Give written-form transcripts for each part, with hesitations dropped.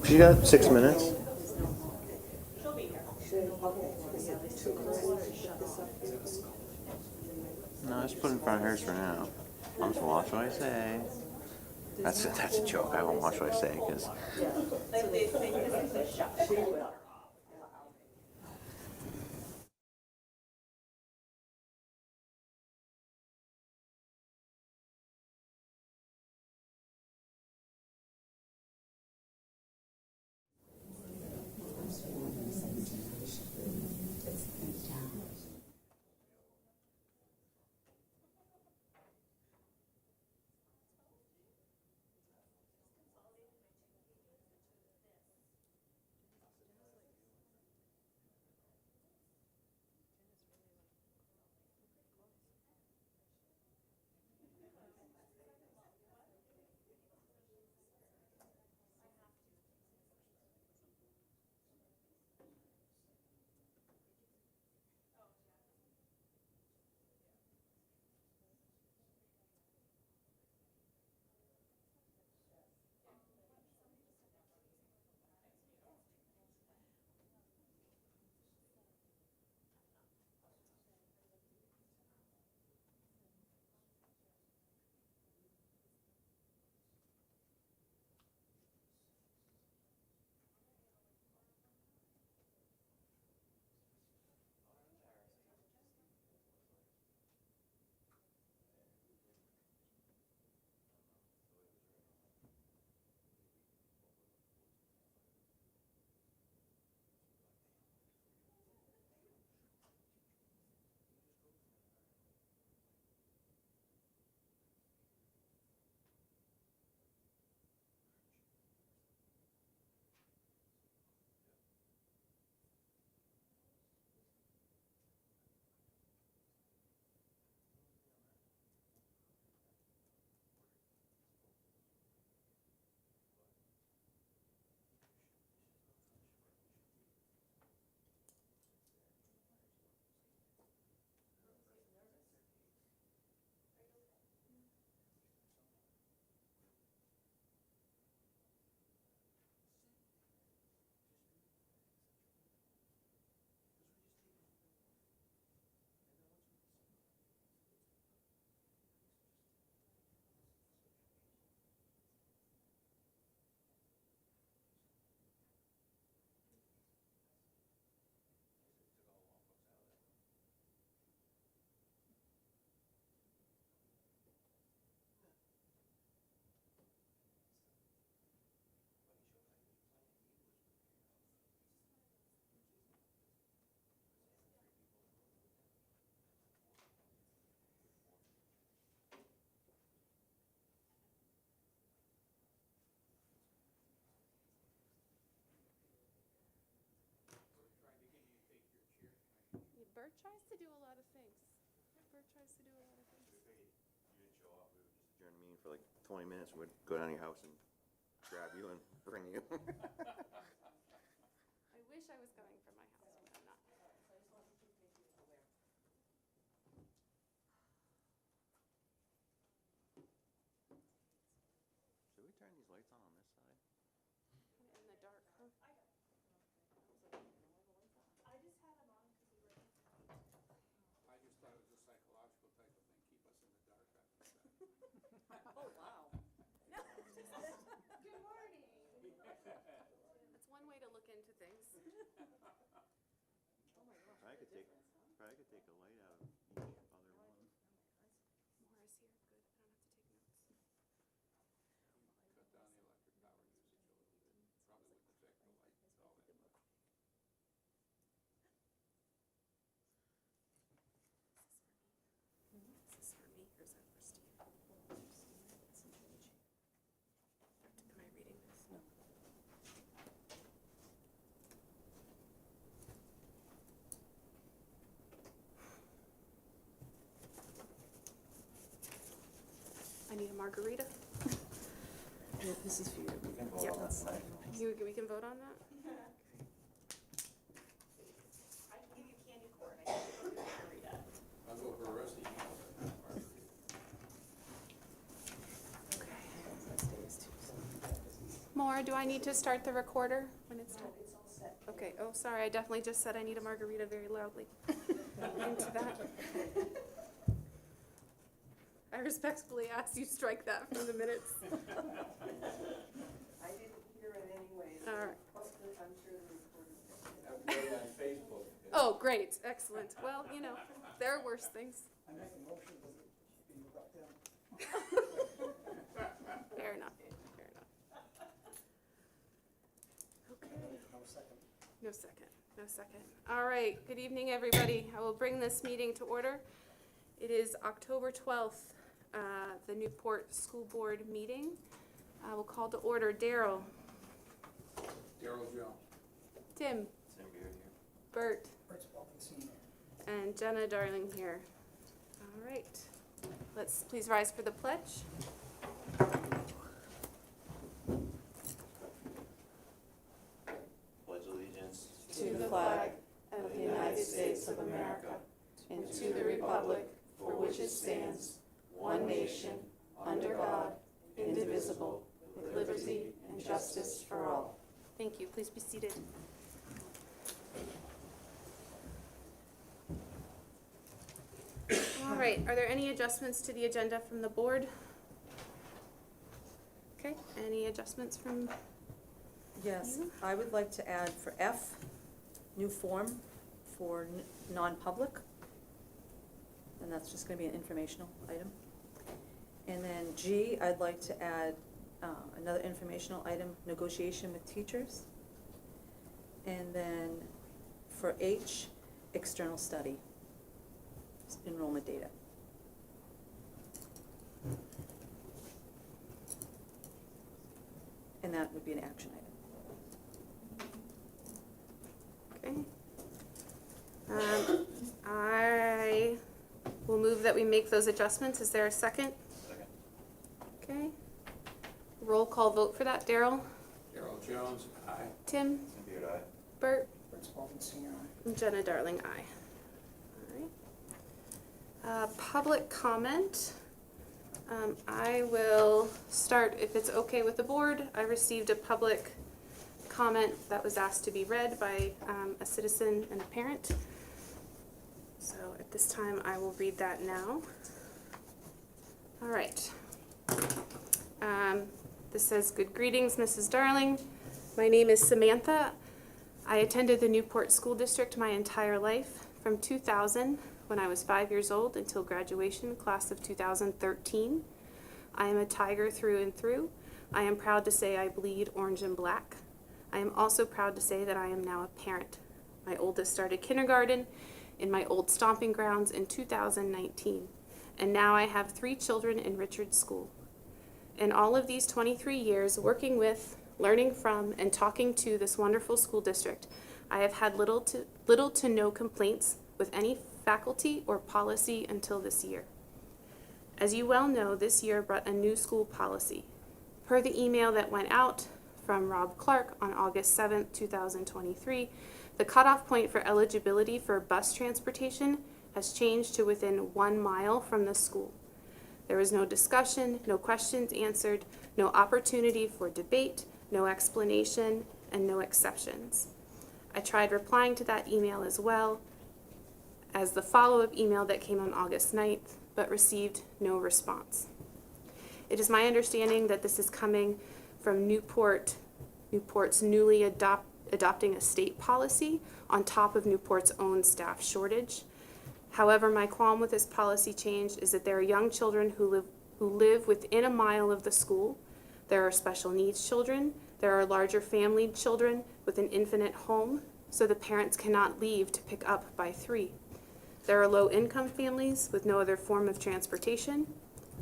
She got 6 minutes. No, just put it in front of hers for now. I'm just watch what I say. That's a joke. I won't watch what I say because. Bert tries to do a lot of things. Bert tries to do a lot of things. You didn't show up. We would just adjourn the meeting for like 20 minutes. We'd go down to your house and grab you and bring you. I wish I was going from my house, but I'm not. Should we turn these lights on this side? In the dark, huh? I just thought it was a psychological type of thing, keep us in the dark on this side. Oh, wow. Good morning. That's one way to look into things. Oh, my gosh. I what a could take, difference, huh? probably could take a light out of each other one. More is here. Good. I don't have to take notes. Cut down the electric power usage a little bit, probably wouldn't affect the light all that much. Is this for me or is that for Steve? Am I reading this? No. I need a margarita. Yeah, this is for you. We can Yep. on that side. We can vote on that? I can give you candy corn. I can give you margarita. I'll go for a rusty, Okay. That's Dave's too, so. Maura, do I need to start the recorder when it's time? It's all set. Okay, oh, sorry, I definitely just said I need a margarita very loudly. Into that. I respectfully ask you strike that from the minutes. I didn't hear it anyway. All right. I'm sure the recording. Oh, great, excellent. Well, you know, there are worse things. I make a motion to be let down. Fair enough, fair enough. Okay. No second. No second, no second. All right, good evening, everybody. I will bring this meeting to order. It is October 12th, the Newport School Board meeting. I will call to order Daryl, Daryl Jones. Tim, Bert, Bert's Balkan Senior. and Jenna Darling here. All right, let's please rise for the pledge. Pledge allegiance To the flag of the United States of America and to the republic for which it stands, one nation, under God, indivisible, with liberty and justice for all. Thank you. Please be seated. All right, are there any adjustments to the agenda from the board? Okay, any adjustments from, Yes, I would like to add for F, new form for non-public. And that's just gonna be an informational item. And then G, I'd like to add another informational item, negotiation with teachers. And then for H, external study, enrollment data. And that would be an action item. okay. I will move that we make those adjustments. Is there a second? Second. Okay. Roll call vote for that. Daryl? Daryl Jones, aye. Tim? Beard eye. Bert? Bert's Balkan Senior. And Jenna Darling, aye. All right. Public comment. I will start, if it's okay with the board. I received a public comment that was asked to be read by a citizen and a parent. So at this time, I will read that now. All right. This says, "Good greetings, Mrs. Darling. My name is Samantha. I attended the Newport School District my entire life, from 2000, when I was 5 years old, until graduation, class of 2013. I am a Tiger through and through. I am proud to say I bleed orange and black. I am also proud to say that I am now a parent. My oldest started kindergarten in my old stomping grounds in 2019, and now I have 3 children in Richards School. In all of these 23 years working with, learning from, and talking to this wonderful school district, I have had little to no complaints with any faculty or policy until this year. As you well know, this year brought a new school policy. Per the email that went out from Rob Clark on August 7th, 2023, the cutoff point for eligibility for bus transportation has changed to within 1 mile from the school. There was no discussion, no questions answered, no opportunity for debate, no explanation, and no exceptions. I tried replying to that email as well as the follow-up email that came on August 9th, but received no response. It is my understanding that this is coming from Newport's newly adopting a state policy on top of Newport's own staff shortage. However, my qualm with this policy change is that there are young children who live within a mile of the school. There are special needs children. There are larger family children with an infinite home, so the parents cannot leave to pick up by 3. There are low-income families with no other form of transportation.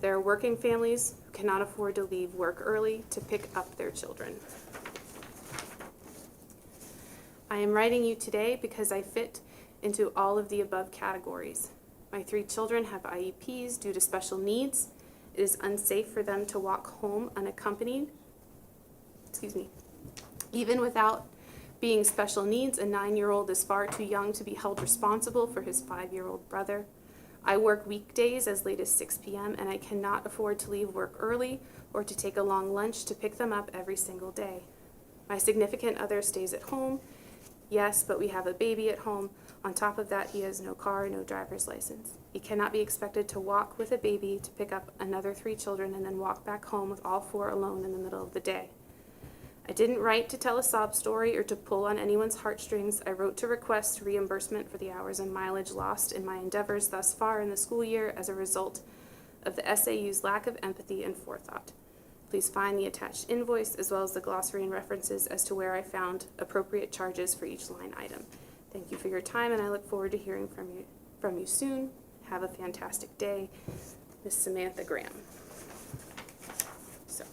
There are working families who cannot afford to leave work early to pick up their children. I am writing you today because I fit into all of the above categories. My 3 children have IEPs due to special needs. It is unsafe for them to walk home unaccompanied. Even without being special needs, a 9-year-old is far too young to be held responsible for his 5-year-old brother. I work weekdays as late as 6 p.m. and I cannot afford to leave work early or to take a long lunch to pick them up every single day. My significant other stays at home. Yes, but we have a baby at home. On top of that, he has no car, no driver's license. He cannot be expected to walk with a baby to pick up another 3 children and then walk back home with all 4 alone in the middle of the day. I didn't write to tell a sob story or to pull on anyone's heartstrings. I wrote to request reimbursement for the hours and mileage lost in my endeavors thus far in the school year as a result of the SAU's lack of empathy and forethought. Please find the attached invoice as well as the glossary and references as to where I found appropriate charges for each line item. Thank you for your time, and I look forward to hearing from you soon. Have a fantastic day. Miss Samantha Graham. So,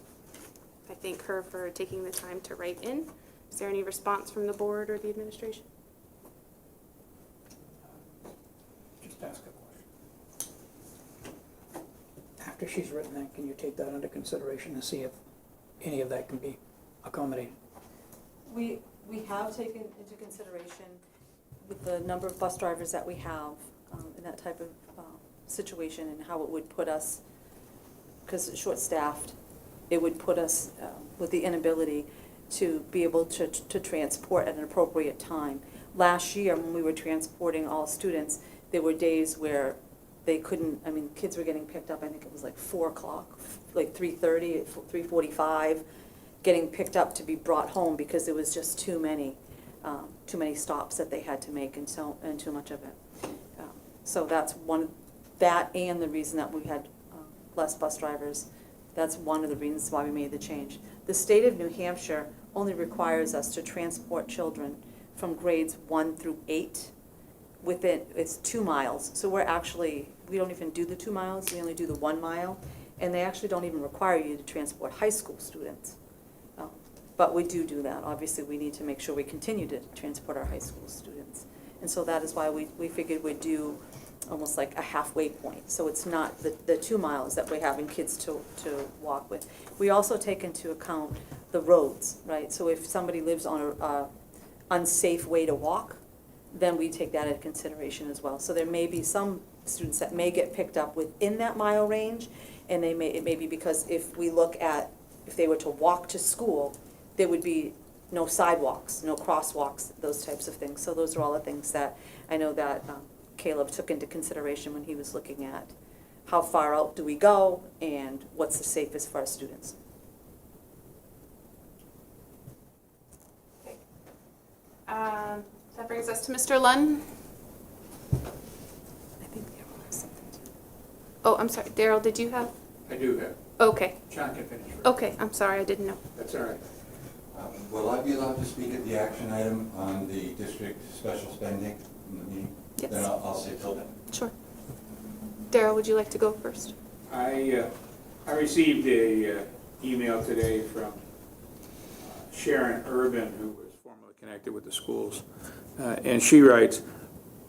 I thank her for taking the time to write in. Is there any response from the board or the administration? Just ask a question. After she's written that, can you take that under consideration and see if any of that can be accommodated? We have taken into consideration with the number of bus drivers that we have in that type of situation and how it would put us, because it's short-staffed, it would put us with the inability to be able to transport at an appropriate time. Last year, when we were transporting all students, there were days where they couldn't, I mean, kids were getting picked up, I think it was like 4 o'clock, like 3:30, 3:45, getting picked up to be brought home because there was just too many stops that they had to make and too much of it. So that's that and the reason that we had less bus drivers. That's one of the reasons why we made the change. The state of New Hampshire only requires us to transport children from grades 1 through 8 within, it's 2 miles. So we don't even do the 2 miles, we only do the 1 mile. And they actually don't even require you to transport high school students. But we do that. Obviously, we need to make sure we continue to transport our high school students. And so that is why we figured we'd do almost like a halfway point. So it's not the 2 miles that we're having kids to walk with. We also take into account the roads, right? So if somebody lives on a unsafe way to walk, then we take that into consideration as well. So there may be some students that may get picked up within that mile range, and it may be because if we look at, if they were to walk to school, there would be no sidewalks, no crosswalks, those types of things. So those are all the things that I know that Caleb took into consideration when he was looking at how far out do we go and what's the safest for our students. Okay. That brings us to Mr. Lunn. I think Daryl has something too. Oh, I'm sorry. Daryl, did you have? I do have. Okay. John can finish. first. Okay, I'm sorry. I didn't know. That's all right. Will I be allowed to speak at the action item on the district special spending in the meeting? Yes. Then I'll say till then. Sure. Daryl, would you like to go first? I received a email today from Sharon Urban, who was formerly connected with the schools, and she writes,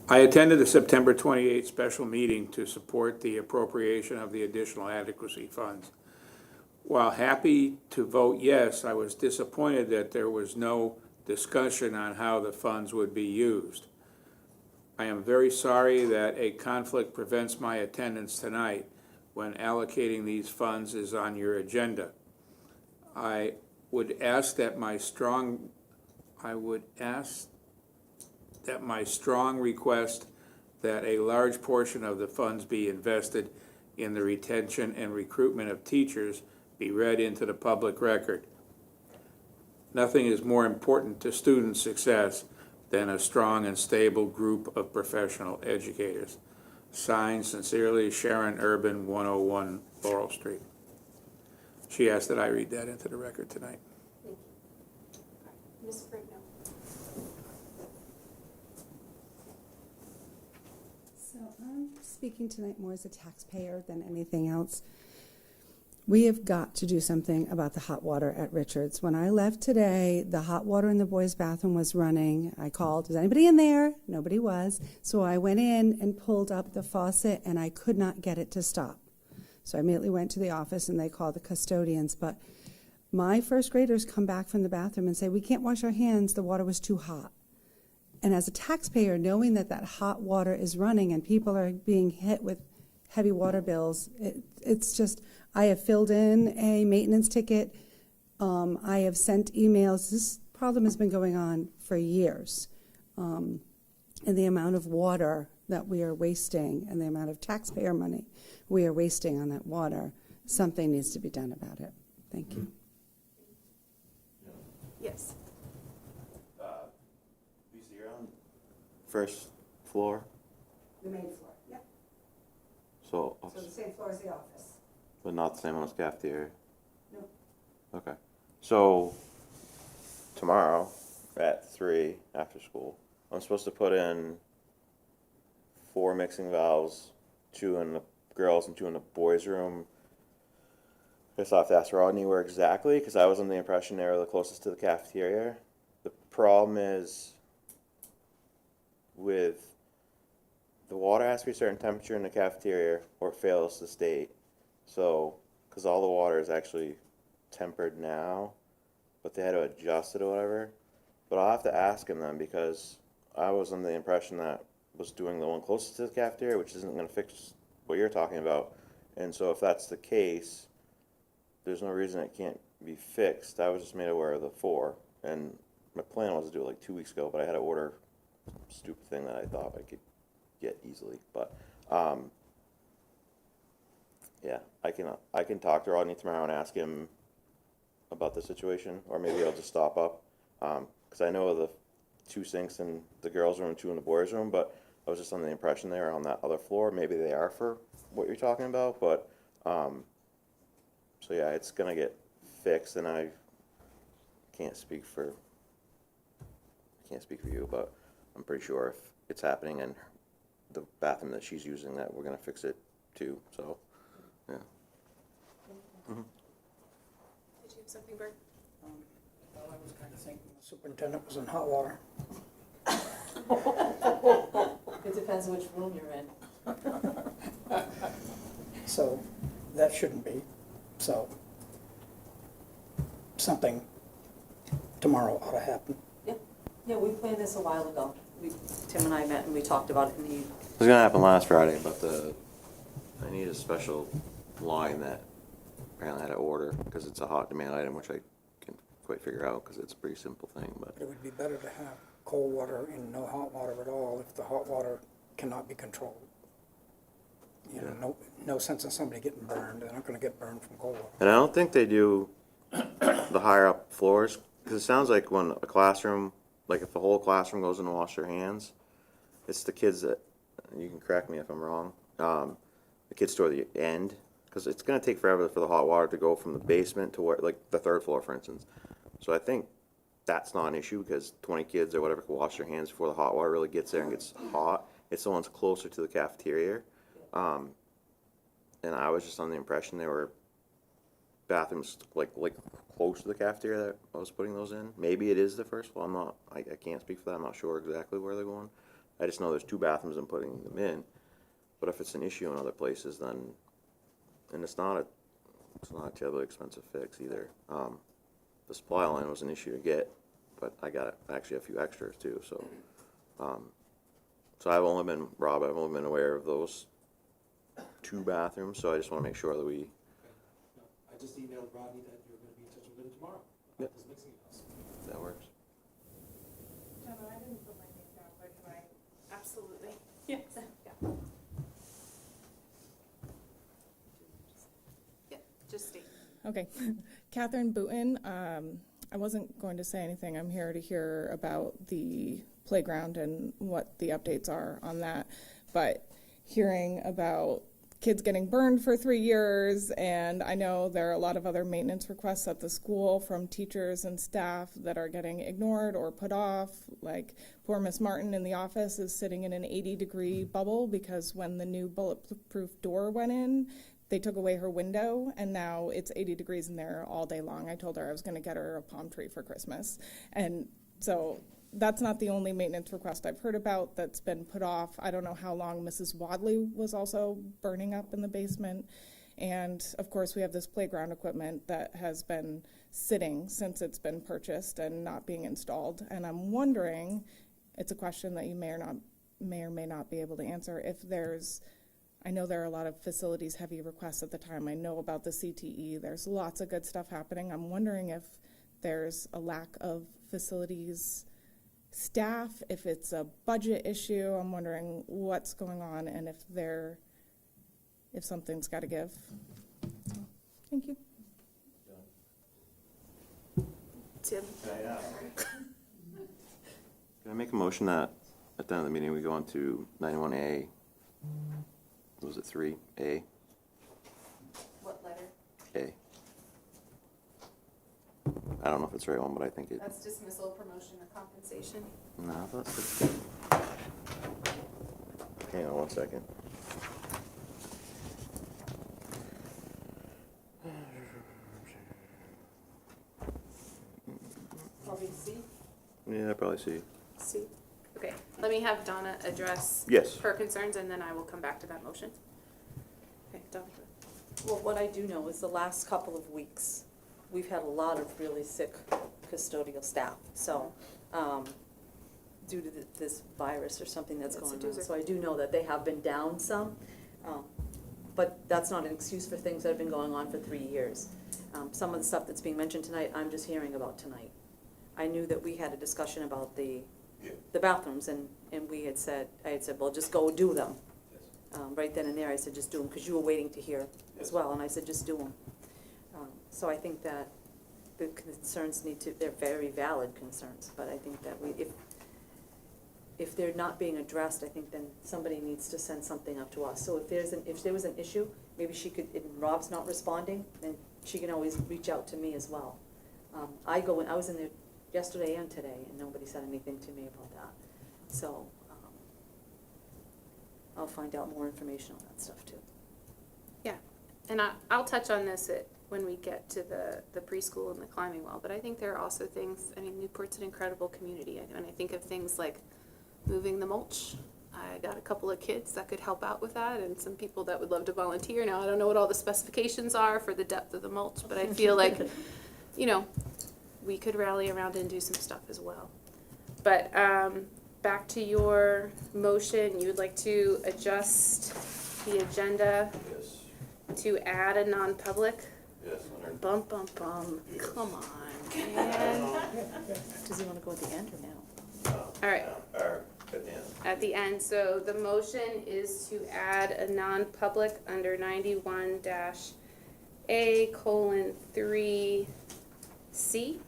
I attended the September 28th special meeting to support the appropriation of the additional adequacy funds. While happy to vote yes, I was disappointed that there was no discussion on how the funds would be used. I am very sorry that a conflict prevents my attendance tonight when allocating these funds is on your agenda. I would ask that my strong request that a large portion of the funds be invested in the retention and recruitment of teachers be read into the public record. Nothing is more important to student success than a strong and stable group of professional educators. Signed, sincerely, Sharon Urban, 101 Laurel Street. She asked that I read that into the record tonight. Thank you. Ms. Brigno. So I'm speaking tonight more as a taxpayer than anything else. We have got to do something about the hot water at Richards. When I left today, the hot water in the boys' bathroom was running. I called, was anybody in there? Nobody was. So I went in and pulled up the faucet, and I could not get it to stop. So I immediately went to the office, and they called the custodians. But my first graders come back from the bathroom and say, we can't wash our hands. The water was too hot. And as a taxpayer, knowing that that hot water is running and people are being hit with heavy water bills. It's just, I have filled in a maintenance ticket. I have sent emails. This problem has been going on for years. And the amount of water that we are wasting and the amount of taxpayer money we are wasting on that water, something needs to be done about it. Thank you. Yes. Lisa, you're on first floor, The main floor, yep. so, So the same floor as the office. but not the same one as cafeteria? No. Okay. So, tomorrow at 3 after school, I'm supposed to put in 4 mixing valves, 2 in the girls and 2 in the boys' room. I guess I'll have to ask Rodney where exactly, because I was under the impression they were the closest to the cafeteria. The problem is with the water has to be a certain temperature in the cafeteria or it fails the state. So, because all the water is actually tempered now, but they had to adjust it or whatever. But I'll have to ask him then, because I was under the impression that was doing the one closest to the cafeteria, which isn't going to fix what you're talking about. And so if that's the case, there's no reason it can't be fixed. I was just made aware of the 4, and my plan was to do it like 2 weeks ago, but I had to order some stupid thing that I thought I could get easily. But yeah, I can talk to Rodney tomorrow and ask him about the situation, or maybe I'll just stop up, because I know of the 2 sinks in the girls' room and 2 in the boys' room, but I was just under the impression they were on that other floor. Maybe they are for what you're talking about, but so yeah, it's gonna get fixed, and I can't speak for you, but I'm pretty sure if it's happening in the bathroom that she's using, that we're gonna fix it too. So yeah. Did you have something, Bert? Well, I was kind of thinking the superintendent was in hot water. It depends which room you're in. So that shouldn't be. So something tomorrow ought to happen. Yeah, we planned this a while ago. Tim and I met and we talked about it, and he, It was gonna happen last Friday, but I need a special line that apparently I had to order because it's a hot demand item, which I can't quite figure out because it's a pretty simple thing. But But it would be better to have cold water and no hot water at all if the hot water cannot be controlled. You know, no sense in somebody getting burned. They're not gonna get burned from cold water. and I don't think they do the higher up floors, because it sounds like when a classroom, like if the whole classroom goes in to wash their hands, it's the kids that, you can correct me if I'm wrong, the kids toward the end, because it's going to take forever for the hot water to go from the basement to where, like the 3rd floor, for instance. So I think that's not an issue, because 20 kids or whatever can wash their hands before the hot water really gets there and gets hot. It's the ones closer to the cafeteria. And I was just on the impression they were bathrooms like close to the cafeteria that I was putting those in. Maybe it is the first one. I can't speak for that. I'm not sure exactly where they're going. I just know there's 2 bathrooms I'm putting them in. But if it's an issue in other places, then, and it's not a terribly expensive fix either. The supply line was an issue to get, but I got actually a few extras too. So, so I've only been aware of those 2 bathrooms. So I just want to make sure that we. I just emailed Rodney that you're gonna be in touch with him tomorrow. Yep. About this mixing house. That works. Gemma, I didn't put my name down, but can I? Absolutely. Yes. Yeah. Yeah, just state. Okay, Catherine Booten. I wasn't going to say anything. I'm here to hear about the playground and what the updates are on that. But hearing about kids getting burned for 3 years, and I know there are a lot of other maintenance requests at the school from teachers and staff that are getting ignored or put off. Like poor Miss Martin in the office is sitting in an 80-degree bubble because when the new bulletproof door went in, they took away her window, and now it's 80 degrees in there all day long. I told her I was going to get her a palm tree for Christmas. And so that's not the only maintenance request I've heard about that's been put off. I don't know how long Mrs. Wadley was also burning up in the basement. And, of course, we have this playground equipment that has been sitting since it's been purchased and not being installed. And I'm wondering, it's a question that you may or may not be able to answer, if there's I know there are a lot of facilities heavy requests at the time. I know about the CTE. There's lots of good stuff happening. I'm wondering if there's a lack of facilities staff, if it's a budget issue. I'm wondering what's going on and if something's got to give. So, thank you. Tim? Can I make a motion that at the end of the meeting, we go on to 91A, what was it, 3A? What letter? A. I don't know if it's the right one, but I think it, That's dismissal, promotion, or compensation. no, I thought it's, hang on one second. Probably C. Yeah, I probably see. See? Okay, let me have Donna address Yes. her concerns, and then I will come back to that motion. Okay, Donna. Well, what I do know is the last couple of weeks, we've had a lot of really sick custodial staff. So, due to this virus or something that's That's a going on. doozer. So I do know that they have been down some. But that's not an excuse for things that have been going on for 3 years. Some of the stuff that's being mentioned tonight, I'm just hearing about tonight. I knew that we had a discussion about the bathrooms, and we had said, I had said, well, just go do them. Right then and there, I said, just do them, because you were waiting to hear as well, and I said, just do them. So I think that the concerns they're very valid concerns, but I think that if they're not being addressed, I think then somebody needs to send something up to us. So if there was an issue, maybe she could, if Rob's not responding, then she can always reach out to me as well. I was in there yesterday and today, and nobody said anything to me about that. So, I'll find out more information on that stuff too. Yeah, and I'll touch on this when we get to the preschool and the climbing wall, but I think there are also things, I mean, Newport's an incredible community, and I think of things like moving the mulch. I got a couple of kids that could help out with that, and some people that would love to volunteer. Now, I don't know what all the specifications are for the depth of the mulch, but I feel like, you know, we could rally around and do some stuff as well. But back to your motion, you would like to adjust the agenda Yes. to add a non-public? Yes. Bum, bum, bum. Come on, man. Does he wanna go at the end or now? All right. Or at the end. At the end, so the motion is to add a non-public under 91-A:3C,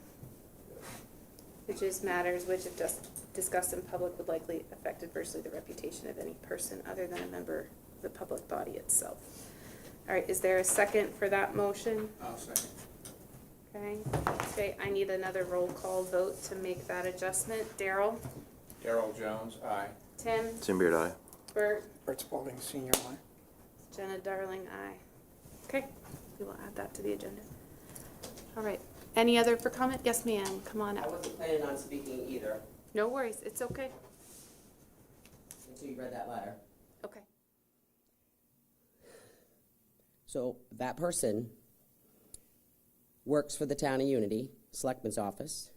which is matters which, if just discussed in public, would likely affect adversely the reputation of any person other than a member of the public body itself. All right, is there a second for that motion? I'll second. Okay, I need another roll call vote to make that adjustment. Daryl? Darrell Jones, aye. Tim? Tim Beard, aye. Bert? Bert Spalding, senior line. Jenna Darling, aye. Okay, we will add that to the agenda. All right, any other for comment? Yes, ma'am, come on I up. wasn't planning on speaking either No worries, it's okay. until you read that letter. Okay. So that person works for the town of Unity, Selectman's office.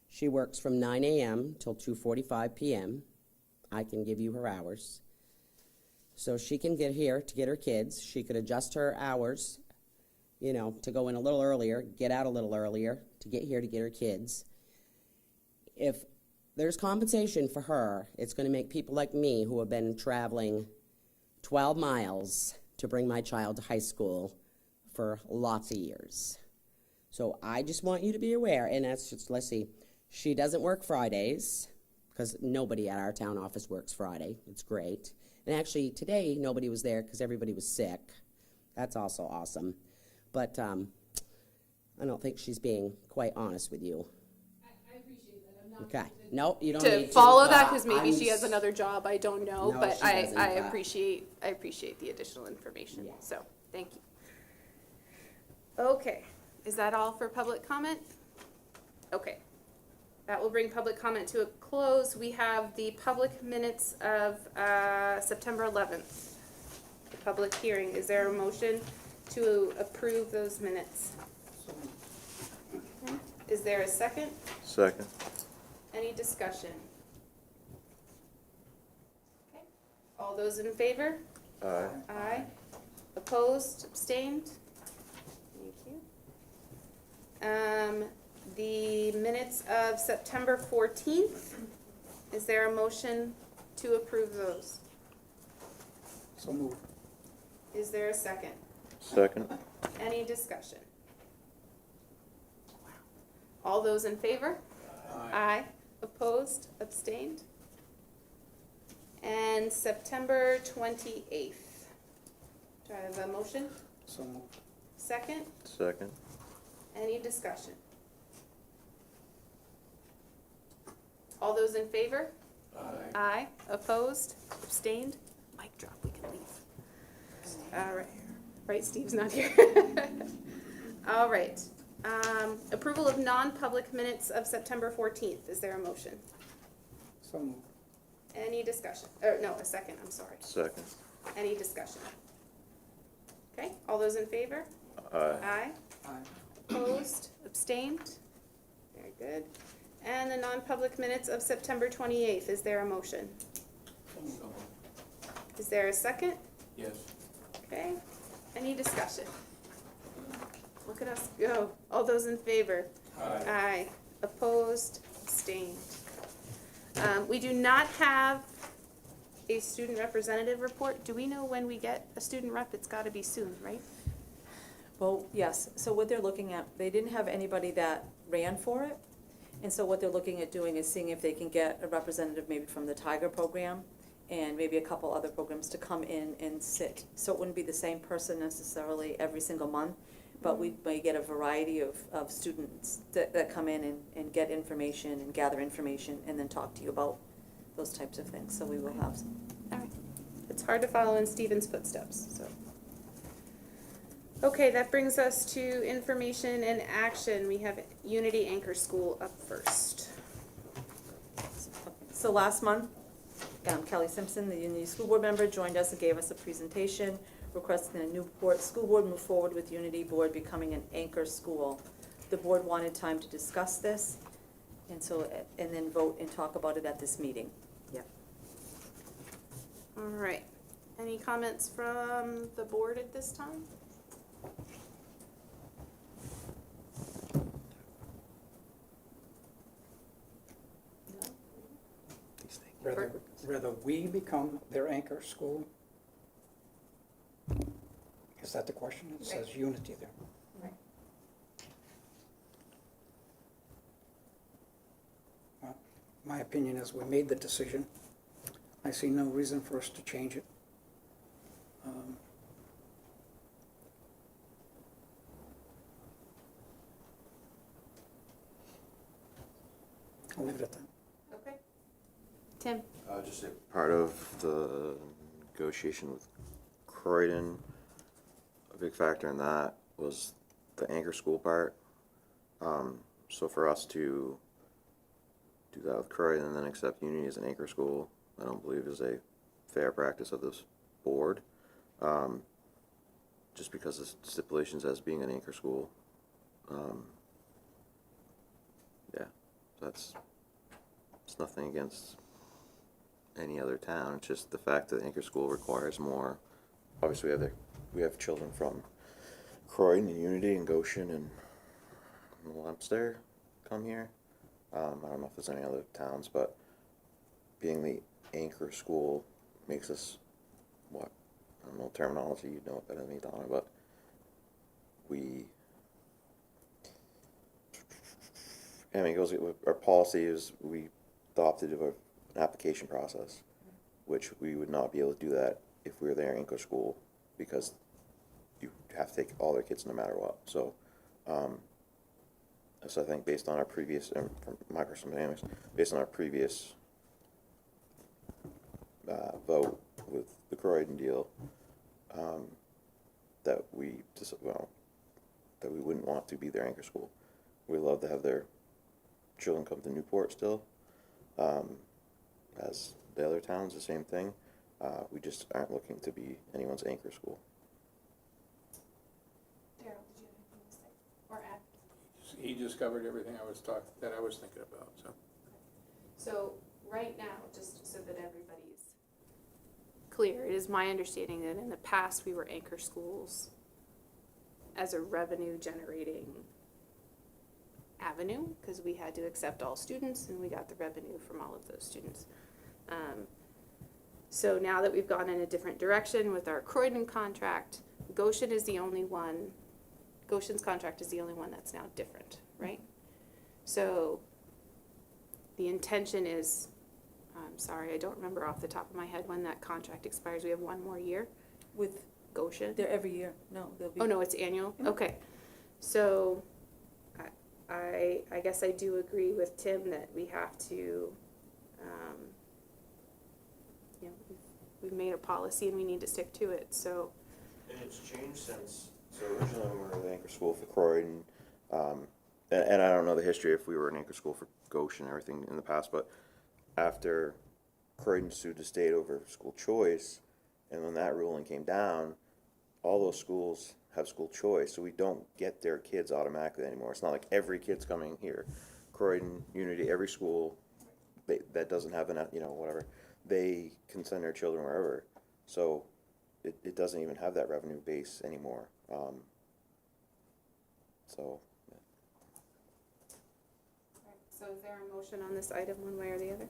She works from 9 a.m. till 2:45 p.m. I can give you her hours. So she can get here to get her kids. She could adjust her hours, you know, to go in a little earlier, get out a little earlier, to get here to get her kids. If there's compensation for her, it's going to make people like me who have been traveling 12 miles to bring my child to high school for lots of years. So I just want you to be aware, and that's just, let's see, she doesn't work Fridays, because nobody at our town office works Friday. It's great. And actually, today, nobody was there because everybody was sick. That's also awesome. But I don't think she's being quite honest with you. I appreciate that, I'm not. Okay. No, you don't To need to. follow that, because maybe I'm she has s- another job, I don't know, No, but she I doesn't, but- appreciate the additional information, Yeah. so, thank you. Okay, is that all for public comment? Okay, that will bring public comment to a close. We have the public minutes of September 11th, the public hearing. Is there a motion to approve those minutes? Okay. Is there a second? Second. Any discussion? Okay. All those in favor? Aye. Aye. Opposed, abstained? Thank you. The minutes of September 14th, is there a motion to approve those? So moved. Is there a second? Second. Any discussion? All those in favor? Aye. Opposed, abstained? And September 28th. Do I have a motion? So moved. Second? Second. Any discussion? All those in favor? Aye. Opposed, abstained? Mic drop, we can leave. All right. Right, Steve's not here. All right. Approval of non-public minutes of September 14th. Is there a motion? So moved. Any discussion? Or no, a second, I'm sorry. Second. Any discussion? Okay, all those in favor? Aye. Aye. Aye. Opposed, abstained? Very good. And the non-public minutes of September 28th. Is there a motion? Is there a second? Yes. Okay, any discussion? Look at us go. All those in favor? Aye. Aye. Opposed, abstained. We do not have a student representative report. Do we know when we get a student rep? It's gotta be soon, right? Well, yes, so what they're looking at, they didn't have anybody that ran for it, and so what they're looking at doing is seeing if they can get a representative maybe from the Tiger program, and maybe a couple other programs to come in and sit. So it wouldn't be the same person necessarily every single month, but we may get a variety of students that come in and get information and gather information and then talk to you about those types of things, so we will have some. All right. It's hard to follow in Stephen's footsteps, so. Okay, that brings us to information and action. We have Unity Anchor School up first. So last month, Kelly Simpson, the Unity School Board member, joined us and gave us a presentation requesting the Newport School Board move forward with Unity Board becoming an anchor school. The board wanted time to discuss this, and then vote and talk about it at this meeting. Yep. All right. Any comments from the board at this time? Rather we become their anchor school? Is that the question? It says Unity there. Right. Well, my opinion is we made the decision. I see no reason for us to change it. I'll leave it at that. Okay. Tim? Just a part of the negotiation with Croydon, a big factor in that was the anchor school part. So for us to do that with Croydon and then accept Unity as an anchor school, I don't believe is a fair practice of this board. Just because of stipulations as being an anchor school. Yeah, it's nothing against any other town. It's just the fact that anchor school requires more. Obviously, we have children from Croydon and Unity and Goshen and Leominster come here. I don't know if there's any other towns, but being the anchor school makes us what? I don't know terminology. You know it better than me, Donna, but it goes with our policy is we adopted an application process, which we would not be able to do that if we were there in anchor school because you have to take all their kids no matter what. So, so I think based on our previous, from my personal dynamics, based on our previous vote with the Croydon deal, that we wouldn't want to be their anchor school. We love to have their children come to Newport still, as the other towns, the same thing. We just aren't looking to be anyone's anchor school. Daryl, did you have anything to say or add? He just covered everything I was thinking about, so. So right now, just so that everybody's clear, it is my understanding that in the past, we were anchor schools as a revenue generating avenue, because we had to accept all students and we got the revenue from all of those students. So now that we've gone in a different direction with our Croydon contract, Goshen is the only one, Goshen's contract is the only one that's now different, right? So the intention is, I'm sorry, I don't remember off the top of my head when that contract expires. We have one more year With, Goshen. they're every year, no, they'll be. Oh, no, it's annual? Mhm. Okay. So I guess I do agree with Tim that we have to, you know, we've made a policy and we need to stick to it, so. And it's changed since, so originally we were the anchor school for Croydon, and I don't know the history if we were an anchor school for Goshen and everything in the past, but after Croydon sued the state over school choice, and when that ruling came down, all those schools have school choice, so we don't get their kids automatically anymore. It's not like every kid's coming here. Croydon, Unity, every school that doesn't have enough, you know, whatever, they can send their children wherever. So it doesn't even have that revenue base anymore. So, yeah. So is there a motion on this item one way or the other?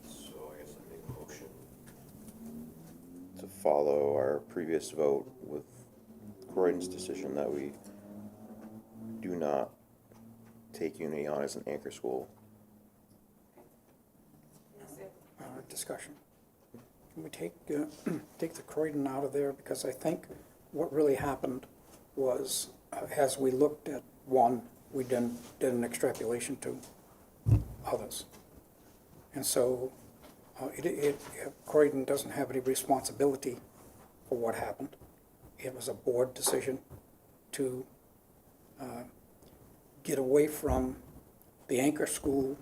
So I guess I make a motion to follow our previous vote with Croydon's decision that we do not take Unity on as an anchor school. Discussion. Can we take, take the Croydon out of there? Because I think what really happened was, as we looked at one, we then did an extrapolation to others. And so, Croydon doesn't have any responsibility for what happened. It was a board decision to get away from the anchor school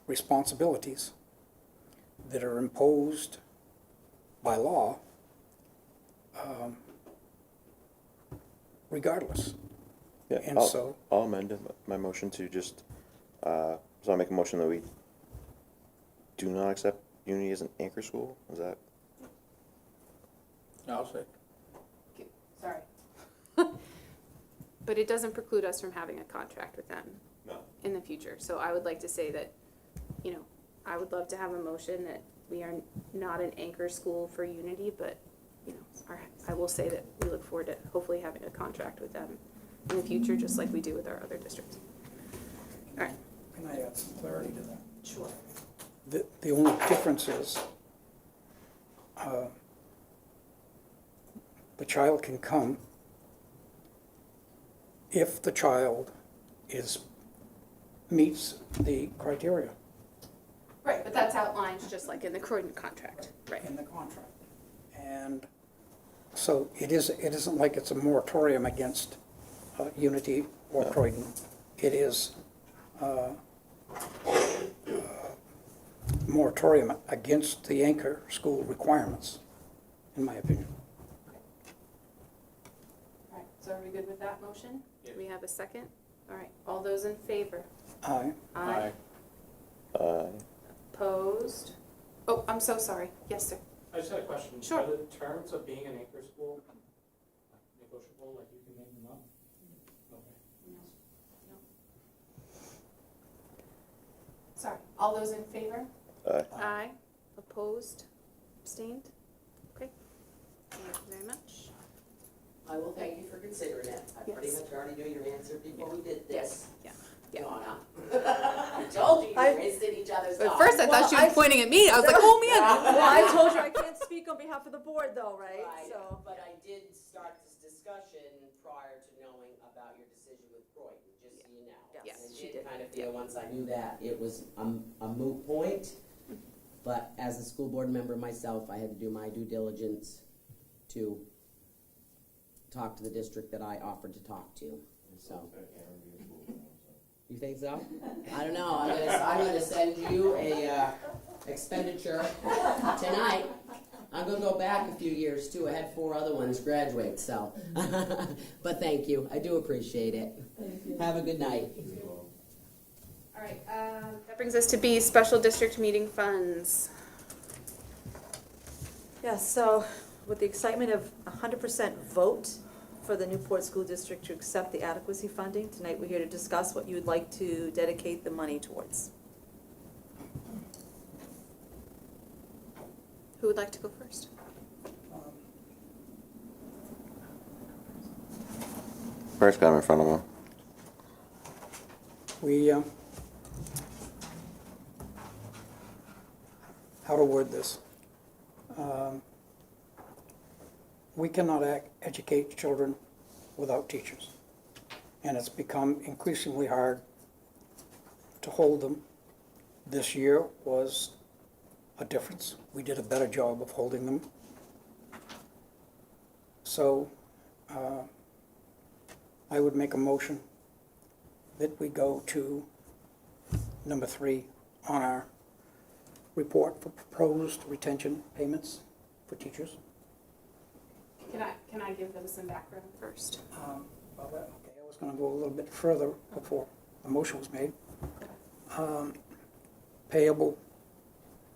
responsibilities that are imposed by law, regardless. Yeah, And so- I'll amend my motion to just, so I'll make a motion that we do not accept Unity as an anchor school. Is that? I'll say. Sorry. But it doesn't preclude us from having a contract with them No. in the future. So I would like to say that, you know, I would love to have a motion that we are not an anchor school for Unity, but, you know, I will say that we look forward to hopefully having a contract with them in the future, just like we do with our other districts. All right. Can I add some clarity to that? Sure. The only difference is, the child can come if the child meets the criteria Right, but that's outlined just like in the Croydon contract, right? in the contract. And so it isn't like it's a moratorium against Unity or No. Croydon. It is moratorium against the anchor school requirements, in my opinion. All right, so are we good with that motion? Do we have a second? All right, all those in favor? Aye. Aye. Opposed? Oh, I'm so sorry. Yes, sir. I just had a question. Sure. Are the terms of being an anchor school negotiable, like you can make them up? Okay. Sorry, all those in favor? Aye. Aye. Opposed? Abstained? Okay. Thank you very much. I will thank you for considering it. I pretty Yes. much already knew your answer before we did this. Yeah, yeah. Donna. I told you you I- were wasting each other's At time. first, I thought she was I- pointing at me. I was like, oh, man. Well, I told you I can't speak on behalf of the board though, right? Right, So, but I did start this discussion prior to knowing about your decision with Croydon, just so you know. Yes, And I she did did. kind of feel, once I knew that, it was a moot point. But as a school board member myself, I had to do my due diligence to talk to the district that I offered to talk to, so. You think so? I don't know, I'm gonna send you a, expenditure tonight. I'm gonna go back a few years too, I had 4 other ones graduate, so. But thank you, I do appreciate it. Have a good night. All right, that brings us to B, special district meeting funds. Yeah, so with the excitement of 100% vote for the Newport School District to accept the adequacy funding, tonight we're here to discuss what you would like to dedicate the money towards. Who would like to go first? First got him in front of him. We, how to word this? We cannot educate children without teachers. And it's become increasingly hard to hold them. This year was a difference. We did a better job of holding them. So, I would make a motion that we go to number 3 on our report for proposed retention payments for teachers. Can I give them some background first? Okay, I was gonna go a little bit further before the motion was made. Payable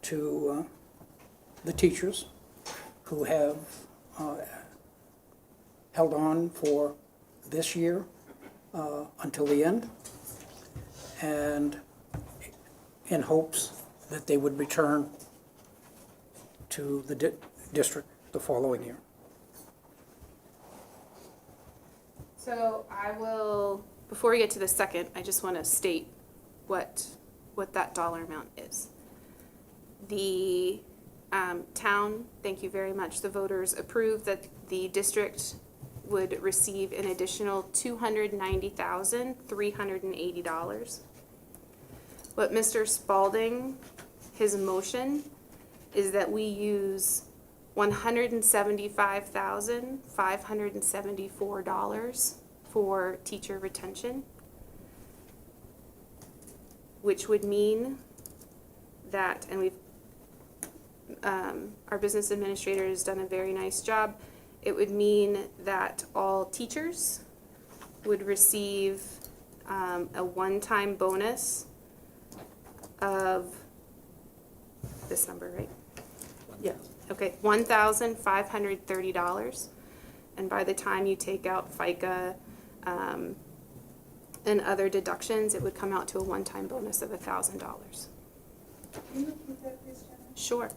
to the teachers who have held on for this year until the end, and in hopes that they would return to the district the following year. So I will, before we get to the second, I just want to state what that dollar amount is. The town, thank you very much, the voters approved that the district would receive an additional $290,380. What Mr. Spalding, his motion, is that we use $175,574 for teacher retention, which would mean that, and we've, our business administrator has done a very nice job, it would mean that all teachers would receive a one-time bonus of this number, right? Yeah. Okay, $1,530. And by the time you take out FICA and other deductions, it would come out to a one-time bonus of $1,000. Can you repeat that, please, Jenna? Sure.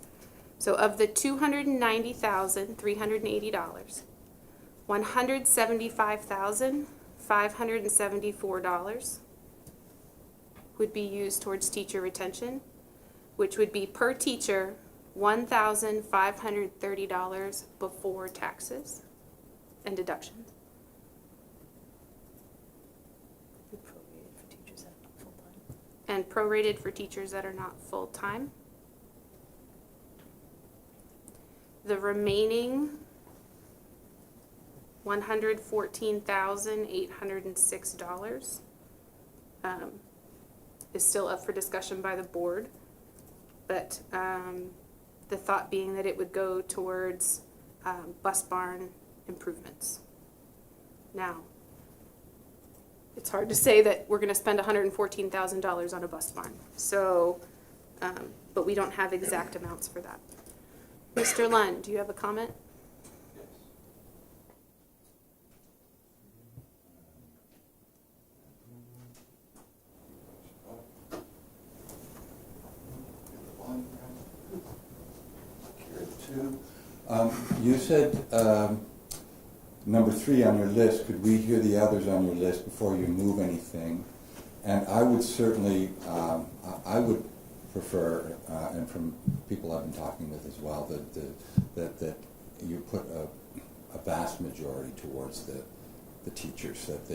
So of the $290,380, $175,574 would be used towards teacher retention, which would be per teacher $1,530 before taxes and deductions. And prorated for teachers that are not full-time. The remaining $114,806 is still up for discussion by the board, but the thought being that it would go towards bus barn improvements. Now, it's hard to say that we're gonna spend $114,000 on a bus barn, so, but we don't have exact amounts for that. Mr. Lund, do you have a comment? You said number 3 on your list. Could we hear the others on your list before you move anything? And I would certainly, I would prefer, and from people I've been talking with as well, that you put a vast majority towards the teachers. That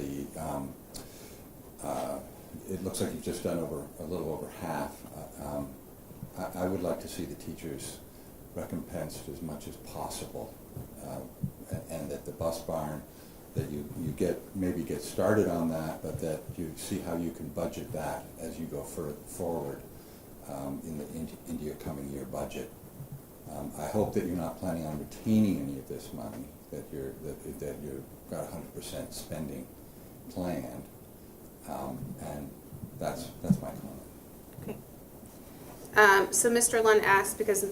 it looks like you've just done a little over half. I would like to see the teachers recompensed as much as possible, and that the bus barn, that you maybe get started on that, but that you see how you can budget that as you go forward into your coming year budget. I hope that you're not planning on retaining any of this money, that you've got 100% spending planned, and that's my comment. Okay. So Mr. Lund asked, because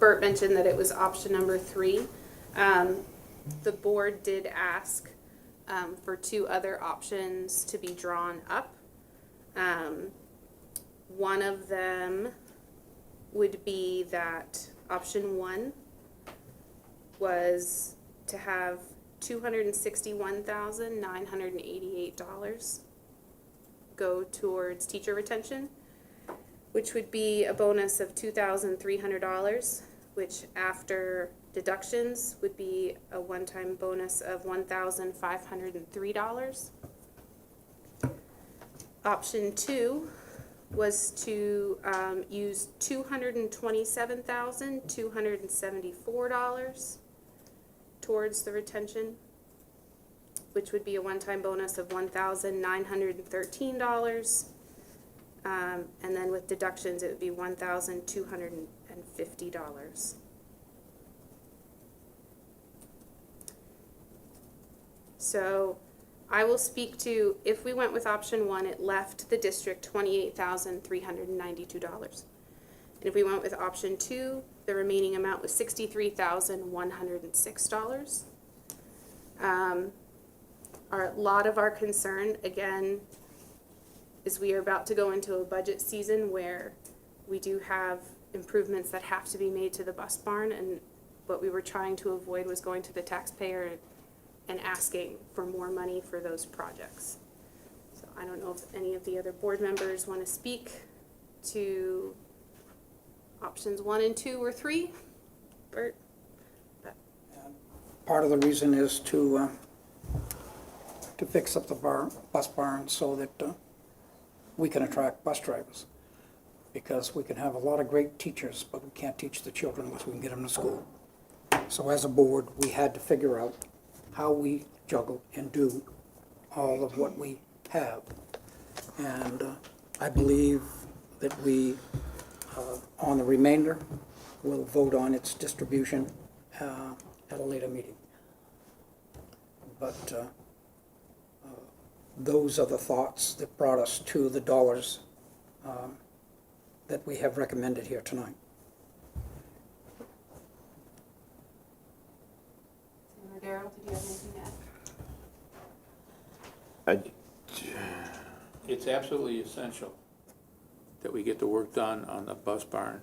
Bert mentioned that it was option number 3. The board did ask for 2 other options to be drawn up. One of them would be that option 1 was to have $261,988 go towards teacher retention, which would be a bonus of $2,300, which after deductions would be a one-time bonus of $1,503. Option 2 was to use $227,274 towards the retention, which would be a one-time bonus of $1,913. And then with deductions, it would be $1,250. So I will speak to, if we went with option 1, it left the district $28,392. And if we went with option 2, the remaining amount was $63,106. A lot of our concern, again, is we are about to go into a budget season where we do have improvements that have to be made to the bus barn, and what we were trying to avoid was going to the taxpayer and asking for more money for those projects. So I don't know if any of the other board members want to speak to options 1 and 2 or 3. Bert? Part of the reason is to fix up the bus barn so that we can attract bus drivers. Because we can have a lot of great teachers, but we can't teach the children unless we can get them to school. So as a board, we had to figure out how we juggle and do all of what we have. And I believe that we, on the remainder, will vote on its distribution at a later meeting. But those are the thoughts that brought us to the dollars that we have recommended here tonight. Daryl, did you have anything to add? It's absolutely essential that we get the work done on the bus barn.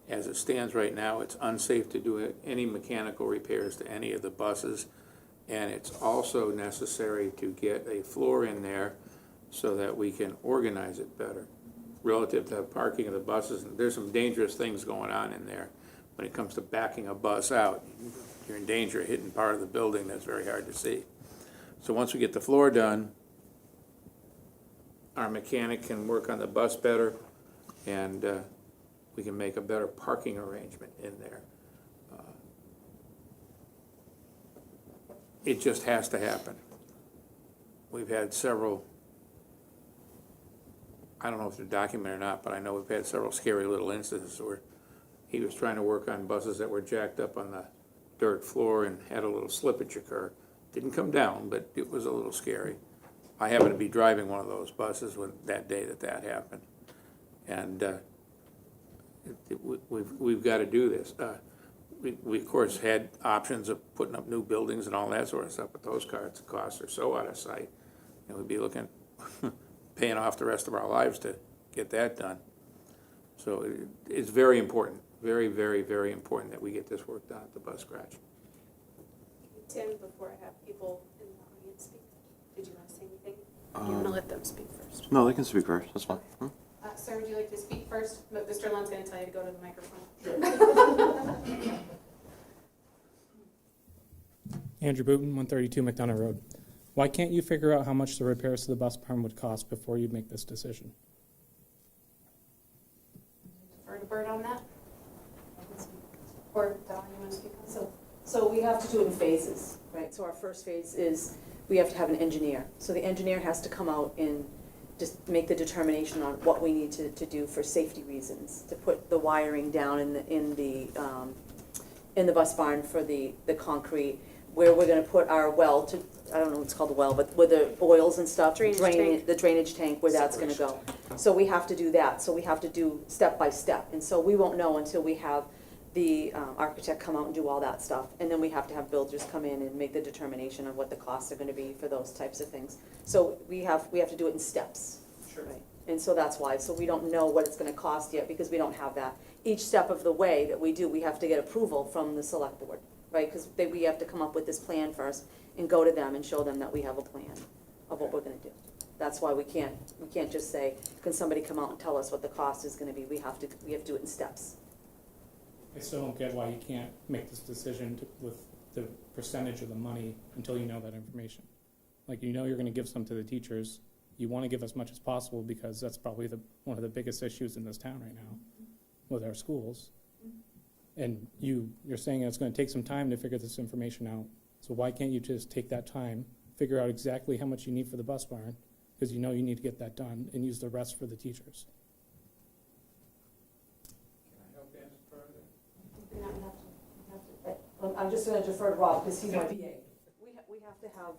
As it stands right now, it's unsafe to do any mechanical repairs to any of the buses. And it's also necessary to get a floor in there so that we can organize it better relative to parking of the buses. And there's some dangerous things going on in there when it comes to backing a bus out. You're in danger of hitting part of the building that's very hard to see. So once we get the floor done, our mechanic can work on the bus better, and we can make a better parking arrangement in there. It just has to happen. We've had several, I don't know if they're documented or not, but I know we've had several scary little incidents where he was trying to work on buses that were jacked up on the dirt floor and had a little slippage occur. Didn't come down, but it was a little scary. I happened to be driving one of those buses that day that happened. And we've got to do this. We of course had options of putting up new buildings and all that sort of stuff, but those costs are so out of sight. And we'd be looking, paying off the rest of our lives to get that done. So it's very important, very, very, very important that we get this work done at the bus scratch. Tim, before I have people in the audience speak, did you want to say anything? Or do you want to let them speak first? No, they can speak first. That's fine. Sir, would you like to speak first? But Mr. Lund's going to tell you to go to the microphone. Andrew Booton, 132 McDonough Road. Why can't you figure out how much the repairs to the bus barn would cost before you make this decision? Defer to Bert on that? Or Don, you want to speak on that? So we have to do it in phases, right? So our first phase is we have to have an engineer. So the engineer has to come out and just make the determination on what we need to do for safety reasons, to put the wiring down in the bus barn for the concrete, where we're gonna put our well to, I don't know what's called a well, but where the oils and stuff, Drainage tank. the drainage tank, where that's gonna go. So we have to do that. So we have to do step by step. And so we won't know until we have the architect come out and do all that stuff. And then we have to have builders come in and make the determination of what the costs are gonna be for those types of things. So we have to do it in steps. Sure. Right. And so that's why, so we don't know what it's gonna cost yet, because we don't have that. Each step of the way that we do, we have to get approval from the select board, right? Because we have to come up with this plan first and go to them and show them that we have a plan of what we're gonna do. That's why we can't just say, can somebody come out and tell us what the cost is gonna be? We have to do it in steps. I still don't get why you can't make this decision with the percentage of the money until you know that information. Like, you know you're gonna give some to the teachers, you wanna give as much as possible because that's probably one of the biggest issues in this town right now with our schools. And you're saying it's gonna take some time to figure this information out. So why can't you just take that time, figure out exactly how much you need for the bus barn, because you know you need to get that done, and use the rest for the teachers? Can I help answer part of that? I'm just gonna defer to Rob, because he's my VA. We have to have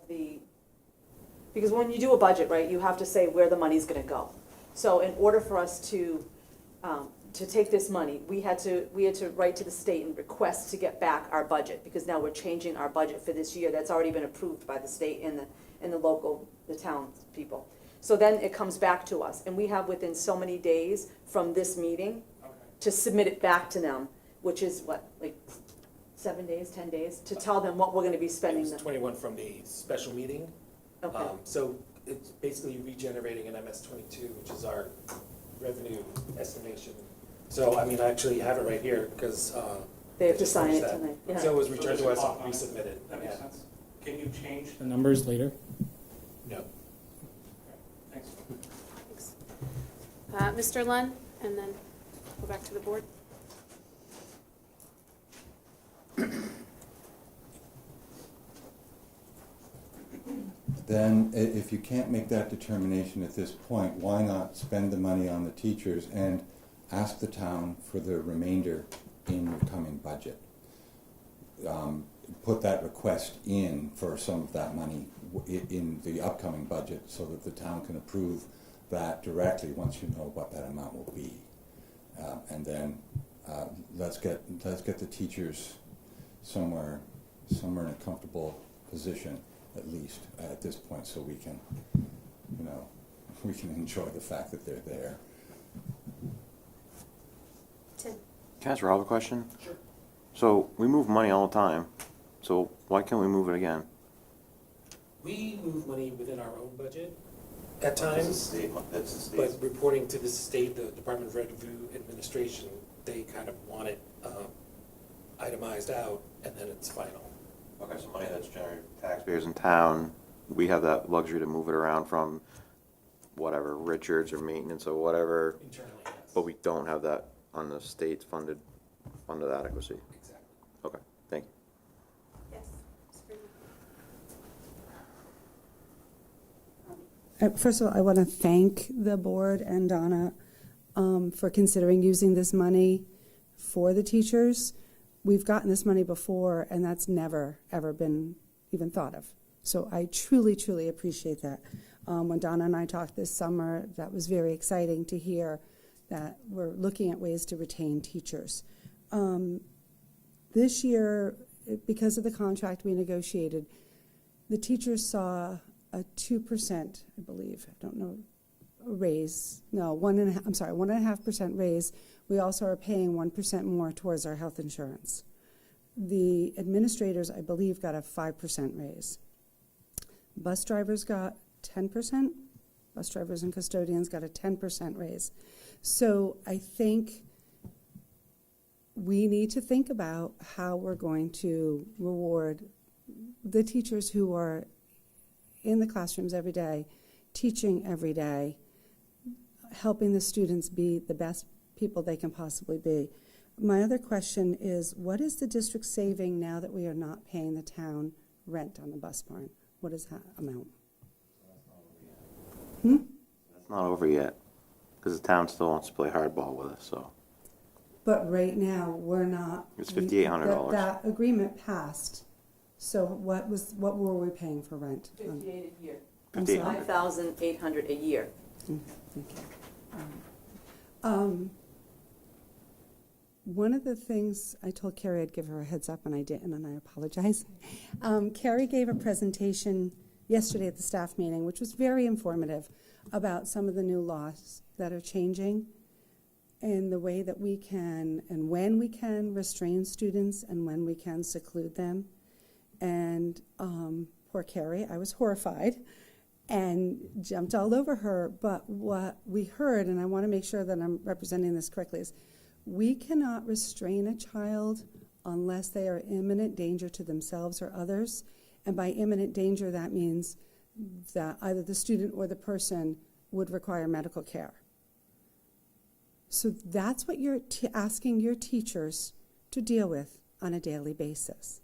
because when you do a budget, right, you have to say where the money's gonna go. So in order for us to take this money, we had to write to the state and request to get back our budget, because now we're changing our budget for this year. That's already been approved by the state and the local, the town people. So then it comes back to us, and we have within so many days from this meeting to submit it back to them, which is what, like 7 days, 10 days, to tell them what we're gonna be It spending. was 21 from the special meeting. Okay, So it's basically regenerating an MS-22, which is our revenue estimation. So, I mean, I actually have it right here, because. they have to sign it tonight. Yeah. So it was returned to us So and there's a clock on it. resubmitted. That makes Yeah. sense. Can you change the numbers later? No. Thanks. Thanks. Mr. Lunn, and then go back to the board. Then, if you can't make that determination at this point, why not spend the money on the teachers and ask the town for the remainder in your coming budget? Put that request in for some of that money in the upcoming budget, so that the town can approve that directly once you know what that amount will be. And then let's get the teachers somewhere in a comfortable position, at least at this point, so we can enjoy the fact that they're there. Tim. Can I ask Rob a question? Sure. So we move money all the time, so why can't we move it again? We move money within our own budget at times, That's the but reporting to the state, the Department of Revenue Administration, they kind of want it itemized out, and then it's final. Okay, so money that's generated by taxpayers in town, we have that luxury to move it around from whatever, Richards or maintenance or whatever, Internally, yes. but we don't have that on the state's funded adequacy. Exactly. Okay, thank you. Yes. First of all, I want to thank the board and Donna for considering using this money for the teachers. We've gotten this money before, and that's never, ever been even thought of. So I truly, truly appreciate that. When Donna and I talked this summer, that was very exciting to hear that we're looking at ways to retain teachers. This year, because of the contract we negotiated, the teachers saw a 2%, I believe, I don't know, a raise. No, 1.5% raise. We also are paying 1% more towards our health insurance. The administrators, I believe, got a 5% raise. Bus drivers got 10%. Bus drivers and custodians got a 10% raise. So I think we need to think about how we're going to reward the teachers who are in the classrooms every day, teaching every day, helping the students be the best people they can possibly be. My other question is, what is the district saving now that we are not paying the town rent on the bus barn? What is that amount? That's not over yet, because the town still wants to play hardball with us, so. But right now, we're not. It's $5,800. That agreement passed. So what were we paying for rent? 58 a year. I'm sorry? $5,800 a year. Thank you. one of the things, I told Carrie I'd give her a heads up, and I didn't, and I apologize. Carrie gave a presentation yesterday at the staff meeting, which was very informative, about some of the new laws that are changing and the way that we can, and when we can restrain students and when we can seclude them. And poor Carrie, I was horrified and jumped all over her. But what we heard, and I want to make sure that I'm representing this correctly, is we cannot restrain a child unless they are in imminent danger to themselves or others. And by imminent danger, that means that either the student or the person would require medical care. So that's what you're asking your teachers to deal with on a daily basis.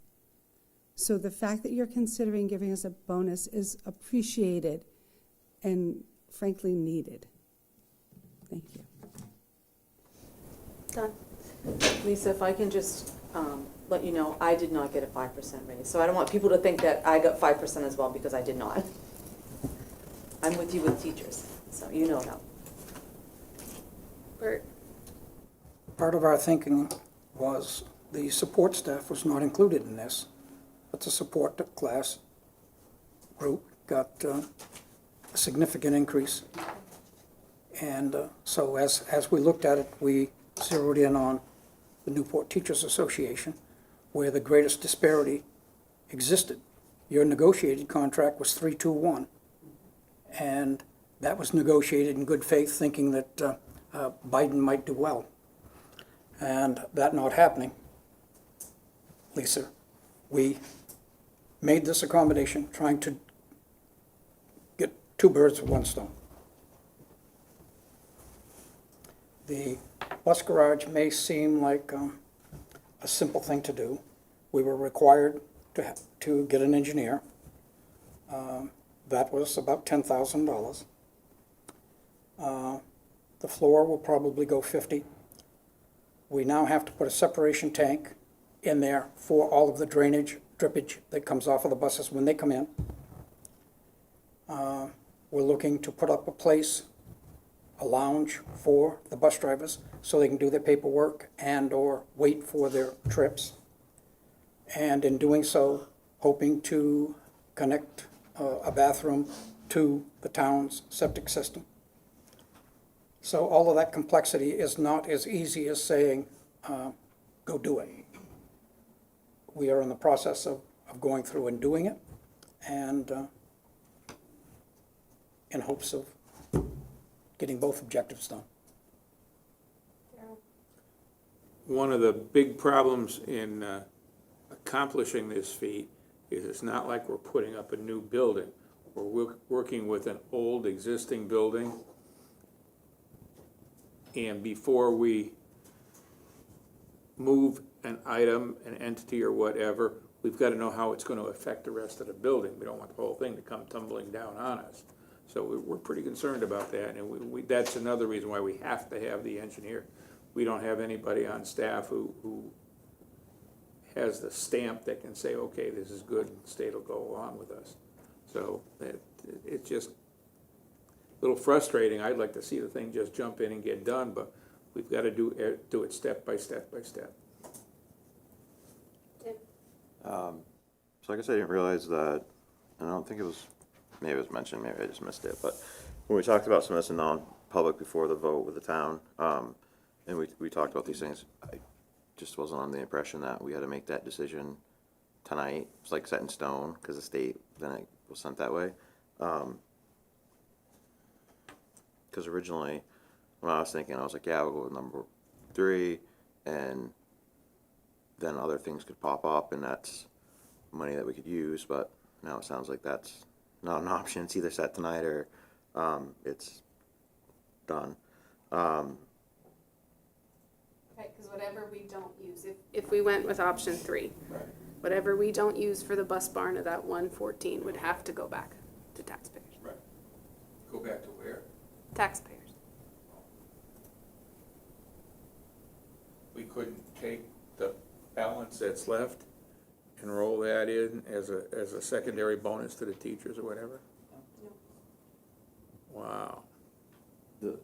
So the fact that you're considering giving us a bonus is appreciated and frankly needed. Thank you. Done. Lisa, if I can just let you know, I did not get a 5% raise. So I don't want people to think that I got 5% as well, because I did not. I'm with you with teachers, so you know that. Bert. Part of our thinking was the support staff was not included in this, but the support class group got a significant increase. And so as we looked at it, we zeroed in on the Newport Teachers Association, where the greatest disparity existed. Your negotiated contract was 3-2-1, and that was negotiated in good faith, thinking that Biden might do well. And that not happening, Lisa, we made this accommodation trying to get two birds with one stone. The bus garage may seem like a simple thing to do. We were required to get an engineer. That was about $10,000. The floor will probably go $50,000. We now have to put a separation tank in there for all of the drainage, drippage that comes off of the buses when they come in. We're looking to put up a place, a lounge for the bus drivers so they can do their paperwork and or wait for their trips. And in doing so, hoping to connect a bathroom to the town's septic system. So all of that complexity is not as easy as saying, go do it. We are in the process of going through and doing it, and in hopes of getting both objectives done. One of the big problems in accomplishing this feat is it's not like we're putting up a new building. We're working with an old existing building, and before we move an item, an entity or whatever, we've got to know how it's going to affect the rest of the building. We don't want the whole thing to come tumbling down on us. So we're pretty concerned about that, and that's another reason why we have to have the engineer. We don't have anybody on staff who has the stamp that can say, okay, this is good, and the state will go along with us. So it's just a little frustrating. I'd like to see the thing just jump in and get done, but we've got to do it step by step by step. So I guess I didn't realize that, and I don't think it was, maybe it was mentioned, maybe I just missed it, but when we talked about some of this in non-public before the vote with the town, and we talked about these things, I just wasn't on the impression that we had to make that decision tonight. It's like set in stone, because the state, then it was sent that way. Because originally, when I was thinking, I was like, yeah, we'll go with number 3, and then other things could pop up, and that's money that we could use, but now it sounds like that's not an option. It's either set tonight or it's done. Okay, because whatever we don't use, if we went with option 3, Right. whatever we don't use for the bus barn of that 114 would have to go back to taxpayers. Right. Go back to where? Taxpayers. We couldn't take the balance that's left and roll that in as a secondary bonus to the teachers or whatever? Wow. To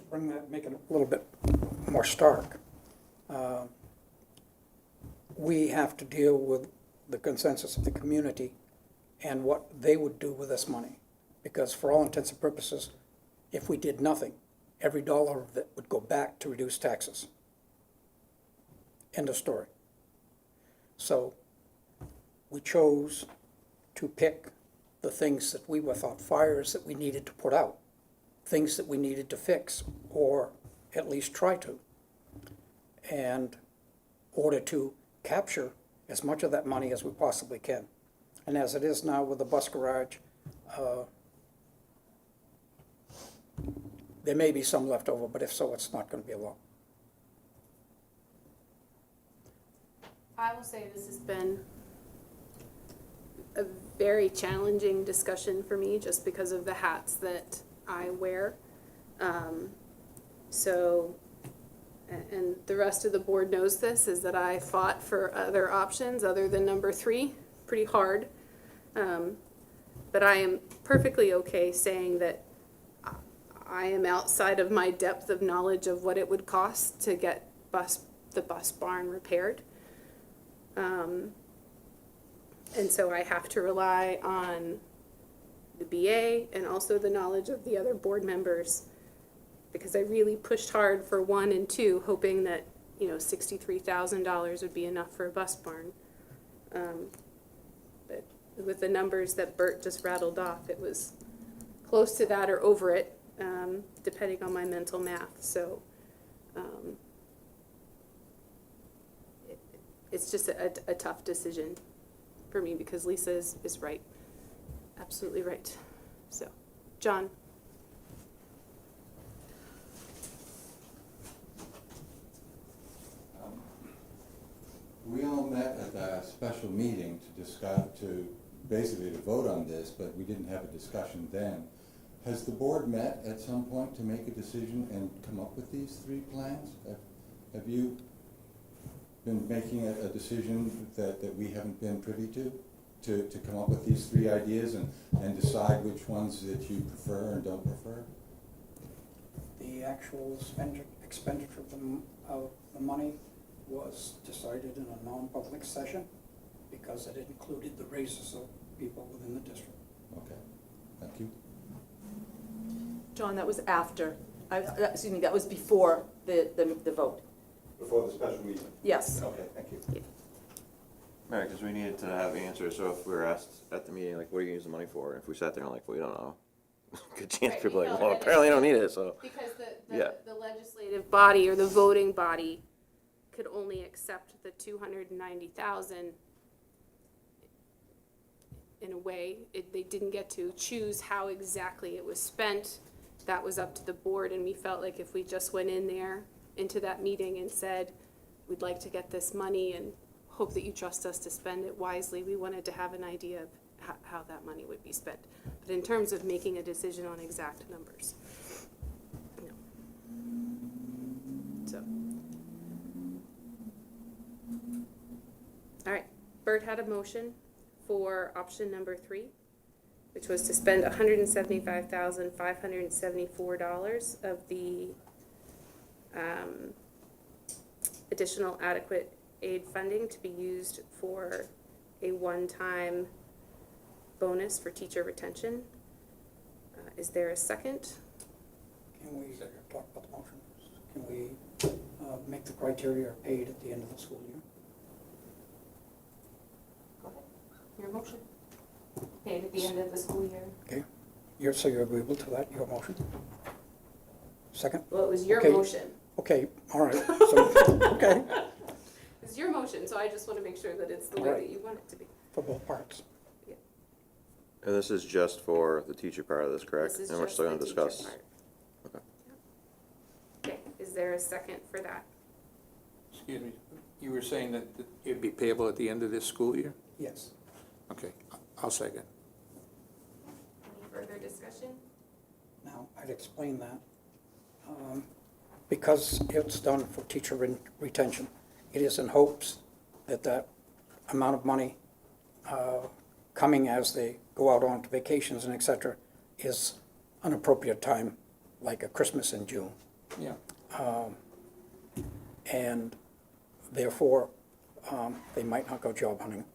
bring that, make it a little bit more stark. We have to deal with the consensus of the community and what they would do with this money. Because for all intents and purposes, if we did nothing, every dollar of it would go back to reduce taxes. End of story. So we chose to pick the things that we thought fires that we needed to put out, things that we needed to fix, or at least try to. And order to capture as much of that money as we possibly can. And as it is now with the bus garage, there may be some left over, but if so, it's not going to be a lot. I will say this has been a very challenging discussion for me just because of the hats that I wear. And the rest of the board knows this, is that I fought for other options other than number 3 pretty hard. But I am perfectly okay saying that I am outside of my depth of knowledge of what it would cost to get the bus barn repaired. And so I have to rely on the BA and also the knowledge of the other board members, because I really pushed hard for 1 and 2, hoping that, $63,000 would be enough for a bus barn. But with the numbers that Bert just rattled off, it was close to that or over it, depending on my mental math. So it's just a tough decision for me, because Lisa is right, absolutely right. So, John. We all met at a special meeting to discuss, basically to vote on this, but we didn't have a discussion then. Has the board met at some point to make a decision and come up with these 3 plans? Have you been making a decision that we haven't been privy to come up with these 3 ideas and decide which ones that you prefer and don't prefer? The actual expenditure of the money was decided in a non-public session because it included the raises of people within the district. Okay, thank you. John, that was after, that was before the vote. Before the special meeting? Yes. Okay, thank you. Right, because we needed to have answers, so if we were asked at the meeting, like, what do you use the money for? And if we sat there and like, we don't know, good chance Right, people are you like, know, well, and apparently I don't need it, so. Because Yeah. the legislative body or the voting body could only accept the 290,000 in a way. They didn't get to choose how exactly it was spent. That was up to the board, and we felt like if we just went into that meeting and said, we'd like to get this money and hope that you trust us to spend it wisely, we wanted to have an idea of how that money would be spent. But in terms of making a decision on exact numbers, no. So. All right, Bert had a motion for option number 3, which was to spend $175,574 of the additional adequate aid funding to be used for a one-time bonus for teacher retention. Is there a second? Can we talk about the motion first? Can we make the criteria paid at the end of the school year? Go ahead. Your motion. Paid at the end of the school year. Okay, so you're agreeable to that, your motion? Second? Well, it was your Okay. motion. Okay, all right, so, okay, It's your motion, so I just want to make sure that it's the way Right. that you want it to be. for both parts. And this is just for the teacher part of this, correct? This is And we're just still the gonna teacher discuss. part. Okay. Okay, is there a second for that? Excuse me, you were saying that it'd be payable at the end of this school year? Yes. Okay, I'll second. Any further discussion? Now, I'd explain that. Because it's done for teacher retention, it is in hopes that that amount of money coming as they go out on vacations and et cetera is an appropriate time, like a Christmas in June. Yeah. and therefore, they might not go job hunting.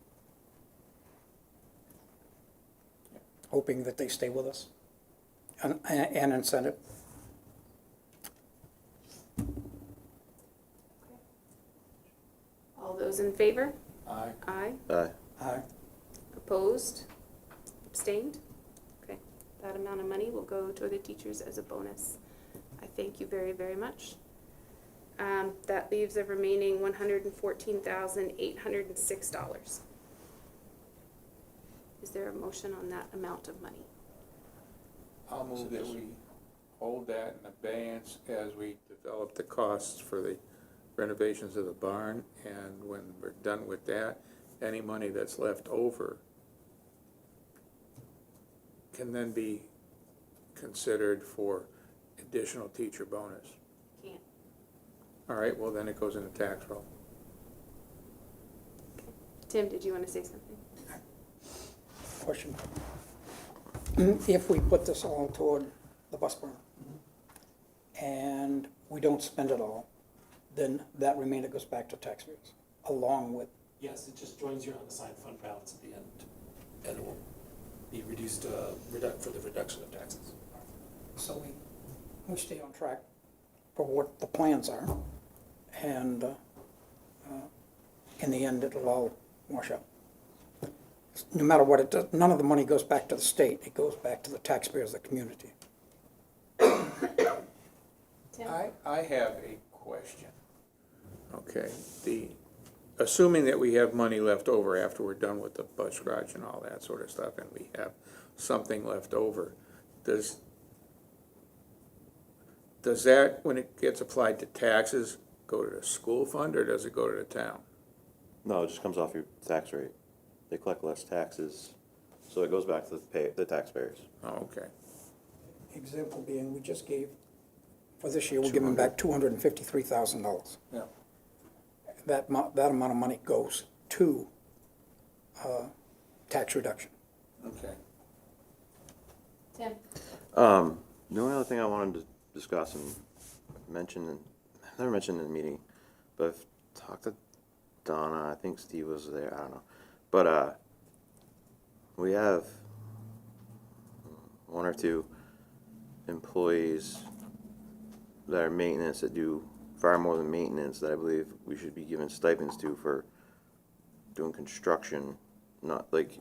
Hoping that they stay with us, and incentive. All those in favor? Aye. Aye. Aye. Opposed? Abstained? Okay, that amount of money will go toward the teachers as a bonus. I thank you very, very much. That leaves a remaining $114,806. Is there a motion on that amount of money? I'll move that we hold that in abeyance as we develop the costs for the renovations of the barn, and when we're done with that, any money that's left over can then be considered for additional teacher bonus. Can't. All right, well, then it goes in the tax roll. Tim, did you want to say something? Question. If we put this all toward the bus barn, and we don't spend it all, then that remainder goes back to taxpayers, along with, Yes, it just joins your unassigned fund balance at the end, and it will be reduced, for the reduction of taxes. so we stay on track for what the plans are, and in the end, it'll all wash out. No matter what it does, none of the money goes back to the state, it goes back to the taxpayers of the community. Tim? I have a question. Okay, assuming that we have money left over after we're done with the bus garage and all that sort of stuff, and we have something left over, does that, when it gets applied to taxes, go to the school fund, or does it go to the town? No, it just comes off your tax rate. They collect less taxes, so it goes back to the taxpayers. Oh, okay. Example being, we just gave, for this year, we're giving back $253,000. Yeah. That amount of money goes to tax reduction. Okay. Tim? The only other thing I wanted to discuss and mention, I never mentioned in the meeting, but I've talked to Donna, I think Steve was there, I don't know. But we have one or two employees that are maintenance that do far more than maintenance that I believe we should be giving stipends to for doing construction, not like,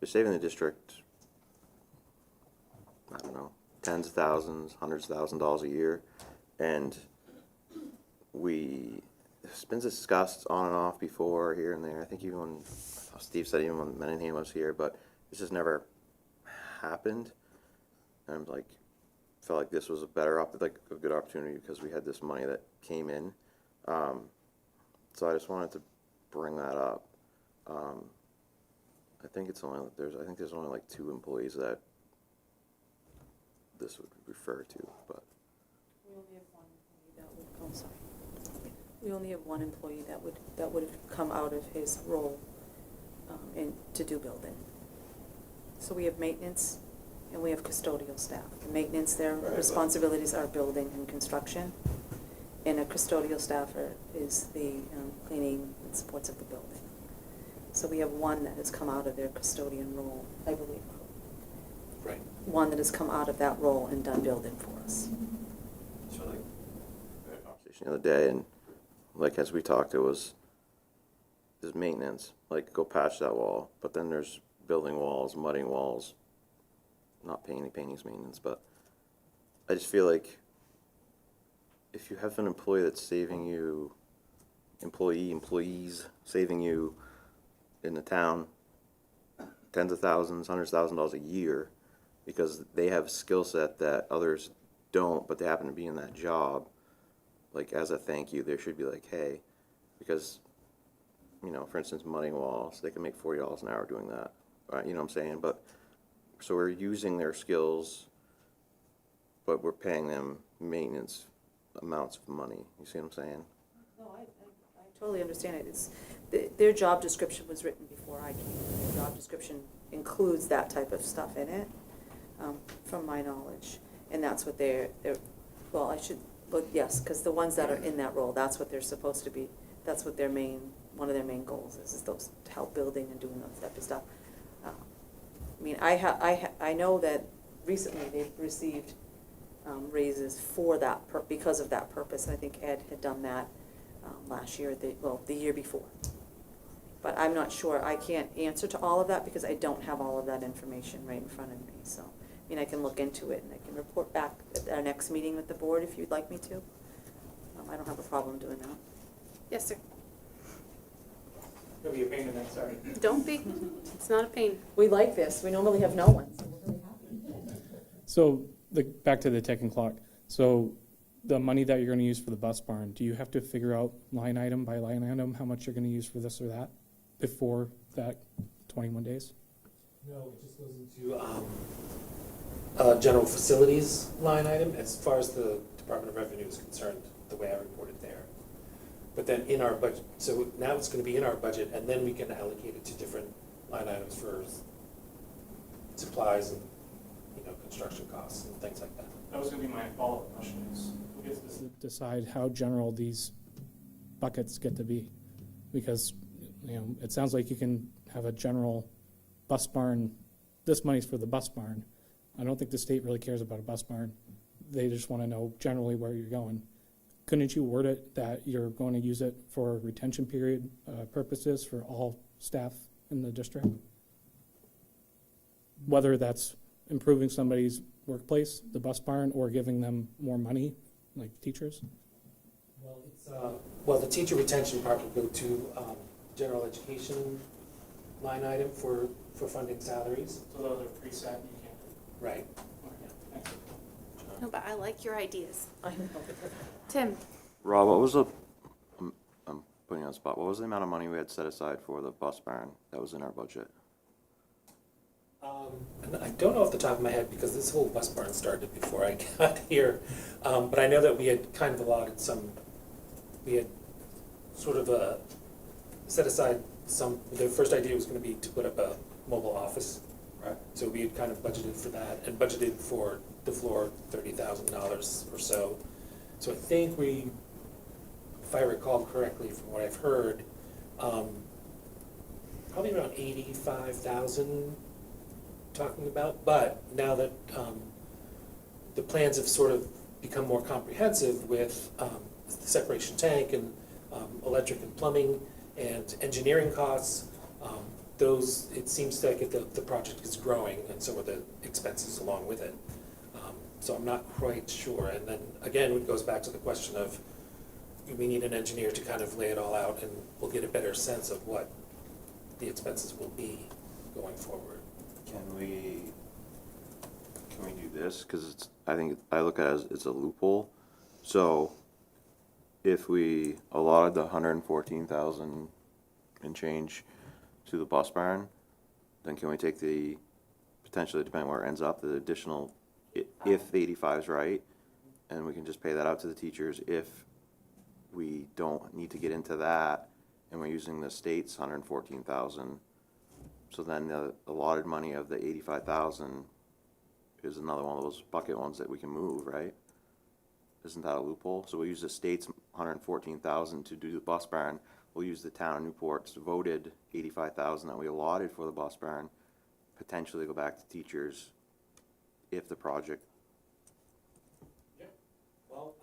they're saving the district, I don't know, tens of thousands, hundreds of $1,000s a year, and it's been discussed on and off before, here and there. I think even when Steve said even when Menahan was here, but this has never happened. And I'm like, felt like this was a good opportunity because we had this money that came in. So I just wanted to bring that up. I think there's only like 2 employees that this would refer to, but. We only have one employee that would, oh, sorry. We only have one employee that would have come out of his role to do building. So we have maintenance and we have custodial staff. The maintenance, their responsibilities are building and construction, and a custodial staffer is the cleaning and supports of the building. So we have one that has come out of their custodian role, I believe. Right. One that has come out of that role and done building for us. So like, The other day, and like as we talked, there's maintenance, like go patch that wall, but then there's building walls, mudding walls, not painting's maintenance, but I just feel like if you have an employee that's saving you, employees saving you in the town tens of thousands, $100,000 a year, because they have a skill set that others don't, but they happen to be in that job, like as a thank you, there should be like, hey, because, for instance, mudding walls, they can make $40 an hour doing that, you know what I'm saying? But, so we're using their skills, but we're paying them maintenance amounts of money, you see what I'm saying? No, I totally understand it. Their job description was written before I came. Their job description includes that type of stuff in it, from my knowledge. And that's what But yes, because the ones that are in that role, that's what they're supposed to be, that's what their main, one of their main goals is those, to help building and doing that type of stuff. I mean, I know that recently they've received raises for that, because of that purpose. I think Ed had done that last year, the year before. But I'm not sure, I can't answer to all of that because I don't have all of that information right in front of me, so. I mean, I can look into it and I can report back at our next meeting with the board if you'd like me to. I don't have a problem doing that. Yes, sir. It'll be a pain in that, sorry. Don't be. It's not a pain. We like this, we normally have no one, so we're really happy. So, back to the ticking clock. So, the money that you're gonna use for the bus barn, do you have to figure out line item by line item how much you're gonna use for this or that before that 21 days? No, it just goes into general facilities line item as far as the Department of Revenue is concerned, the way I reported there. But then in our budget, so now it's going to be in our budget, and then we can allocate it to different line items for supplies and, construction costs and things like that. That was gonna be my follow-up question is, who gets to decide how general these buckets get to be? Because, it sounds like you can have a general bus barn, this money's for the bus barn. I don't think the state really cares about a bus barn. They just want to know generally where you're going. Couldn't you word it that you're going to use it for retention period purposes for all staff in the district? Whether that's improving somebody's workplace, the bus barn, or giving them more money, like teachers? Well, it's the teacher retention part will go to general education line item for funding salaries. So those are preset, you can't. Right. No, but I like your ideas. I know. Tim? Rob, what was I'm putting you on the spot, what was the amount of money we had set aside for the bus barn that was in our budget? And I don't know off the top of my head because this whole bus barn started before I got here. But I know that we had kind of allotted we had sort of set aside the first idea was going to be to put up a mobile office. Right. So we had kind of budgeted for that and budgeted for the floor $30,000 or so. So I think if I recall correctly from what I've heard, probably around 85,000 talking about. But now that the plans have sort of become more comprehensive with the separation tank and electric and plumbing and engineering costs, it seems like the project is growing, and so are the expenses along with it. So I'm not quite sure. And then, again, it goes back to the question of, we need an engineer to kind of lay it all out, and we'll get a better sense of what the expenses will be going forward. Can we do this? Because I think I look at it as it's a loophole. So if we allotted the 114,000 and change to the bus barn, then can we take the, potentially, depending where it ends up, the additional, if the 85 is right, and we can just pay that out to the teachers if we don't need to get into that, and we're using the state's 114,000. So then the allotted money of the 85,000 is another one of those bucket ones that we can move, right? Isn't that a loophole? So we use the state's 114,000 to do the bus barn. We'll use the town of Newport's voted 85,000 that we allotted for the bus barn, potentially go back to teachers if the project. Well,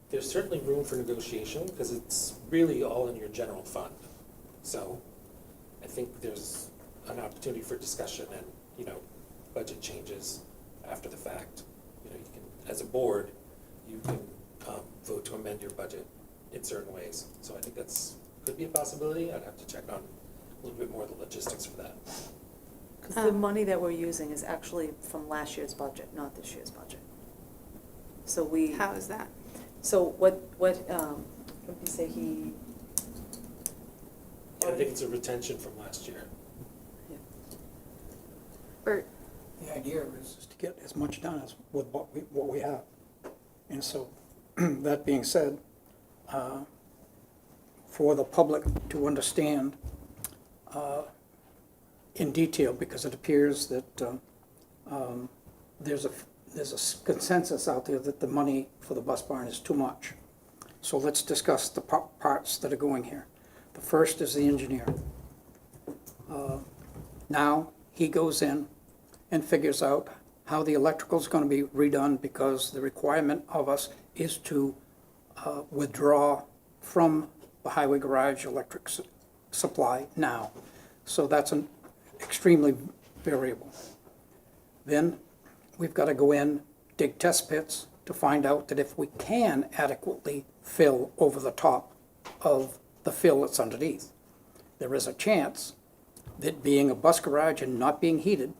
there's certainly room for negotiation because it's really all in your general fund. So I think there's an opportunity for discussion and, budget changes after the fact. You can, as a board, you can vote to amend your budget in certain ways. So I think could be a possibility. I'd have to check on a little bit more of the logistics for that. Because the money that we're using is actually from last year's budget, not this year's budget. So How is that? So what did he say I think it's a retention from last year. Bert? The idea is to get as much done as with what we have. And so, that being said, for the public to understand in detail, because it appears that there's there's a consensus out there that the money for the bus barn is too much. So let's discuss the parts that are going here. The first is the engineer. Now, he goes in and figures out how the electrical's gonna be redone, because the requirement of us is to withdraw from the highway garage electric supply now. So that's an extremely variable. Then, we've gotta go in, dig test pits to find out that if we can adequately fill over the top of the fill that's underneath, there is a chance that, being a bus garage and not being heated,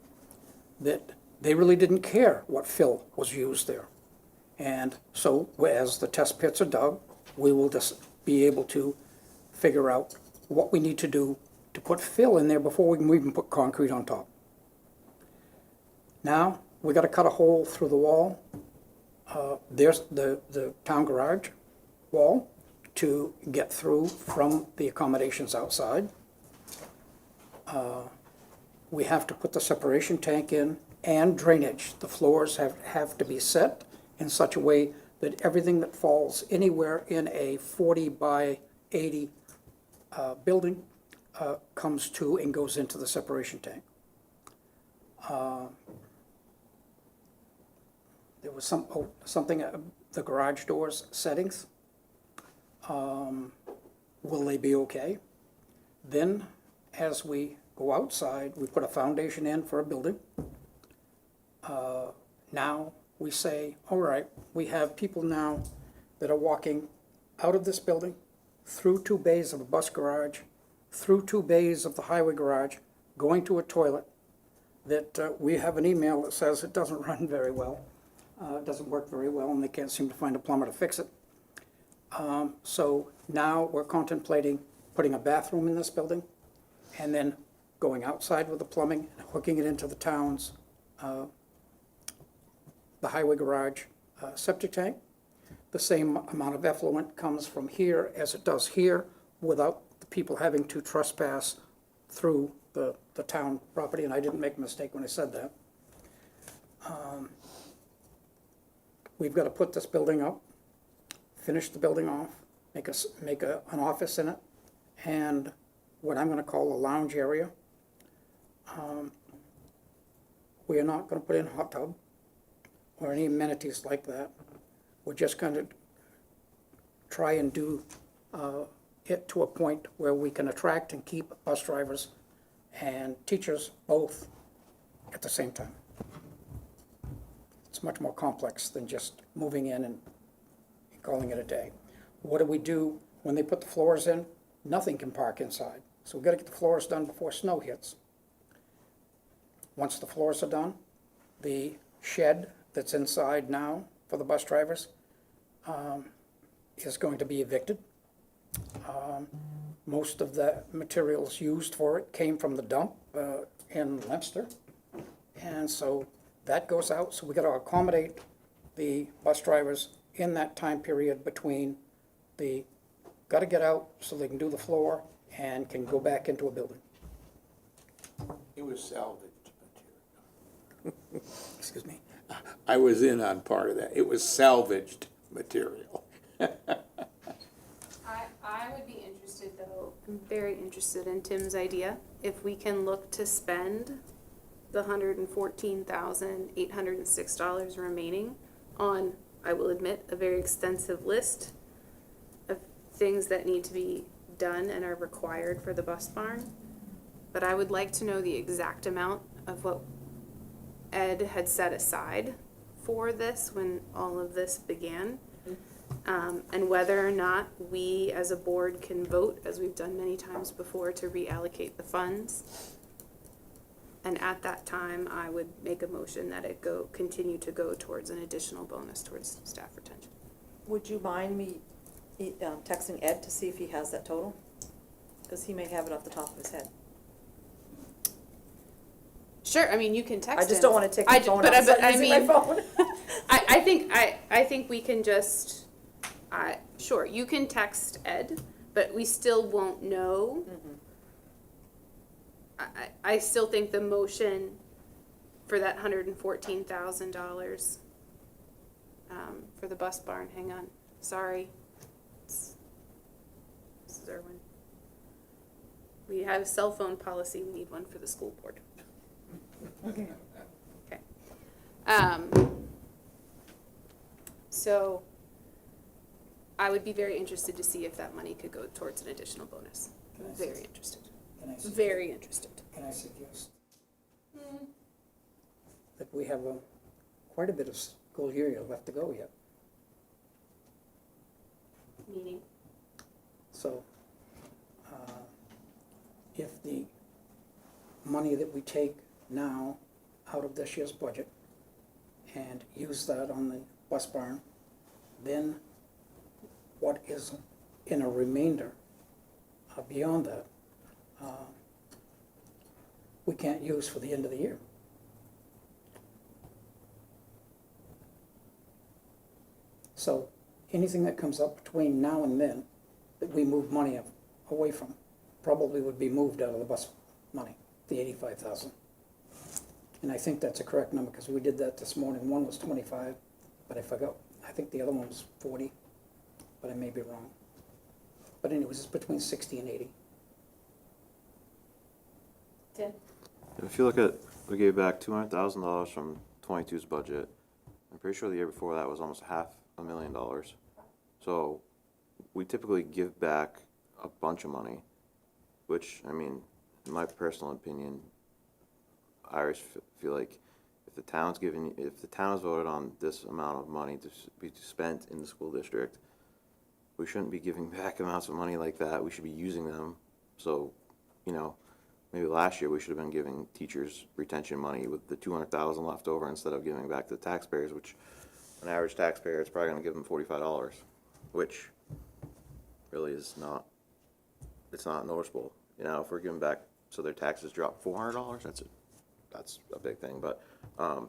that they really didn't care what fill was used there. And so, as the test pits are dug, we will just be able to figure out what we need to do to put fill in there before we can even put concrete on top. Now, we gotta cut a hole through the wall. There's the town garage wall to get through from the accommodations outside. We have to put the separation tank in and drainage. The floors have to be set in such a way that everything that falls anywhere in a 40 by 80 building comes to and goes into the separation tank. There was something, the garage doors settings. Will they be okay? Then, as we go outside, we put a foundation in for a building. Now we say, all right, we have people now that are walking out of this building, through 2 bays of a bus garage, through 2 bays of the highway garage, going to a toilet, that we have an email that says it doesn't run very well, it doesn't work very well, and they can't seem to find a plumber to fix it. So now we're contemplating putting a bathroom in this building, and then going outside with the plumbing, hooking it into the town's, the highway garage septic tank. The same amount of effluent comes from here as it does here, without the people having to trespass through the town property, and I didn't make a mistake when I said that. We've got to put this building up, finish the building off, make an office in it, and what I'm gonna call a lounge area. We are not gonna put in a hot tub or any amenities like that. We're just gonna try and do it to a point where we can attract and keep bus drivers and teachers both at the same time. It's much more complex than just moving in and calling it a day. What do we do when they put the floors in? Nothing can park inside. So we've got to get the floors done before snow hits. Once the floors are done, the shed that's inside now for the bus drivers is going to be evicted. Most of the materials used for it came from the dump in Leinster. And so that goes out. So we got to accommodate the bus drivers in that time period between got to get out so they can do the floor and can go back into a building. It was salvaged material. Excuse me. I was in on part of that. It was salvaged material. I would be interested, though, I'm very interested in Tim's idea, if we can look to spend the $114,806 remaining on, I will admit, a very extensive list of things that need to be done and are required for the bus barn. But I would like to know the exact amount of what Ed had set aside for this when all of this began. And whether or not we as a board can vote, as we've done many times before, to reallocate the funds. And at that time, I would make a motion that it continue to go towards an additional bonus towards staff retention. Would you mind me texting Ed to see if he has that total? Because he may have it off the top of his head. Sure, I mean, you can text I just him. don't want to take my phone out, so I'm using my phone. I think we can just, sure, you can text Ed, but we still won't know. I still think the motion for that $114,000 for the bus barn. Hang on, sorry. This is Irwin. We have a cell phone policy, we need one for the school board. Okay. Okay. So I would be very interested to see if that money could go towards an additional bonus. Can I Very suggest- interested. Can I suggest- Very interested. Can I suggest that we have quite a bit of school year left to go yet? Meaning? So, if the money that we take now out of this year's budget and use that on the bus barn, then what is in a remainder beyond that, we can't use for the end of the year. So anything that comes up between now and then that we move money away from probably would be moved out of the bus money, the 85,000. And I think that's a correct number because we did that this morning. One was 25, but I forgot. I think the other one was 40, but I may be wrong. But anyways, it's between 60 and 80. Tim? If you look at, we gave back $200,000 from 22's budget. I'm pretty sure the year before that was almost $500,000. So we typically give back a bunch of money, which, I mean, in my personal opinion, I always feel like if the town's if the town has voted on this amount of money to be spent in the school district, we shouldn't be giving back amounts of money like that. We should be using them. So, you know, maybe last year we should have been giving teachers retention money with the $200,000 left over instead of giving back to the taxpayers, which an average taxpayer is probably going to give them $45, which really is not, it's not noticeable. You know, if we're giving back so their taxes drop $400, that's a big thing. But I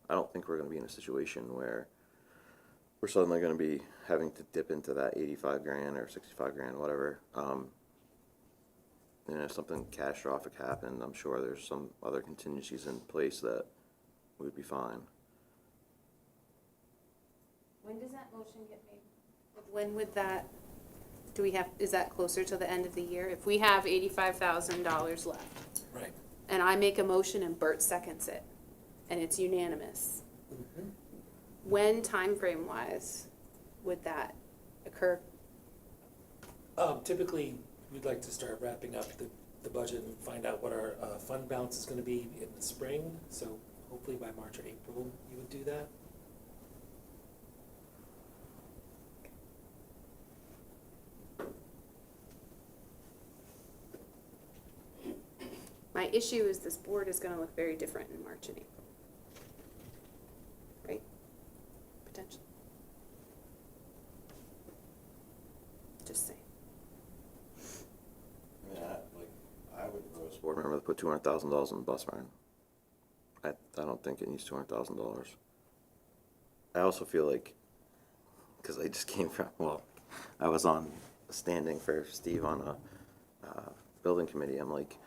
don't think we're going to be in a situation where we're suddenly going to be having to dip into that 85 grand or 65 grand, whatever. And if something catastrophic happened, I'm sure there's some other contingencies in place that would be fine. When does that motion get made? When would that, is that closer to the end of the year? If we have $85,000 left, Right. and I make a motion and Bert seconds it, and it's unanimous, when timeframe wise would that occur? Typically, we'd like to start wrapping up the budget and find out what our fund balance is gonna be in the spring, so hopefully by March or April, you would do that. My issue is this board is gonna look very different in March and April. Right? Potentially. Just saying. Yeah, I would vote board member to put $200,000 in the bus barn. I don't think it needs $200,000. I also feel like, because I just came from, I was on standing for Steve on a building committee. I'm like,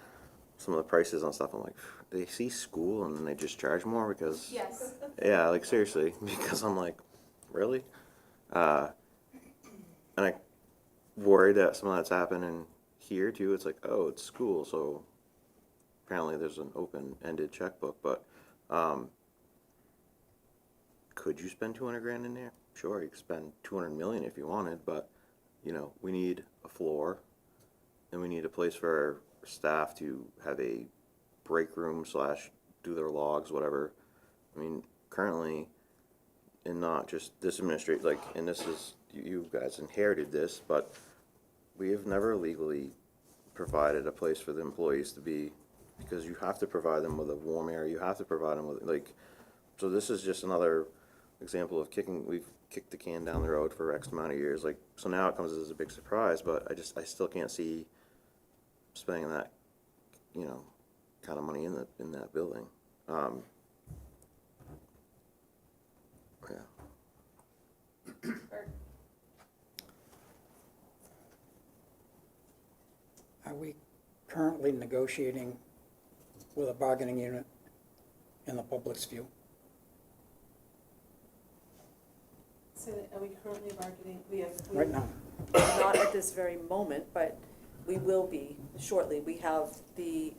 some of the prices on stuff, I'm like, they see school and then they just charge more because, Yes. yeah, like seriously, because I'm like, really? And I worry that some of that's happening here too. It's like, oh, it's school, so apparently there's an open-ended checkbook, but could you spend 200 grand in there? Sure, you could spend 200 million if you wanted, but you know, we need a floor and we need a place for our staff to have a break room / do their logs, whatever. I mean, currently, and not just this administration, like, and this is, you guys inherited this, but we have never legally provided a place for the employees to be, because you have to provide them with a warm area, you have to provide them with, like, so this is just another example of we've kicked the can down the road for X amount of years, like, so now it comes as a big surprise, but I still can't see spending that, you know, kind of money in that building. Yeah. Are we currently negotiating with a bargaining unit in the public's view. So are we currently marketing, we have. Right now, Not at this very moment, but we will be shortly. We have the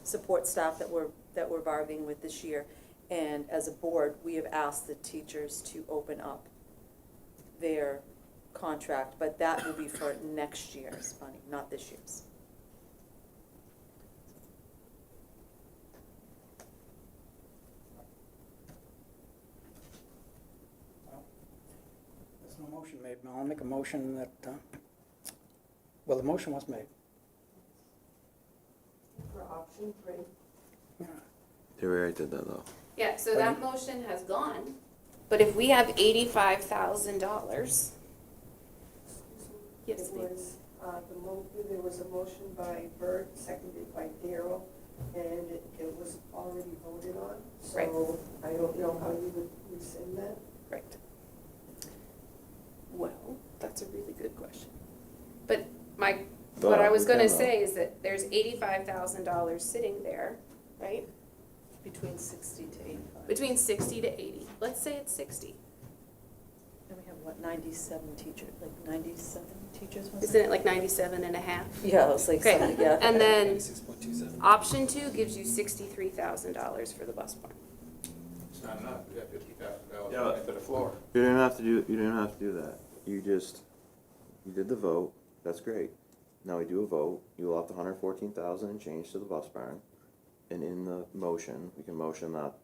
support staff that we're bargaining with this year. And as a board, we have asked the teachers to open up their contract, but that will be for next year's money, not this year's. there's no motion made, but I'll make a motion that, well, the motion was made. For option 3. Yeah. Yeah, we already did that though. Yeah, so that motion has gone, but if we have $85,000. Yes, It ma'am. was, there was a motion by Bert, seconded by Darrell, and it was already voted on. Right. So I don't know how you would rescind that. Right. Well, that's a really good question. But what I was we can gonna vote. say is that there's $85,000 sitting there, right? Between 60 to 85. Between 60 to 80. Let's say it's 60. And we have, what, 97 teachers, like 97 teachers? wasn't Isn't it like 97 and a half? Yeah, it was like Okay, something, yeah. and then 96.27. option 2 gives you $63,000 for the bus barn. It's not enough, we got $50,000 Yeah. money for the floor. You didn't have to do that. You did the vote, that's great. Now we do a vote, you left 114,000 and change to the bus barn. And in the motion, we can motion that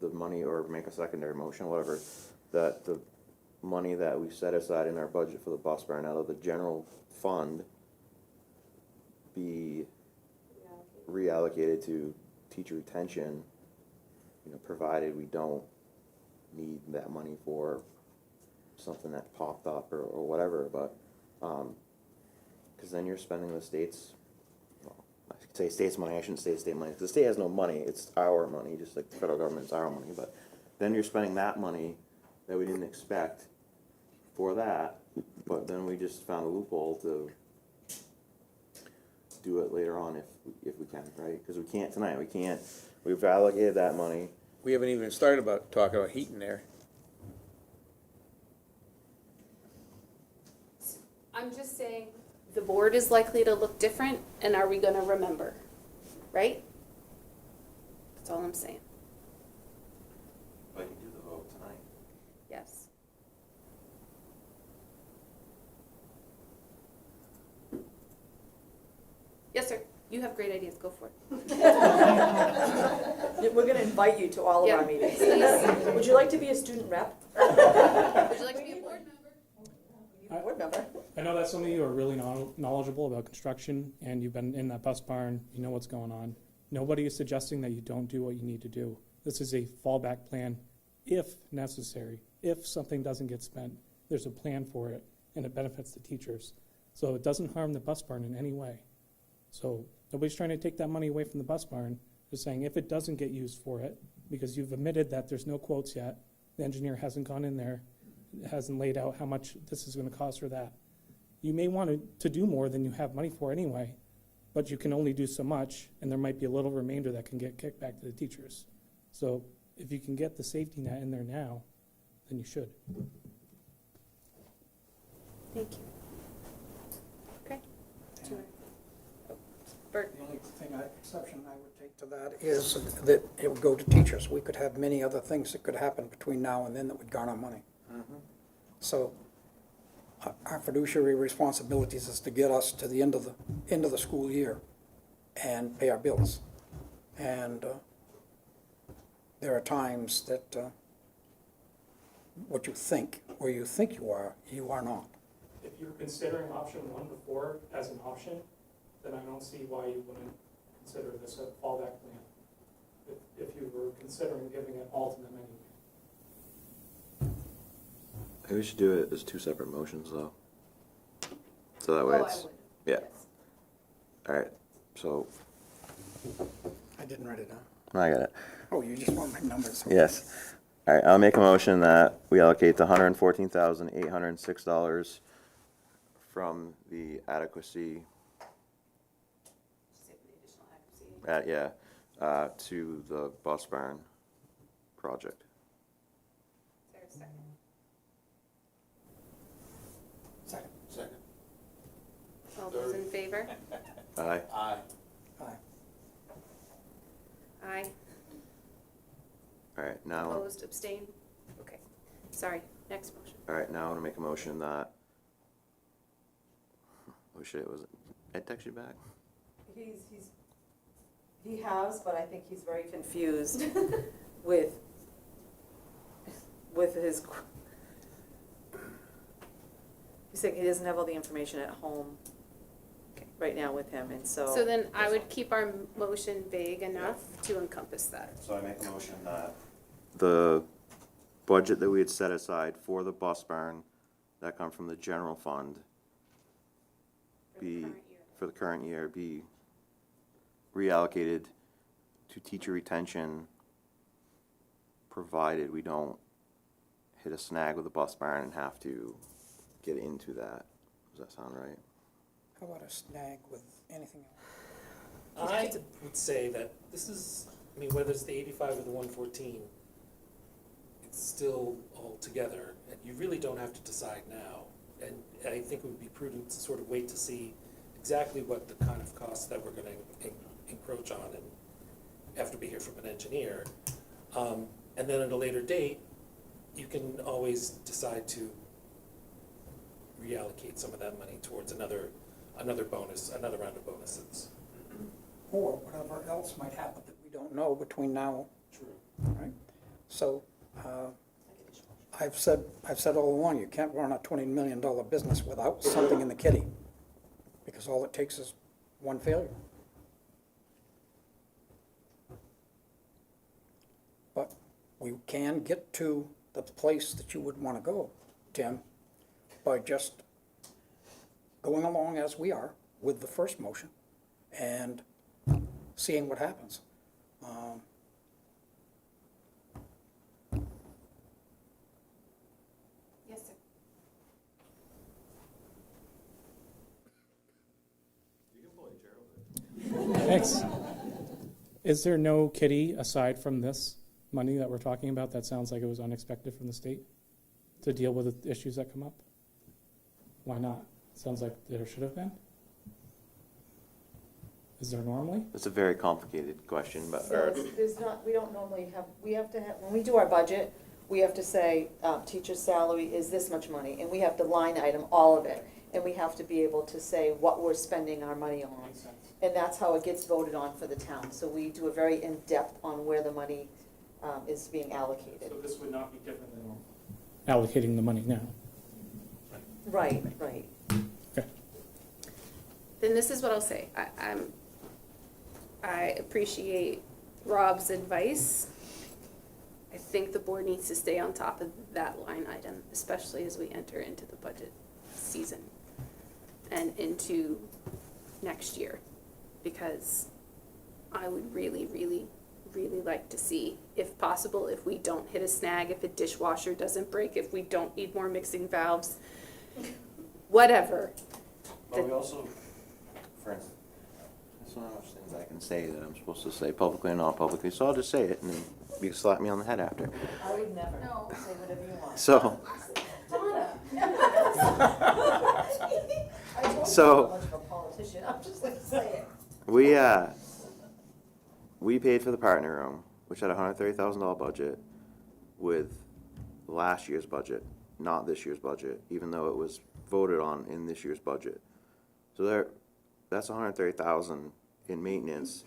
the money, or make a secondary motion, whatever, that the money that we set aside in our budget for the bus barn out of the general fund be reallocated to teacher retention, provided we don't need that money for something that popped up or whatever, but, cause then you're spending the state's, well, I could say state's money, I shouldn't say state money, 'cause the state has no money, it's our money, just like the federal government's our money, but then you're spending that money that we didn't expect for that, but then we just found a loophole to do it later on if we can, right? Cause we can't tonight, we've allocated that money. We haven't even started talking about heating there. I'm just saying, the board is likely to look different, and are we gonna remember, right? That's all I'm saying. But you do the vote tonight. Yes. Yes, sir. You have great ideas. Go for it. We're gonna invite you to all of our Yeah, meetings. please. Would you like to be a student rep? Would you like to be a board member? Board member? I know that some of you are really knowledgeable about construction, and you've been in that bus barn, you know what's going on. Nobody is suggesting that you don't do what you need to do. This is a fallback plan if necessary. If something doesn't get spent, there's a plan for it, and it benefits the teachers. So it doesn't harm the bus barn in any way. So nobody's trying to take that money away from the bus barn. They're saying if it doesn't get used for it, because you've admitted that there's no quotes yet, the engineer hasn't gone in there, hasn't laid out how much this is going to cost for that. You may want to do more than you have money for anyway, but you can only do so much, and there might be a little remainder that can get kicked back to the teachers. So if you can get the safety net in there now, then you should. Thank you. Okay. Do you want- oh, Bert. The only exception I would take to that is that it would go to teachers. We could have many other things that could happen between now and then that would garner money. So our fiduciary responsibilities is to get us to the end of the school year and pay our bills. And there are times that what you think, where you think you are not. If you were considering option 1 before as an option, then I don't see why you wouldn't consider this a fallback plan. If you were considering giving it all to them anyway. I think we should do it as two separate motions though. So that way Oh, I it's, would. yeah, Yes. alright, so, I didn't write it down. I got it. Oh, you just want my numbers? Yes. Alright, I'll make a motion that we allocate the $114,806 from the adequacy, Just say the additional adequacy. yeah, to the bus barn project. Is there a second? Second. Second. All those in favor? Aye. Aye. Aye. Aye. All right, now, Opposed, abstained? Okay, sorry, next motion. all right, now I want to make a motion that, oh shit, was it, Ed text you back? He has, but I think he's very confused with his, he's saying he doesn't have all the information at home right now with him, and so. So then I would keep our motion vague enough to encompass that. So I make a motion that the budget that we had set aside for the bus barn, that come from the general fund, be, for the current year, be reallocated to teacher retention, provided we don't hit a snag with the bus barn and have to get into that. Does that sound right? How about a snag with anything else? I would say that this is, I mean, whether it's the 85 or the 114, it's still all together, and you really don't have to decide now. And I think it would be prudent to sort of wait to see exactly what the kind of costs that we're going to encroach on and after we hear from an engineer. And then at a later date, you can always decide to reallocate some of that money towards another bonus, another round of bonuses. Or whatever else might happen that we don't know between now. True. Right? So, I've said all along, you can't run a $20 million business without something in the kitty, because all it takes is one failure. But we can get to the place that you would want to go, Tim, by just going along as we are with the first motion and seeing what happens. Yes, sir. Thanks. Is there no kitty aside from this money that we're talking about that sounds like it was unexpected from the state to deal with the issues that come up? Why not? Sounds like there should have been. Is there normally? It's a very complicated question, but, So there's not, we don't normally have, we have to have, when we do our budget, we have to say, teacher's salary is this much money, and we have to line item all of it. And we have to be able to say what we're spending our money on. And that's how it gets voted on for the town. So we do a very in-depth on where the money is being allocated. So this would not be different than normal? Allocating the money now. Right, right. Okay. Then this is what I'll say. I appreciate Rob's advice. I think the board needs to stay on top of that line item, especially as we enter into the budget season and into next year, because I would really, really, really like to see, if possible, if we don't hit a snag, if a dishwasher doesn't break, if we don't need more mixing valves, whatever. but we also, for instance, there's not much things I can say that I'm supposed to say publicly and not publicly, so I'll just say it, and then you can slap me on the head after. I would never say whatever you want. So, I told you So- I'm not much of a politician, I'm just like, say it. we paid for the partner room, which had a $130,000 budget, with last year's budget, not this year's budget, even though it was voted on in this year's budget. So that's $130,000 in maintenance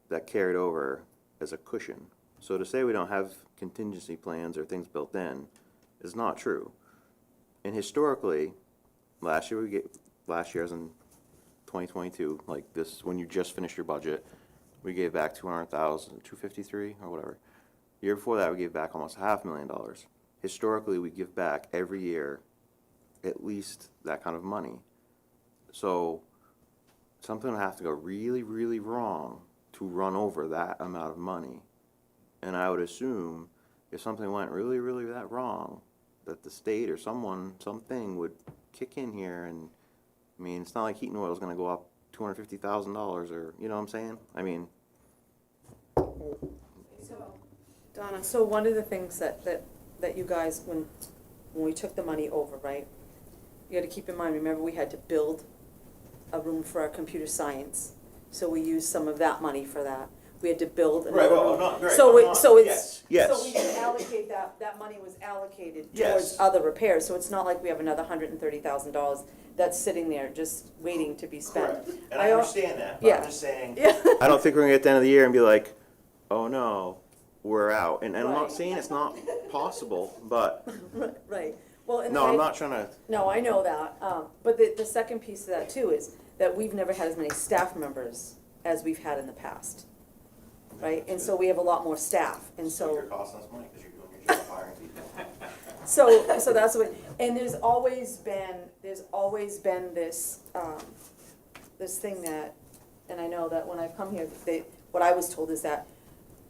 that carried over as a cushion. So to say we don't have contingency plans or things built in is not true. And historically, last year as in 2022, like this, when you just finished your budget, we gave back 200,000, 253 or whatever. The year before that, we gave back almost $500,000. Historically, we give back every year at least that kind of money. So something would have to go really, really wrong to run over that amount of money. And I would assume if something went really, really that wrong, that the state or something would kick in here. And I mean, it's not like heating oil is going to go up $250,000 or, you know what I'm saying? I mean, Donna. So one of the things that you guys, when we took the money over, right? You gotta keep in mind, remember, we had to build a room for our computer science. So we used some of that money for that. We had to build Right, another well, room. no, right, So I'm it, not- so it's, yes, so we yes. can allocate that money was allocated Yes. towards other repairs. So it's not like we have another $130,000 that's sitting there just waiting to be spent. Correct. And I I al- understand that, but Yeah. I'm just saying, Yeah. I don't think we're gonna get to the end of the year and be like, oh no, we're out. And I'm Right. not saying it's not possible, but, Right. Well, and no, I- I'm not trying to, No, I know that, but the second piece of that too is that we've never had as many staff members as we've had in the past, right? And so we have a lot more staff, and so you're so, costing us money because you're doing your job hiring people. so that's what, and there's always been this, this thing that, and I know that when I've come here, what I was told is that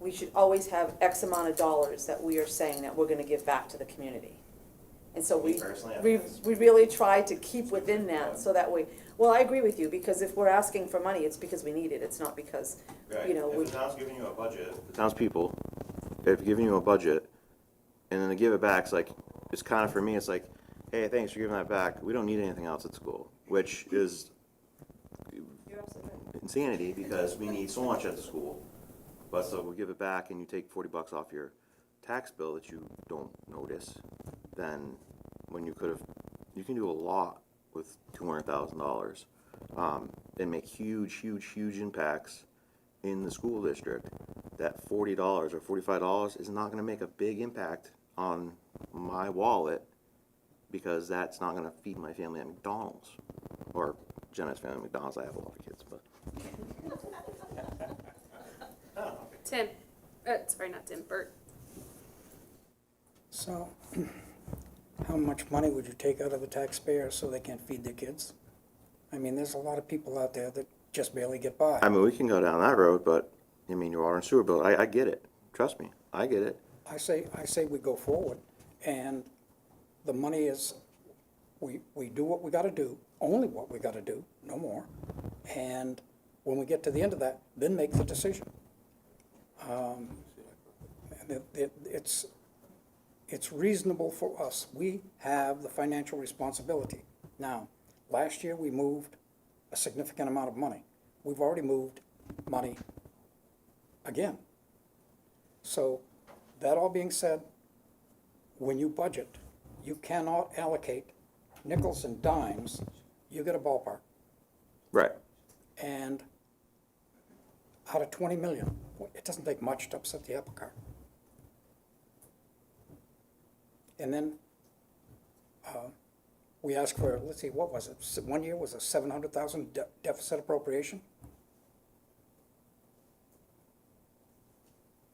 we should always have X amount of dollars that we are saying that we're gonna give back to the community. And so Me personally, I we think it's- really try to keep within that, so that way, well, I agree with you, because if we're asking for money, it's because we need it, it's not because, Right. you know, If we, the town's giving you a budget, the townspeople, if giving you a budget, and then to give it back, it's like, it's kind of, for me, it's like, hey, thanks for giving that back, we don't need anything else at school, which is you're absolutely right. insanity, because we need so much at the school. But so we give it back and you take $40 off your tax bill that you don't notice, then when you could have, you can do a lot with $200,000, and make huge impacts in the school district. That $40 or $45 is not gonna make a big impact on my wallet, because that's not gonna feed my family at McDonald's, or Jenna's family at McDonald's. I have a lot of kids, but. Tim, sorry, not Tim, Bert. So, how much money would you take out of the taxpayers so they can't feed their kids? I mean, there's a lot of people out there that just barely get by. I mean, we can go down that road, but, I mean, your water and sewer bill, I get it. Trust me, I get it. I say we go forward, and the money is, we do what we gotta do, only what we gotta do, no more. And when we get to the end of that, then make the decision. And it's reasonable for us. We have the financial responsibility. Now, last year, we moved a significant amount of money. We've already moved money again. So, that all being said, when you budget, you cannot allocate nickels and dimes, you get a ballpark. Right. And out of 20 million, it doesn't take much to upset the apple cart. And then we asked for, let's see, what was it? 1 year was a 700,000 deficit appropriation?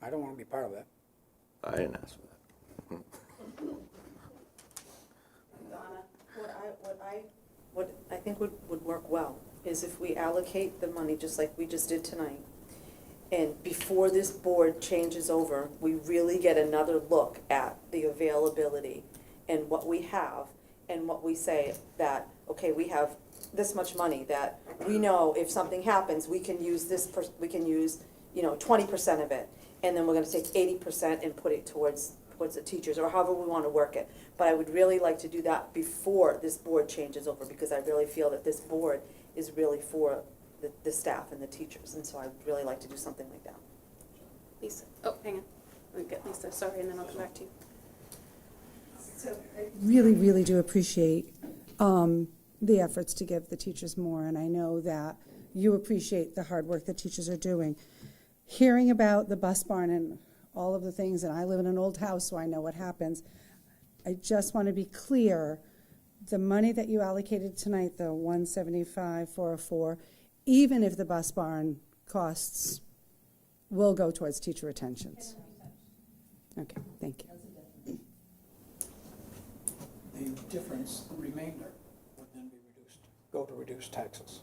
I don't want to be part of that. I didn't ask for that. Donna, what I think would work well is if we allocate the money just like we just did tonight. And before this board changes over, we really get another look at the availability and what we have, and what we say that, okay, we have this much money that we know if something happens, we can use we can use, 20% of it. And then we're gonna take 80% and put it towards the teachers, or however we wanna work it. But I would really like to do that before this board changes over, because I really feel that this board is really for the staff and the teachers, and so I'd really like to do something like that. Lisa, oh, hang on. Let me get Lisa, sorry, and then I'll come back to you. Really, really do appreciate the efforts to give the teachers more, and I know that you appreciate the hard work that teachers are doing. Hearing about the bus barn and all of the things, and I live in an old house, so I know what happens, I just want to be clear, the money that you allocated tonight, the $175,404, even if the bus barn costs, will go towards teacher retentions. Okay, thank you. The difference, the remainder, would then be reduced, go to reduced taxes.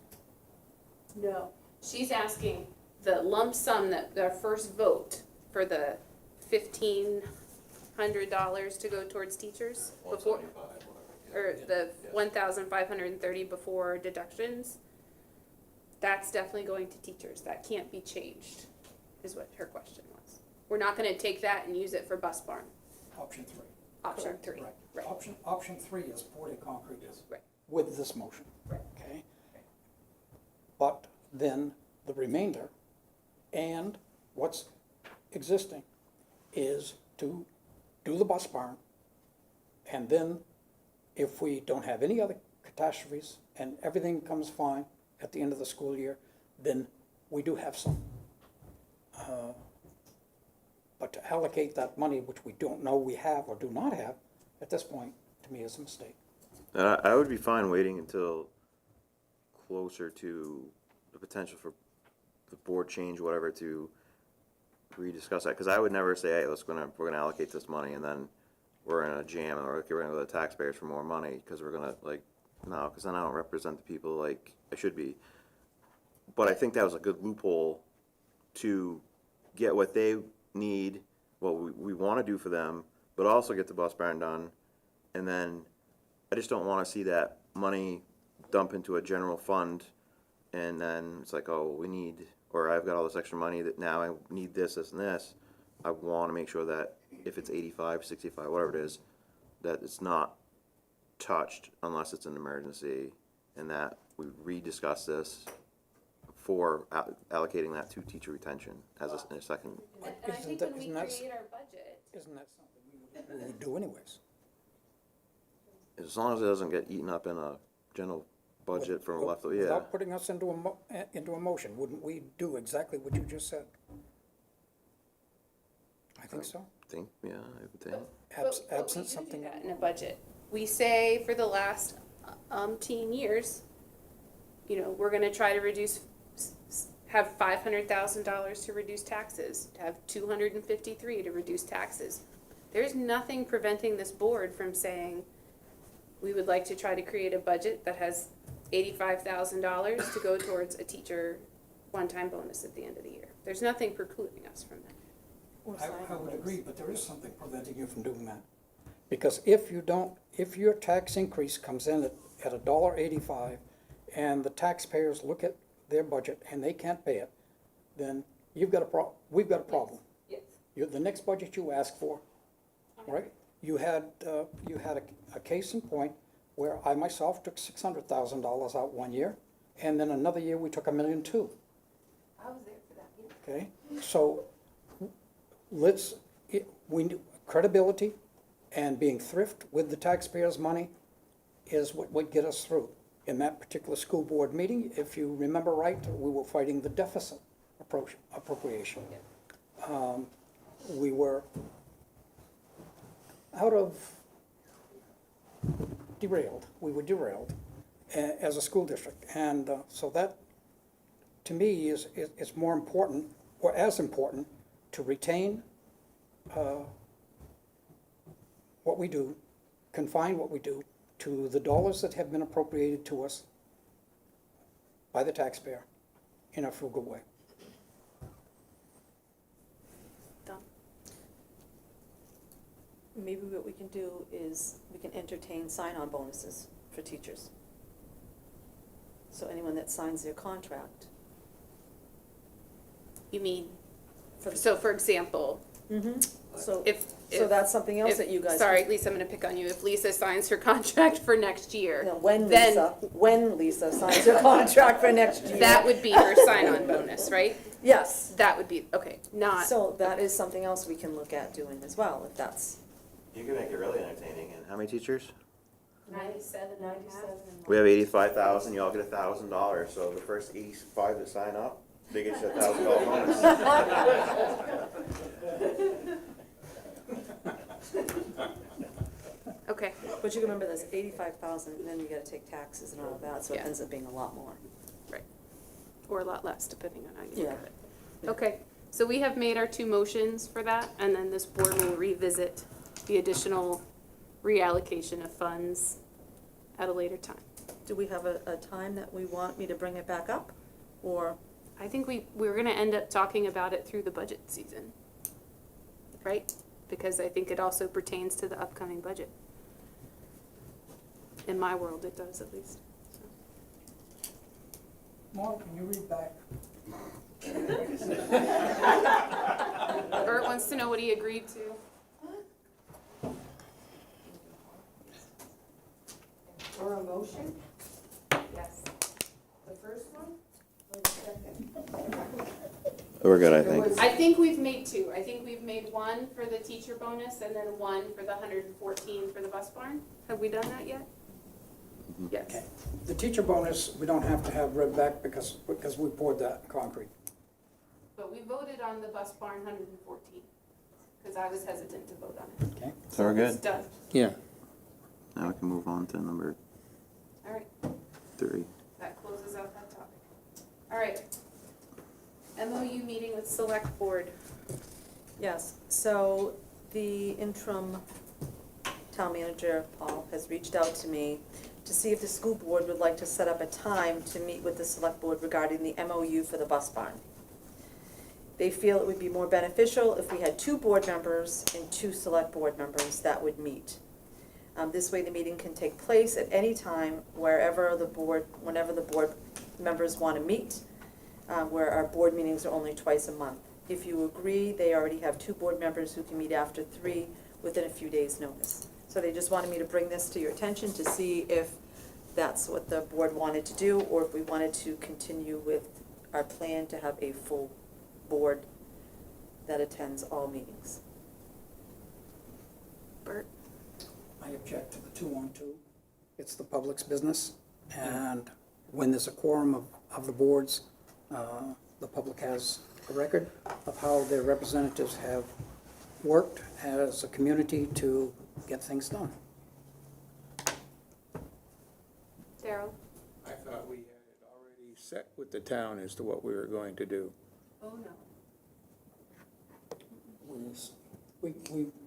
No. She's asking the lump sum that our first vote for the $1,500 to go towards teachers before, or the 1,530 before deductions. That's definitely going to teachers. That can't be changed. is what her question was. We're not gonna take that and use it for bus barn, Option three. option three, Right. right. Option three is poured in concrete is Right. with this motion. Right. Okay? But then the remainder and what's existing is to do the bus barn. And then if we don't have any other catastrophes and everything comes fine at the end of the school year, then we do have some. But to allocate that money, which we don't know we have or do not have, at this point, to me is a mistake. And I would be fine waiting until closer to the potential for the board change, whatever, to rediscuss that, because I would never say, hey, we're gonna allocate this money, and then we're in a jam, and we're gonna go to the taxpayers for more money, because we're gonna, like, no, because then I don't represent the people like I should be. But I think that was a good loophole to get what they need, what we wanna do for them, but also get the bus barn done, and then I just don't wanna see that money dump into a general fund, and then it's like, oh, we need, or I've got all this extra money that now I need this, this, and this. I wanna make sure that if it's 85, 65, whatever it is, that it's not touched unless it's an emergency, and that we rediscuss this for allocating that to teacher retention as a second. And I think when we create our budget, Isn't that something we would do anyways? As long as it doesn't get eaten up in a general budget from left, yeah. Without putting us into a motion, wouldn't we do exactly what you just said? I think so. Yeah, I would think. but we Absent do something. that in a budget. We say for the last teen years, you know, we're gonna try to reduce, have $500,000 to reduce taxes, to have 253 to reduce taxes. There's nothing preventing this board from saying, we would like to try to create a budget that has $85,000 to go towards a teacher one-time bonus at the end of the year. There's nothing precluding us from that. I would agree, but there is something preventing you from doing that. Because if you don't, if your tax increase comes in at $1.85 and the taxpayers look at their budget and they can't pay it, then we've got a problem. Yes. The next budget you ask for, right? You had a case in point where I myself took $600,000 out one year, and then another year we took $1.2 million. I was there for that, yeah. Okay, so credibility and being thrift with the taxpayers' money is what would get us through. In that particular school board meeting, if you remember right, we were fighting the deficit appropriation. We were we were derailed as a school district. And so that, to me, is more important, or as important, to retain what we do, confine what we do to the dollars that have been appropriated to us by the taxpayer in a frugal way. Done. Maybe what we can do is we can entertain sign-on bonuses for teachers. So anyone that signs their contract. You mean, For the- so for example, So, if. so that's something else if- that you guys. Sorry, Lisa, I'm gonna pick on you. If Lisa signs her contract for next year, No, when then Lisa signs her contract for next year. that would be her sign-on bonus, right? Yes. That would be, okay, not, So that is something else we can look at doing as well, if that's. You can make it really entertaining. And how many teachers? 97 and a half. We have 85,000. You all get $1,000. So the first 85 that sign up, they get you $1,000 bonus. Okay, But you can remember there's 85,000, and then you gotta take taxes and all of that, so it Yeah. ends up being a lot more. right. Or a lot less, depending on how you look Yeah. at it. Okay, so we have made our 2 motions for that, and then this board will revisit the additional reallocation of funds at a later time. Do we have a time that we want me to bring it back up, or? I think we're gonna end up talking about it through the budget season, right? Because I think it also pertains to the upcoming budget. In my world, it does at least. So. Mark, can you read back Bert wants to know what he agreed to. For a motion, Yes. the first one, or the second? We're good, I There think. was- I think we've made two. I think we've made one for the teacher bonus and then one for the 114 for the bus barn. Have we done that yet? Yes. Okay. The teacher bonus, we don't have to have read back because we poured that in concrete. But we voted on the bus barn 114, because I was hesitant to vote on it. Okay? So we're It's good. done. Yeah. Now we can move on to number All right, 3. that closes out that topic. All right. MOU meeting with select board. Yes, so the interim town manager, Paul, has reached out to me to see if the school board would like to set up a time to meet with the select board regarding the MOU for the bus barn. They feel it would be more beneficial if we had 2 board members and 2 select board members that would meet. This way the meeting can take place at any time, whenever the board members want to meet, where our board meetings are only twice a month. If you agree, they already have 2 board members who can meet after 3 within a few days' notice. So they just wanted me to bring this to your attention to see if that's what the board wanted to do, or if we wanted to continue with our plan to have a full board that attends all meetings. Bert? I object to the 2-on-2. It's the public's business, and when there's a quorum of the boards, the public has a record of how their representatives have worked as a community to get things done. Daryl? I thought we had it already set with the town as to what we were going to do. Oh, no. We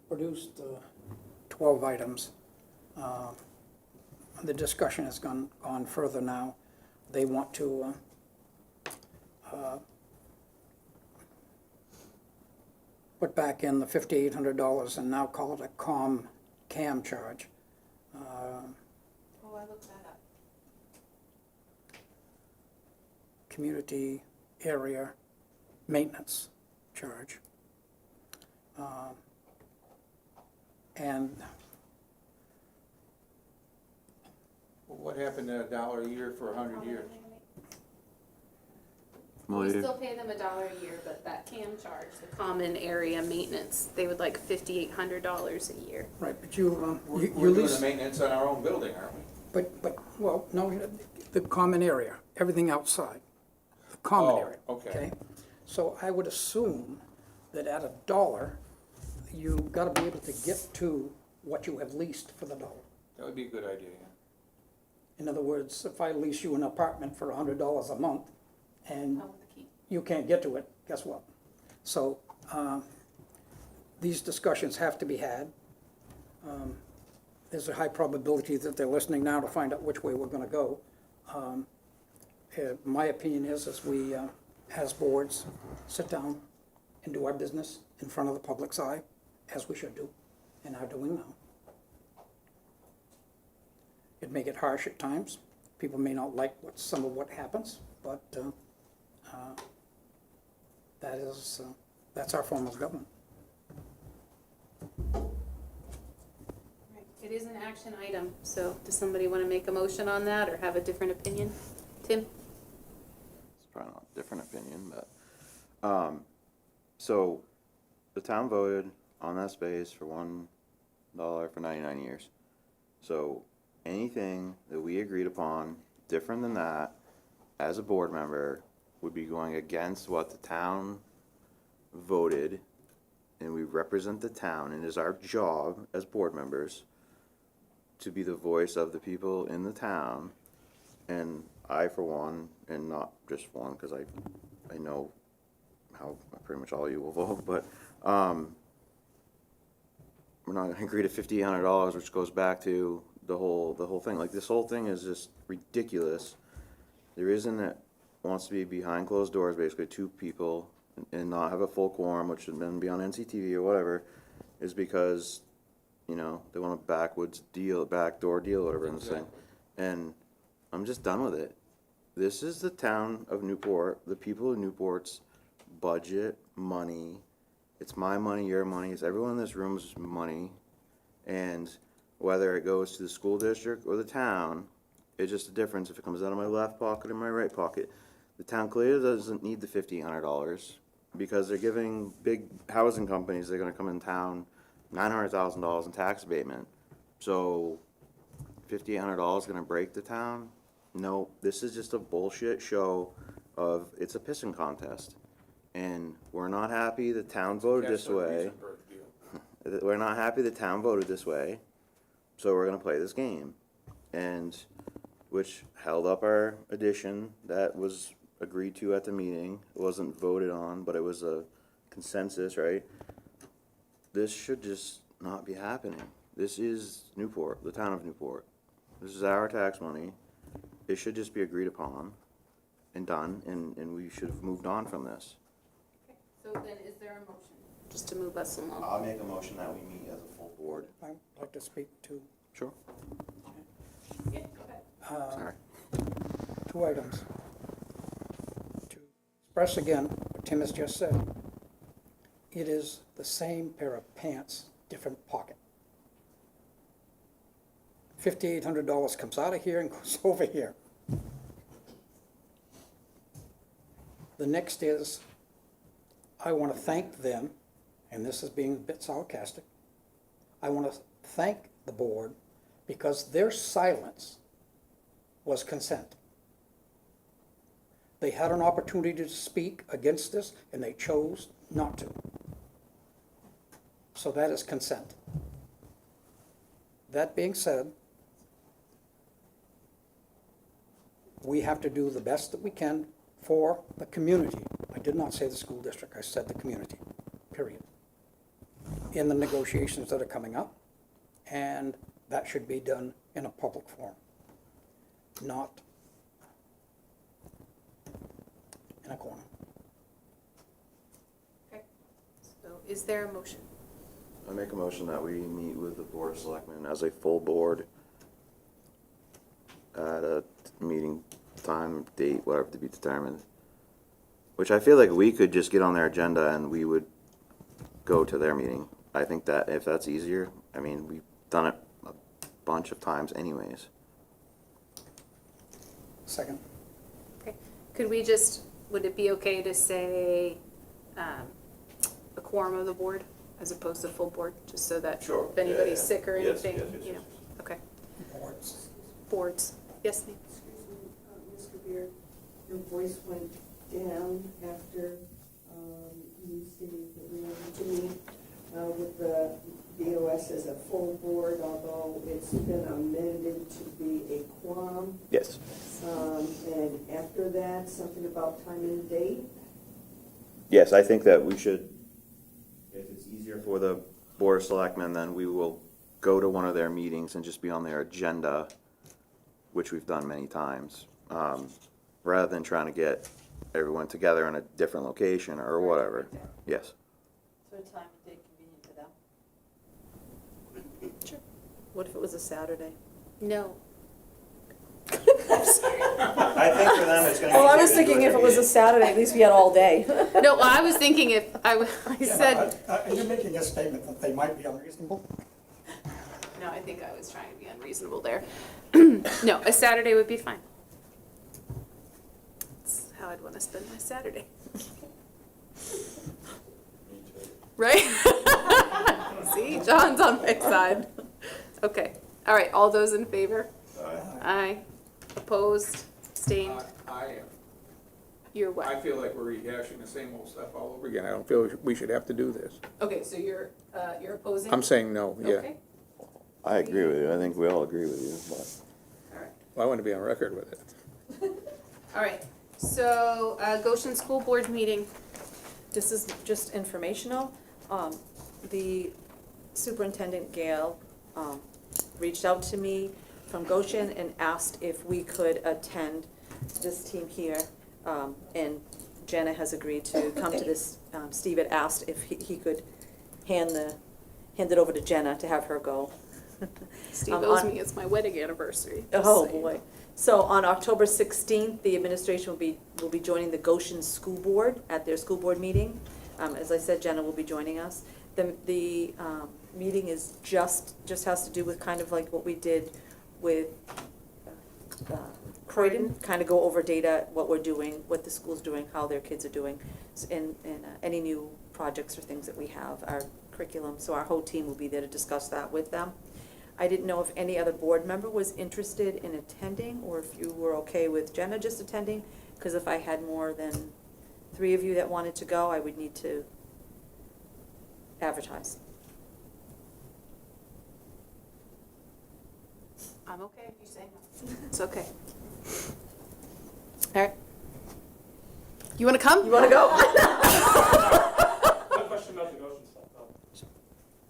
produced 12 items. The discussion has gone further now. They want to put back in the $5,800 and now call it a CAM charge. Oh, I looked that up. Community area maintenance charge. And What happened to $1 a year for 100 years? We Familiar? still pay them $1 a year, but that CAM charge, the common area maintenance, they would like $5,800 a year. right, but you We're you doing the lease, maintenance on our own building, aren't we? but well, no, the common area, everything outside, the common Oh, area. okay. So I would assume that at $1, you've got to be able to get to what you have leased for the $1. That would be a good idea, yeah. In other words, if I lease you an apartment for $100 a month and Oh, with the key. you can't get to it, guess what? So these discussions have to be had. There's a high probability that they're listening now to find out which way we're going to go. My opinion is we, as boards, sit down and do our business in front of the public's eye, as we should do, and are doing now. It may get harsh at times. People may not like some of what happens, but that's our form of government. Right. It is an action item, so does somebody want to make a motion on that or have a different opinion? Tim? It's probably not a different opinion, but, so, the town voted on that space for $1 for 99 years. So, anything that we agreed upon different than that, as a board member, would be going against what the town voted, and we represent the town, and it is our job as board members to be the voice of the people in the town. And I, for one, and not just one, because I know how pretty much all you will vote, but we're not gonna agree to $5,800, which goes back to the whole thing. Like, this whole thing is just ridiculous. The reason that wants to be behind closed doors, basically 2 people, and not have a full quorum, which should then be on NCTV or whatever, is because, you know, they want a backdoor deal, whatever in this thing. And I'm just done with it. this is the town of Newport, the people of Newport's budget, money. It's my money, your money, it's everyone in this room's money. And whether it goes to the school district or the town, it's just a difference if it comes out of my left pocket or my right pocket. The town clearly doesn't need the $1,500 because they're giving big housing companies, they're gonna come in town, $900,000 in tax abatement. So $5,800 gonna break the town? No, this is just a bullshit show of, it's a pissing contest. And we're not happy the town voted this way. We're not happy the town voted this way, so we're gonna play this game. And, which held up our addition that was agreed to at the meeting. It wasn't voted on, but it was a consensus, right? This should just not be happening. This is Newport, the town of Newport. This is our tax money. It should just be agreed upon and done, and we should have moved on from this. So then is there a motion? Just to move us along. I'll make a motion that we meet as a full board. I'd like to speak to Sure. Yeah, go ahead. Sorry. 2 items. To express again what Tim has just said, it is the same pair of pants, different pocket. $5,800 comes out of here and goes over here. The next is, I want to thank them, and this is being a bit sarcastic, I want to thank the board because their silence was consent. They had an opportunity to speak against this, and they chose not to. So that is consent. That being said, we have to do the best that we can for the community. I did not say the school district, I said the community, period. In the negotiations that are coming up, and that should be done in a public forum, not in a corner. Okay. So is there a motion? I make a motion that we meet with the Board of Selectmen as a full board at a meeting time, date, whatever to be determined. Which I feel like we could just get on their agenda and we would go to their meeting. I think that if that's easier, I mean, we've done it a bunch of times anyways. Second. Okay. Could we just, would it be okay to say a quorum of the board as opposed to full board, just so that Sure. if anybody's Yeah, yeah. sick or Yes, anything, yes, yes, you know? yes. Okay. Boards. Boards. Yes, Nate? Excuse me, Ms. Kabir, your voice went down after you stated that we wanted to meet with the BOS as a full board, although it's been amended to be a quorum. Yes. And after that, something about time and date. Yes, I think that we should, if it's easier for the Board of Selectmen, then we will go to one of their meetings and just be on their agenda, which we've done many times, rather than trying to get everyone together in a different location or whatever. Yes. So a time and date convenient to them? Sure. What if it was a Saturday? No. I think for them it's gonna be. Well, I was thinking if it was a Saturday, at least we had all day. No, well, I was thinking if, I said, You're making a statement that they might be unreasonable? no, I think I was trying to be unreasonable there. No, a Saturday would be fine. That's how I'd want to spend my Saturday. Right? See, John's on my side. Okay, all right, all those in favor? Aye. Opposed, abstained, I am. you're I what? feel like we're rehashing the same old stuff all over again. I don't feel we should have to do this. Okay, so you're opposing? I'm saying no, yeah. Okay, I agree with you. I think we all agree with you, but. all right. Well, I want to be on record with it. All right, so, Goshen School Board meeting. This is just informational. The superintendent, Gail, reached out to me from Goshen and asked if we could attend this team here. And Jenna has agreed to come to this. Steve had asked if he could hand it over to Jenna to have her go. Steve Um, owes on- me, it's my wedding anniversary. just Oh, saying. boy. So on October 16th, the administration will be joining the Goshen School Board at their school board meeting. As I said, Jenna will be joining us. The meeting is just has to do with kind of like what we did with Croydon, kind of go over data, what we're doing, what the school's doing, how their kids are doing, and any new projects or things that we have, our curriculum. So our whole team will be there to discuss that with them. I didn't know if any other board member was interested in attending, or if you were okay with Jenna just attending, because if I had more than 3 of you that wanted to go, I would need to advertise. I'm okay if you say no. It's okay. All right. You want to come? You want to go? One question about the Goshen stuff, though.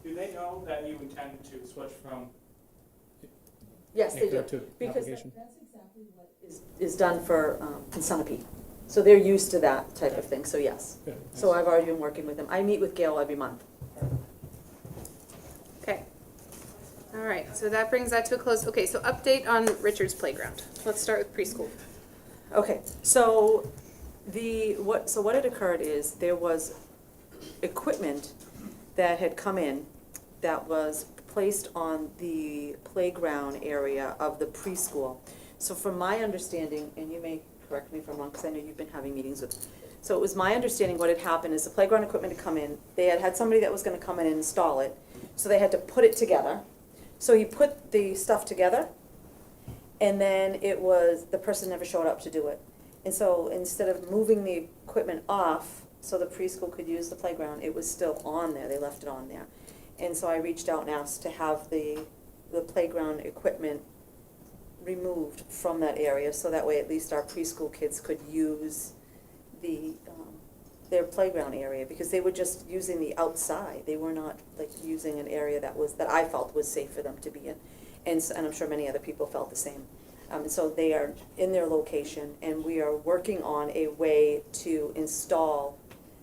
Do they know that you intend to switch from Yes, they do. Anchor to Because application? that's exactly what is done for Sunapee. So they're used to that type of thing, so yes. Good, So nice. I've already been working with them. I meet with Gail every month. Okay. All right, so that brings that to a close. Okay, so update on Richards Playground. Let's start with preschool. Okay, so what had occurred is there was equipment that had come in that was placed on the playground area of the preschool. So from my understanding, and you may correct me if I'm wrong, because I know you've been having meetings with, so it was my understanding what had happened is the playground equipment had come in, they had somebody that was gonna come in and install it, so they had to put it together. So he put the stuff together, and then the person never showed up to do it. And so instead of moving the equipment off so the preschool could use the playground, it was still on there, they left it on there. And so I reached out and asked to have the playground equipment removed from that area, so that way at least our preschool kids could use their playground area, because they were just using the outside. They were not like using an area that I felt was safe for them to be in. And I'm sure many other people felt the same. So they are in their location, and we are working on a way to install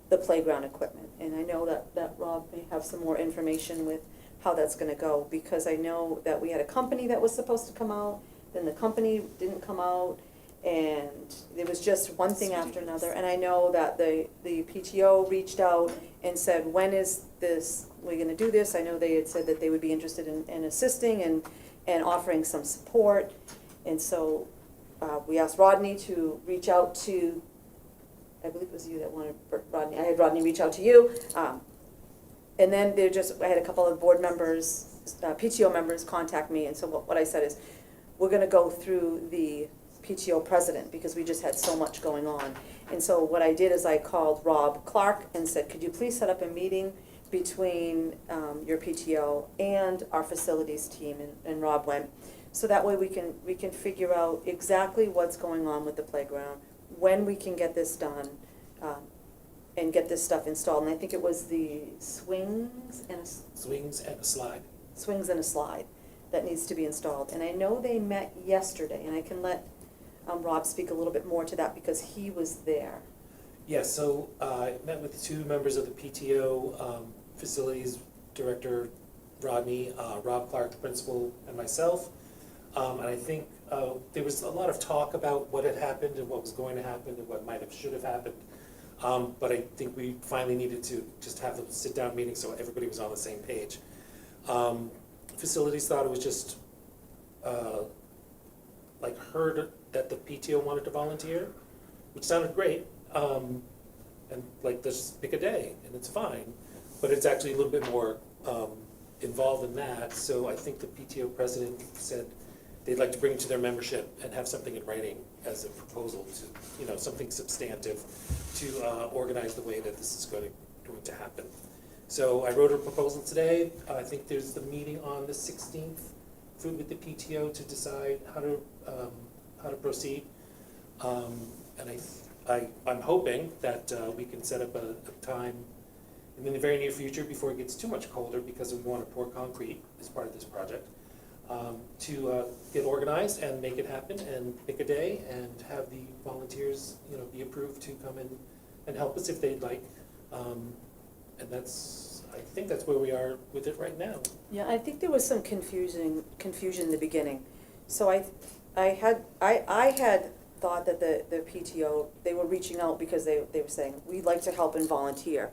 the playground equipment. And I know that Rob may have some more information with how that's gonna go, because I know that we had a company that was supposed to come out, then the company didn't come out, and there was just one thing after another. And I know that the PTO reached out and said, when is this, we're gonna do this? I know they had said that they would be interested in assisting and offering some support. And so we asked Rodney to reach out to, I believe it was you that wanted Rodney, I had Rodney reach out to you. And then I had a couple of board members, PTO members contact me, and so what I said is, we're gonna go through the PTO president, because we just had so much going on. And so what I did is I called Rob Clark and said, could you please set up a meeting between your PTO and our facilities team, and Rob went. So that way we can figure out exactly what's going on with the playground, when we can get this done, and get this stuff installed. And I think it was the swings and a slide that needs to be installed. And I know they met yesterday, and I can let Rob speak a little bit more to that, because he was there. Yes, so I met with 2 members of the PTO, facilities director Rodney, Rob Clark, the principal, and myself. And I think there was a lot of talk about what had happened and what was going to happen and what should have happened. But I think we finally needed to just have the sit-down meeting so everybody was on the same page. Facilities thought it was just heard that the PTO wanted to volunteer, which sounded great. And let's pick a day, and it's fine. But it's actually a little bit more involved in that. So I think the PTO president said they'd like to bring it to their membership and have something in writing as a proposal to, something substantive to organize the way that this is going to happen. So I wrote a proposal today. I think there's the meeting on the 16th with the PTO to decide how to proceed. And I'm hoping that we can set up a time in the very near future, before it gets too much colder, because we want to pour concrete as part of this project, to get organized and make it happen and pick a day and have the volunteers, be approved to come in and help us if they'd like. And that's, I think that's where we are with it right now. Yeah, I think there was some confusion in the beginning. So I had thought that the PTO, they were reaching out because they were saying, we'd like to help and volunteer.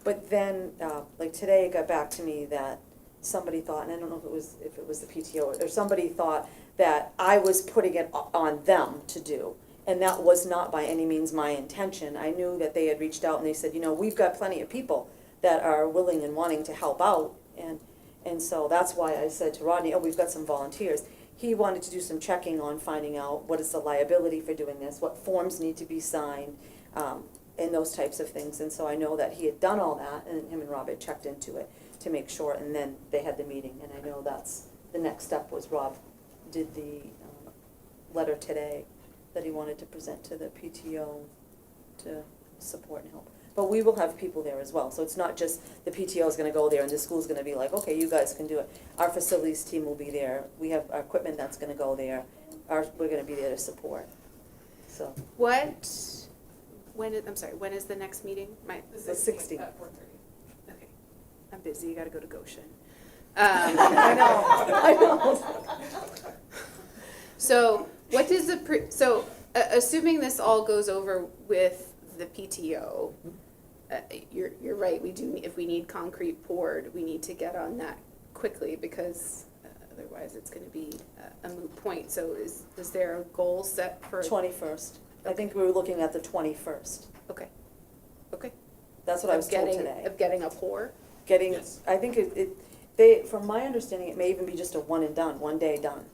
But then, like today, it got back to me that somebody thought, and I don't know if it was the PTO, or somebody thought that I was putting it on them to do. And that was not by any means my intention. I knew that they had reached out and they said, you know, we've got plenty of people that are willing and wanting to help out. And so that's why I said to Rodney, oh, we've got some volunteers. He wanted to do some checking on finding out what is the liability for doing this, what forms need to be signed, and those types of things. And so I know that he had done all that, and him and Rob had checked into it to make sure, and then they had the meeting. And I know that's, the next step was Rob did the letter today that he wanted to present to the PTO to support and help. But we will have people there as well, so it's not just the PTO is gonna go there and the school's gonna be like, okay, you guys can do it. Our facilities team will be there, we have our equipment that's gonna go there, we're gonna be there to support, so. When is the next meeting? The 16th. At 4:30. Okay, I'm busy, you gotta go to Goshen. I know. So what does assuming this all goes over with the PTO, you're right, we do, if we need concrete poured, we need to get on that quickly because otherwise it's gonna be a moot point. So is there a goal set for? 21st. I think we were looking at the 21st. Okay. That's what I was told today. Of getting a pour? Yes. I think from my understanding, it may even be just a one and done, one day done,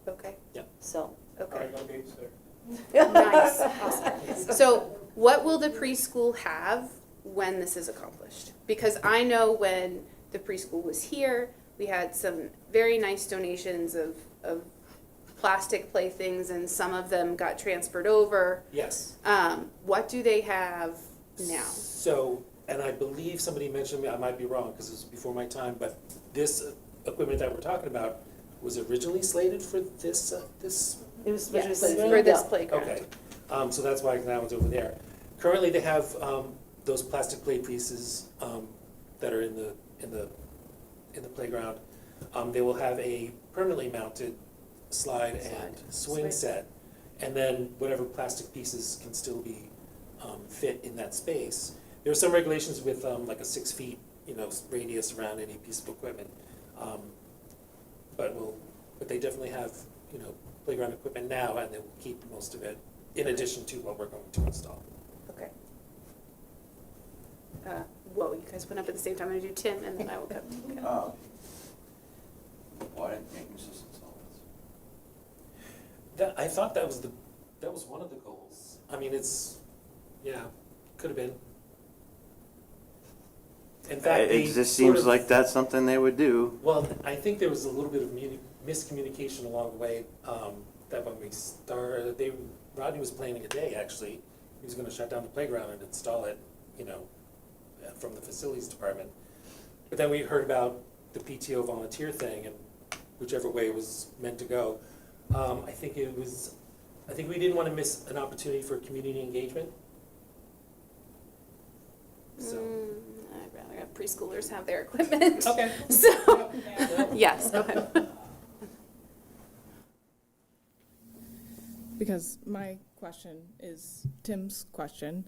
Okay, so. okay. no babysitter. Nice, awesome. So what will the preschool have when this is accomplished? Because I know when the preschool was here, we had some very nice donations of plastic playthings and some of them got transferred over. Yes. What do they have now? So, and I believe somebody mentioned, I might be wrong because it was before my time, but this equipment that we're talking about was originally slated for this. It was Yes, visually- for this yeah. playground. Okay, so that's why that one's over there. Currently, they have those plastic play pieces that are in the playground. They will have a permanently mounted slide and swing set, and then whatever plastic pieces can still be fit in that space. There are some regulations with like a 6 feet, radius around any piece of equipment, but they definitely have playground equipment now, and they will keep most of it in addition to what we're going to install. Okay. Whoa, you guys went up at the same time. I'm gonna do Tim and then I will go. Why didn't Yankton Systems install this? I thought that was one of the goals. I mean, could have been. In fact, It just seems like that's something they would do. Well, I think there was a little bit of miscommunication along the way, that when we started, Rodney was planning a day, actually. He was gonna shut down the playground and install it, from the facilities department. But then we heard about the PTO volunteer thing, and whichever way it was meant to go. I think we didn't wanna miss an opportunity for community engagement. So. I'd rather have preschoolers have their equipment. Okay. So, yes, go ahead. Because my question is Tim's question,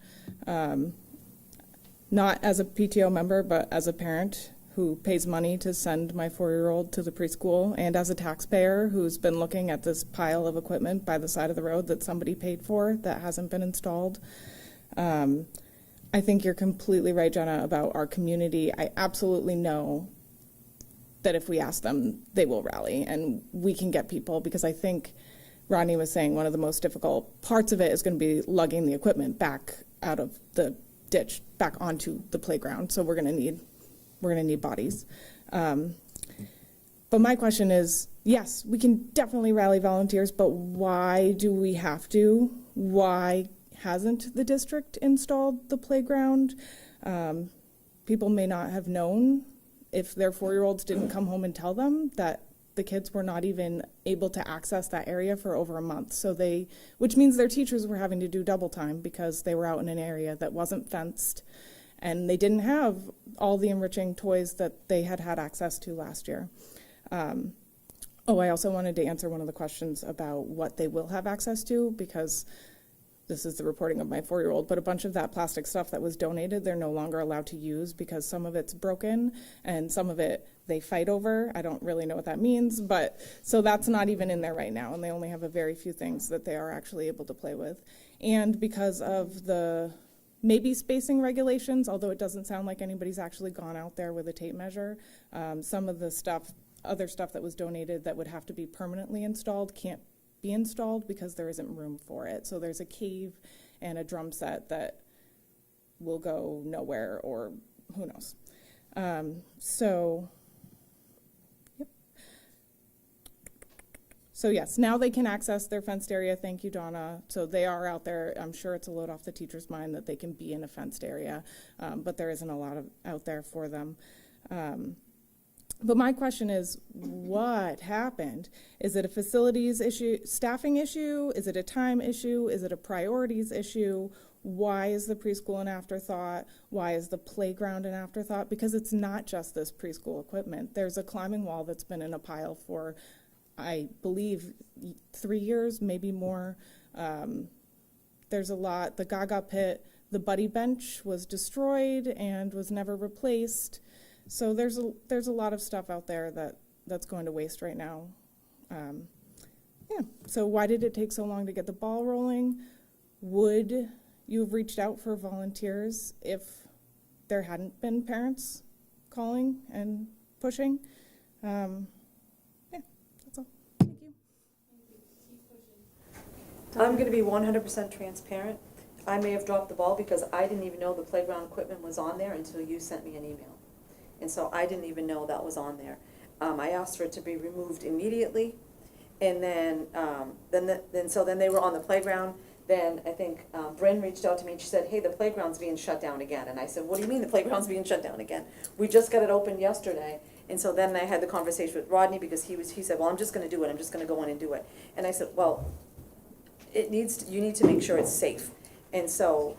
not as a PTO member, but as a parent who pays money to send my 4-year-old to the preschool, and as a taxpayer who's been looking at this pile of equipment by the side of the road that somebody paid for that hasn't been installed. I think you're completely right, Jenna, about our community. I absolutely know that if we ask them, they will rally, and we can get people, because I think Rodney was saying one of the most difficult parts of it is going to be lugging the equipment back out of the ditch, back onto the playground. So we're going to need bodies. But my question is, yes, we can definitely rally volunteers, but why do we have to? Why hasn't the district installed the playground? People may not have known if their 4-year-olds didn't come home and tell them that the kids were not even able to access that area for over a month. So which means their teachers were having to do double time because they were out in an area that wasn't fenced and they didn't have all the enriching toys that they had had access to last year. I also wanted to answer one of the questions about what they will have access to, because this is the reporting of my 4-year-old, but a bunch of that plastic stuff that was donated, they're no longer allowed to use because some of it's broken and some of it they fight over. I don't really know what that means, but so that's not even in there right now, and they only have a very few things that they are actually able to play with. And because of the maybe spacing regulations, although it doesn't sound like anybody's actually gone out there with a tape measure, some of the other stuff that was donated that would have to be permanently installed can't be installed because there isn't room for it. So there's a cave and a drum set that will go nowhere, or who knows. So yes, now they can access their fenced area. Thank you, Donna. So they are out there. I'm sure it's a load off the teacher's mind that they can be in a fenced area, but there isn't a lot out there for them. But my question is, what happened? Is it a facilities issue, staffing issue? Is it a time issue? Is it a priorities issue? Why is the preschool an afterthought? Why is the playground an afterthought? Because it's not just this preschool equipment. There's a climbing wall that's been in a pile for, I believe, 3 years, maybe more. There's a lot. The Gaga pit, the buddy bench was destroyed and was never replaced. So there's a lot of stuff out there that's going to waste right now. So why did it take so long to get the ball rolling? Would you have reached out for volunteers if there hadn't been parents calling and pushing? That's all. Thank you. I'm going to be 100% transparent. I may have dropped the ball because I didn't even know the playground equipment was on there until you sent me an email. And so I didn't even know that was on there. I asked for it to be removed immediately, and then they were on the playground. Then I think Bryn reached out to me and she said, "Hey, the playground's being shut down again." And I said, "What do you mean the playground's being shut down again? We just got it opened yesterday." And so then I had the conversation with Rodney because he said, "Well, I'm just going to do it. I'm just going to go in and do it." And I said, "Well, you need to make sure it's safe." And so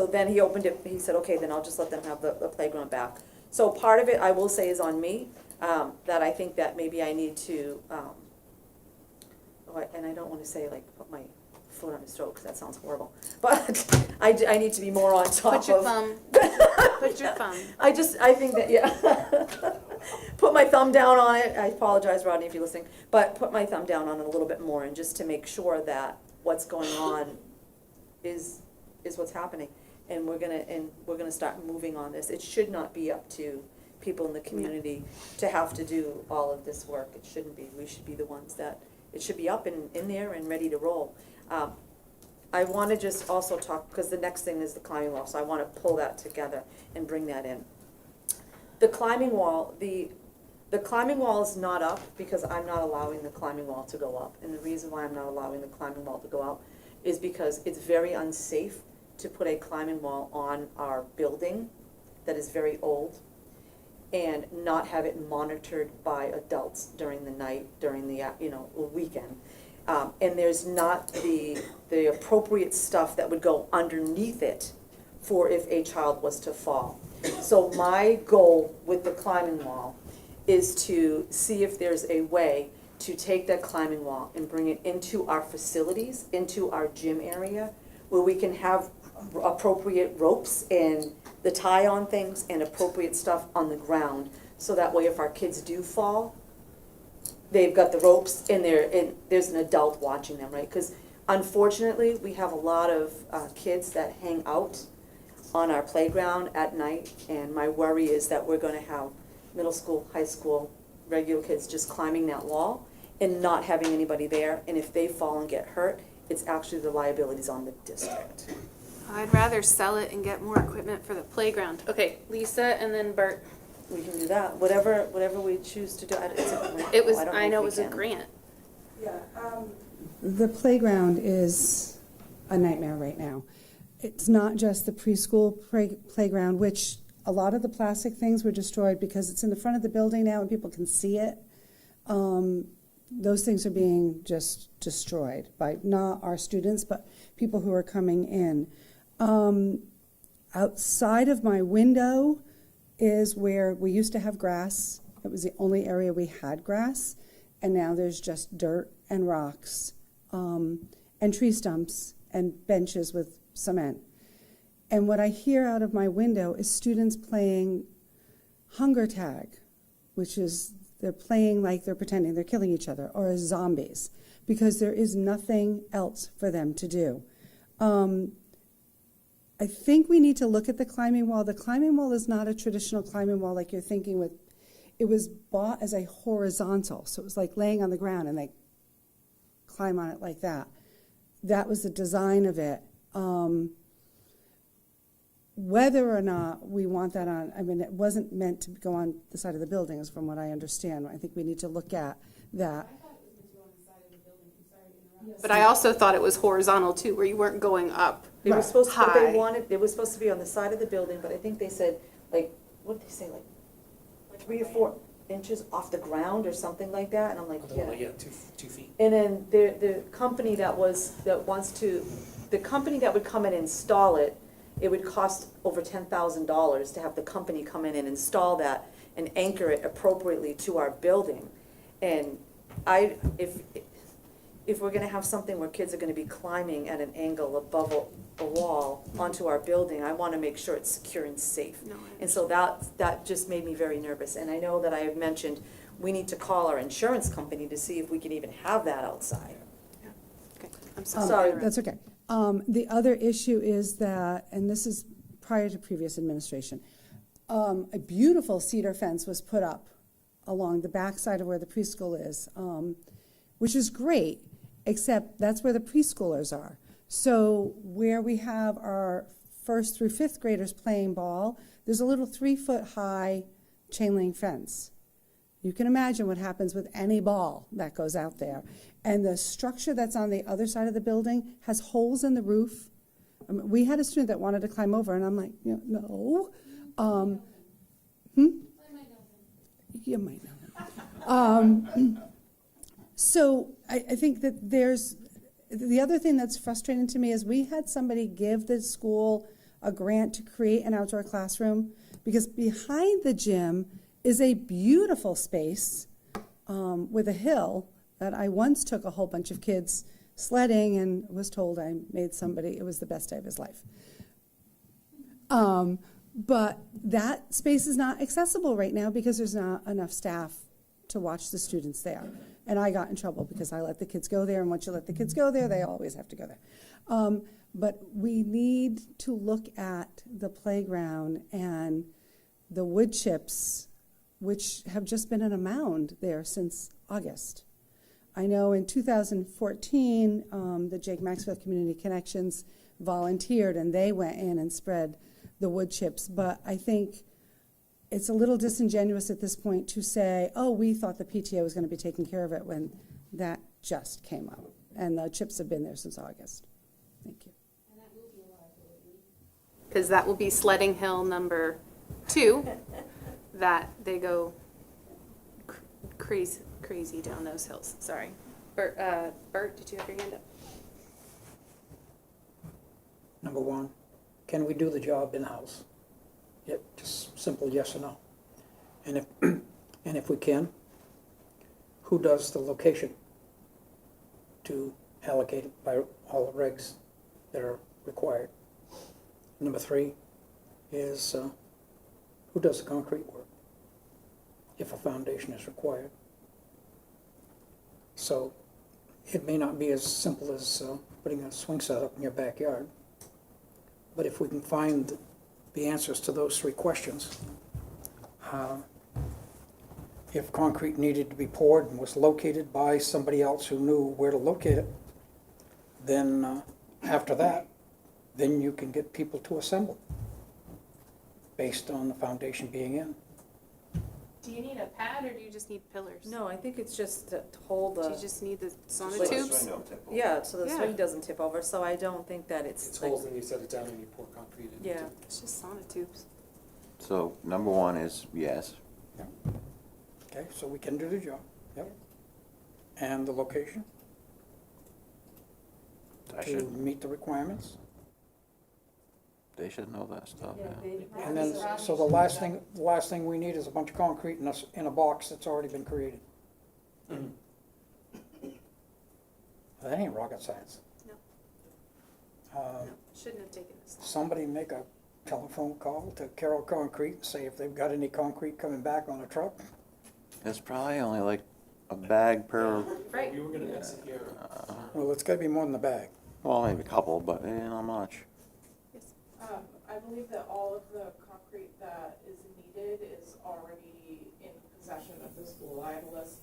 then he opened it, he said, "Okay, then I'll just let them have the playground back." So part of it, I will say, is on me, that I think that maybe I need to, and I don't want to say like put my foot on his throat, because that sounds horrible, but I need to be more on top of. Put your thumb. Put your thumb. I think that, yeah. Put my thumb down on it. I apologize, Rodney, if you're listening, but put my thumb down on it a little bit more, and just to make sure that what's going on is what's happening, and we're gonna start moving on this. It should not be up to people in the community to have to do all of this work. It shouldn't be. We should be the ones that, it should be up in there and ready to roll. I want to just also talk, because the next thing is the climbing wall, so I want to pull that together and bring that in. The climbing wall, the climbing wall is not up because I'm not allowing the climbing wall to go up, and the reason why I'm not allowing the climbing wall to go up is because it's very unsafe to put a climbing wall on our building that is very old and not have it monitored by adults during the night, during the weekend. And there's not the appropriate stuff that would go underneath it for if a child was to fall. So my goal with the climbing wall is to see if there's a way to take that climbing wall and bring it into our facilities, into our gym area, where we can have appropriate ropes and the tie-on things and appropriate stuff on the ground, so that way if our kids do fall, they've got the ropes and there's an adult watching them, right? Because unfortunately, we have a lot of kids that hang out on our playground at night, and my worry is that we're going to have middle school, high school, regular kids just climbing that wall and not having anybody there, and if they fall and get hurt, it's actually the liabilities on the district. I'd rather sell it and get more equipment for the playground. Okay, Lisa and then Bert. We can do that, whatever we choose to do. It's a grant. It was, I don't know I if know we it was a can. grant. Yeah, The playground is a nightmare right now. It's not just the preschool playground, which a lot of the plastic things were destroyed because it's in the front of the building now and people can see it. Those things are being just destroyed by not our students, but people who are coming in. outside of my window is where we used to have grass. It was the only area we had grass, and now there's just dirt and rocks, and tree stumps and benches with cement. And what I hear out of my window is students playing hunger tag, which is they're playing like they're pretending they're killing each other, or as zombies, because there is nothing else for them to do. I think we need to look at the climbing wall. The climbing wall is not a traditional climbing wall like you're thinking with. It was bought as a horizontal, so it was like laying on the ground and they climb on it like that. That was the design of it. Whether or not we want that on, I mean, it wasn't meant to go on the side of the building, is from what I understand. I think we need to look at that. But I also thought it was horizontal too, where you weren't going up. They were Right. supposed to, but High. they wanted, it was supposed to be on the side of the building, but I think they said, like, what did they say, like 3 or 4 inches off the ground or something like that, and I'm like, Other yeah. than, like, 2 feet. And then the company that would come and install it, it would cost over $10,000 to have the company come in and install that and anchor it appropriately to our building. And if we're gonna have something where kids are gonna be climbing at an angle above a wall onto our building, I wanna make sure it's secure and safe. No, I And so that just made me very nervous. And I know that I have mentioned, we need to call our insurance company to see if we can even have that outside. Okay, I'm Um, sorry. That's okay. The other issue is that, and this is prior to previous administration, a beautiful cedar fence was put up along the backside of where the preschool is, which is great, except that's where the preschoolers are. So where we have our 1st through 5th graders playing ball, there's a little 3-foot-high chain link fence. You can imagine what happens with any ball that goes out there. And the structure that's on the other side of the building has holes in the roof. I mean, we had a student that wanted to climb over, and I'm like, no. You might know. So I think that there's, the other thing that's frustrating to me is we had somebody give the school a grant to create an outdoor classroom, because behind the gym is a beautiful space with a hill that I once took a whole bunch of kids sledding and was told I made somebody, it was the best day of his life. But that space is not accessible right now because there's not enough staff to watch the students there. And I got in trouble because I let the kids go there, and once you let the kids go there, they always have to go there. But we need to look at the playground and the wood chips, which have just been in a mound there since August. I know in 2014, the Jake Maxfield Community Connections volunteered, and they went in and spread the wood chips. But I think it's a little disingenuous at this point to say, oh, we thought the PTO was going to be taking care of it, when that just came up. And the chips have been there since August. Thank you. Because that will be sledding hill number 2, that they go crazy down those hills. Sorry. Bert, did you have your hand up? Number one, can we do the job in-house? Yep, just simple yes or no. And if we can, who does the location to allocate it by all the regs that are required? Number 3 is who does the concrete work if a foundation is required? So it may not be as simple as putting a swing set up in your backyard, but if we can find the answers to those 3 questions, if concrete needed to be poured and was located by somebody else who knew where to locate it, then after that, then you can get people to assemble based on the foundation being in. Do you need a pad, or do you just need pillars? No, I think it's just to hold Do the, you just need the So the sonotubes? swing don't tip over. yeah, so the Yeah. swing doesn't tip over, so I don't think that it's It's like, holes and you set it down and you pour concrete in. yeah. It's just sonotubes. So number 1 is yes. Okay, so we can do the job, yep. And the location That to should, meet the requirements? They should know that stuff, yeah. And then, so the last thing we need is a bunch of concrete in a box that's already been created. That ain't rocket science. No. Shouldn't have taken this. Somebody make a telephone call to Carroll Concrete and say if they've got any concrete coming back on a truck. It's probably only like a bag per, Right. We were gonna mix it here. Well, it's gotta be more than the bag. well, maybe a couple, but not much. I believe that all of the concrete that is needed is already in possession of the school. I have a list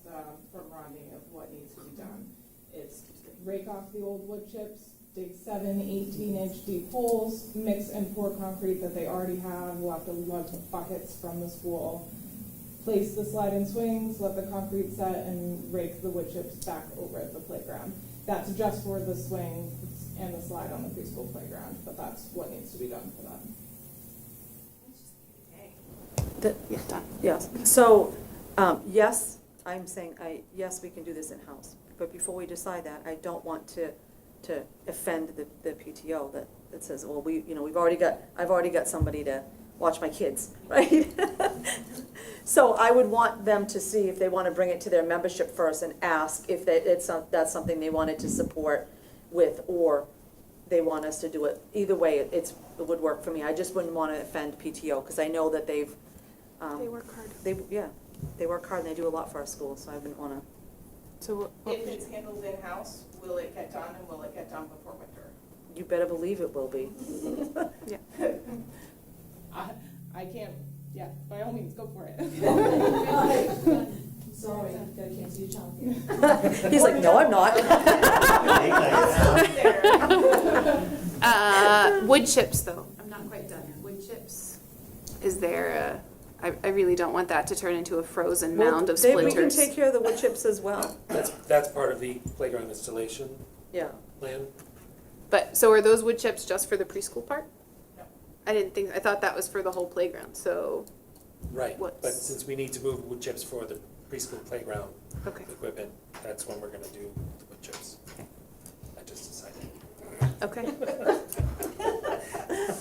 from Rodney of what needs to be done. It's rake off the old wood chips, dig 7 18-inch deep holes, mix and pour concrete that they already have. We'll have to lug buckets from the school, place the slide and swings, let the concrete set, and rake the wood chips back over at the playground. That's just for the swing and the slide on the preschool playground, but that's what needs to be done for that. Yeah, done. Yes, so, yes, I'm saying, yes, we can do this in-house, but before we decide that, I don't want to offend the PTO that says, well, I've already got somebody to watch my kids, right? So I would want them to see if they want to bring it to their membership first and ask if that's something they wanted to support with, or they want us to do it. Either way, it would work for me. I just wouldn't want to offend PTO, because I know that they've, They work hard. they work hard and they do a lot for our school, so I wouldn't want to. So If it's handled in-house, will it get done, and will it get done before winter? You better believe it will be. I can't, by all means, go for it. Sorry, gotta cancel your childcare. He's like, no, I'm not. wood chips, though. I'm not quite done. Wood chips. Is there I really don't want that to turn into a frozen mound of splinters. We can take care of the wood chips as well. That's part of the playground installation Yeah. plan. But, so are those wood chips just for the preschool part? No. I thought that was for the whole playground, so, Right, What's- but since we need to move wood chips for the preschool playground okay, equipment, that's when we're gonna do the wood chips. I just decided. okay.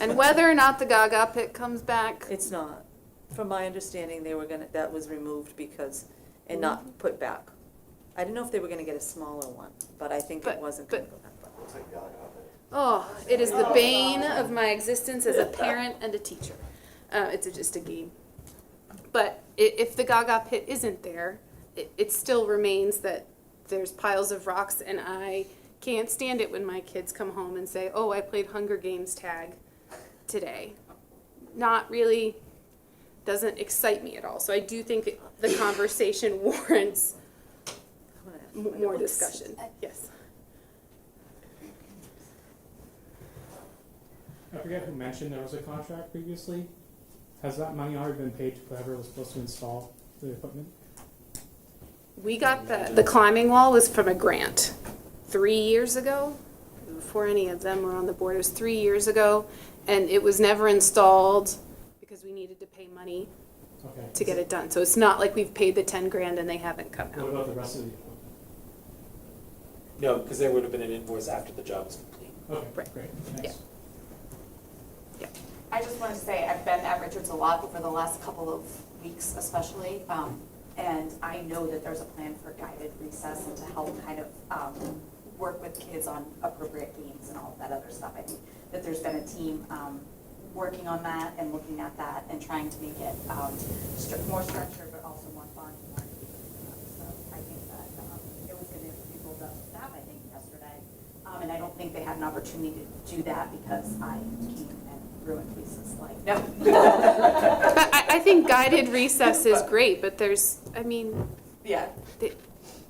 And whether or not the Gaga pit comes back, It's not. From my understanding, that was removed and not put back. I didn't know if they were gonna get a smaller one, but I think it But- wasn't gonna but- go back. oh, it is the bane of my existence as a parent and a teacher. It's just a game. But if the Gaga pit isn't there, it still remains that there's piles of rocks, and I can't stand it when my kids come home and say, oh, I played Hunger Games tag today. Not really, doesn't excite me at all. So I do think the conversation warrants I'm gonna ask my more notes. discussion. Yes. I forget who mentioned there was a contract previously. Has that money already been paid to whoever was supposed to install the equipment? We got the climbing wall was from a grant 3 years ago, before any of them were on the board. It was 3 years ago, and it was never installed because we needed to pay money Okay. to get it done. So it's not like we've paid the 10 grand and they haven't come What out. about the rest of the equipment? No, because there would have been an invoice after the job was complete. Okay, Right. great, thanks. I just wanted to say, I've been at Richards a lot over the last couple of weeks especially, and I know that there's a plan for guided recess and to help kind of work with kids on appropriate games and all of that other stuff. I think that there's been a team working on that and looking at that and trying to make it more structured, but also more fun and more engaging. So I think that it was good if people got staff, I think, yesterday. And I don't think they had an opportunity to do that because I came and ruined Lisa's life. No. But I think guided recess is great, but Yeah.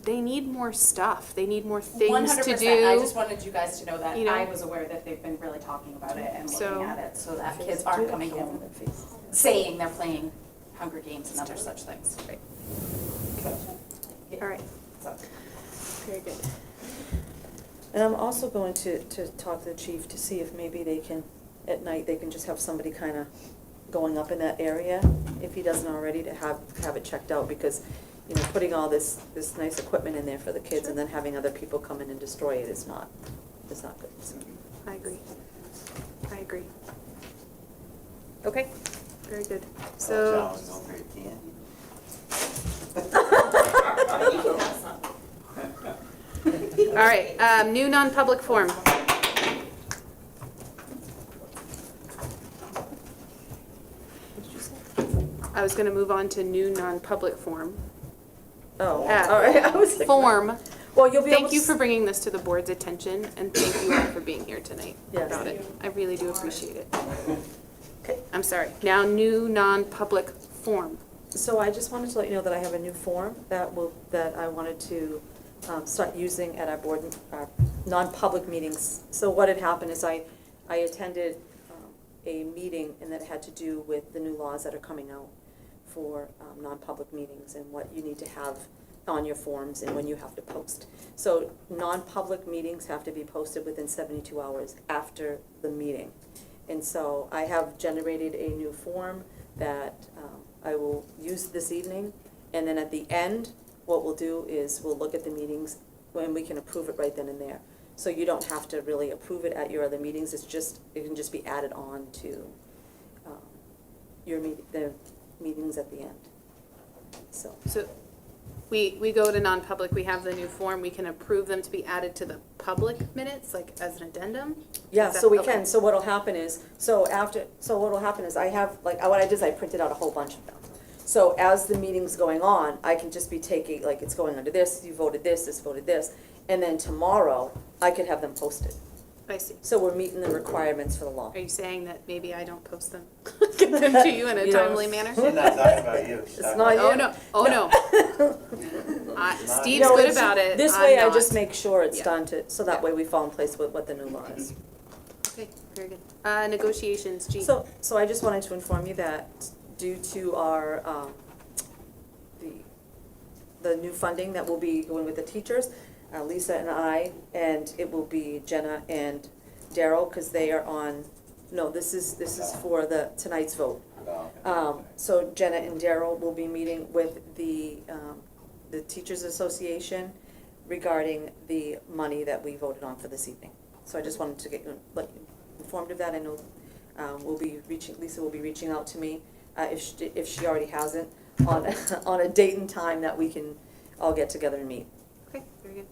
they need more stuff. They need more things 100%. to do. I just wanted you guys to know that You know? I was aware that they've been really talking about it and So- looking at it so that kids aren't coming in saying they're playing Hunger Games and other such things. Right. Yeah. All right. So. Very good. And I'm also going to talk to the chief to see if maybe they can, at night, they can just have somebody kind of going up in that area, if he doesn't already, to have it checked out, because, putting all this nice equipment in there for the kids and then having other people come in and destroy it is not good. So, I agree. Okay, very good. John So, was going for your candy. all right, new non-public forum. I was gonna move on to new non-public forum. Oh, all right, I was like. Form. Well, you'll be able Thank to. you for bringing this to the board's attention, and thank you all for being here tonight Yes. about it. I really do appreciate it. Okay. I'm sorry. Now, new non-public forum. So I just wanted to let you know that I have a new form that I wanted to start using at our board, our non-public meetings. So what had happened is I attended a meeting, and that had to do with the new laws that are coming out for non-public meetings and what you need to have on your forms and when you have to post. So non-public meetings have to be posted within 72 hours after the meeting. And so I have generated a new form that I will use this evening. And then at the end, what we'll do is we'll look at the meetings when we can approve it right then and there. So you don't have to really approve it at your other meetings. It can just be added on to the meetings at the end. So. So we go to non-public, we have the new form, we can approve them to be added to the public minutes, like as an addendum? Yeah, Is that- so we okay. can, so what'll happen is, what'll happen is I have, like, what I did is I printed out a whole bunch of them. So as the meeting's going on, I can just be taking, like, it's going under this, you voted this voted this, and then tomorrow, I could have them posted. I see. So we're meeting the requirements for the law. Are you saying that maybe I don't post them? Get them to you in a You know. timely manner? She's not talking about you. She's It's talking not about- you. Oh, no, Steve's No, good it's- about it. This I'm way I not. just make sure it's Yeah. done so that Yeah. way we fall in place with what the new law is. Okay, very good. Negotiations, G. So I just wanted to inform you that due to our, the new funding that will be going with the teachers, Lisa and I, and it will be Jenna and Daryl, because they are on, no, this is for tonight's vote. So Jenna and Daryl will be meeting with the Teachers Association regarding the money that we voted on for this evening. So I just wanted to let you informed of that. I know Lisa will be reaching out to me, if she already hasn't, on a date and time that we can all get together and meet. Okay, very good.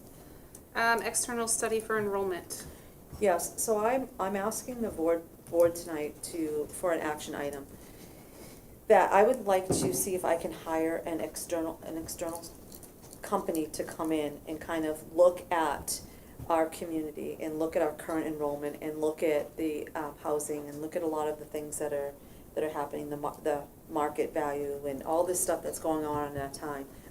External study for enrollment. Yes, so I'm asking the board tonight for an action item, that I would like to see if I can hire an external company to come in and kind of look at our community and look at our current enrollment and look at the housing and look at a lot of the things that are happening, the market value and all this stuff that's going on in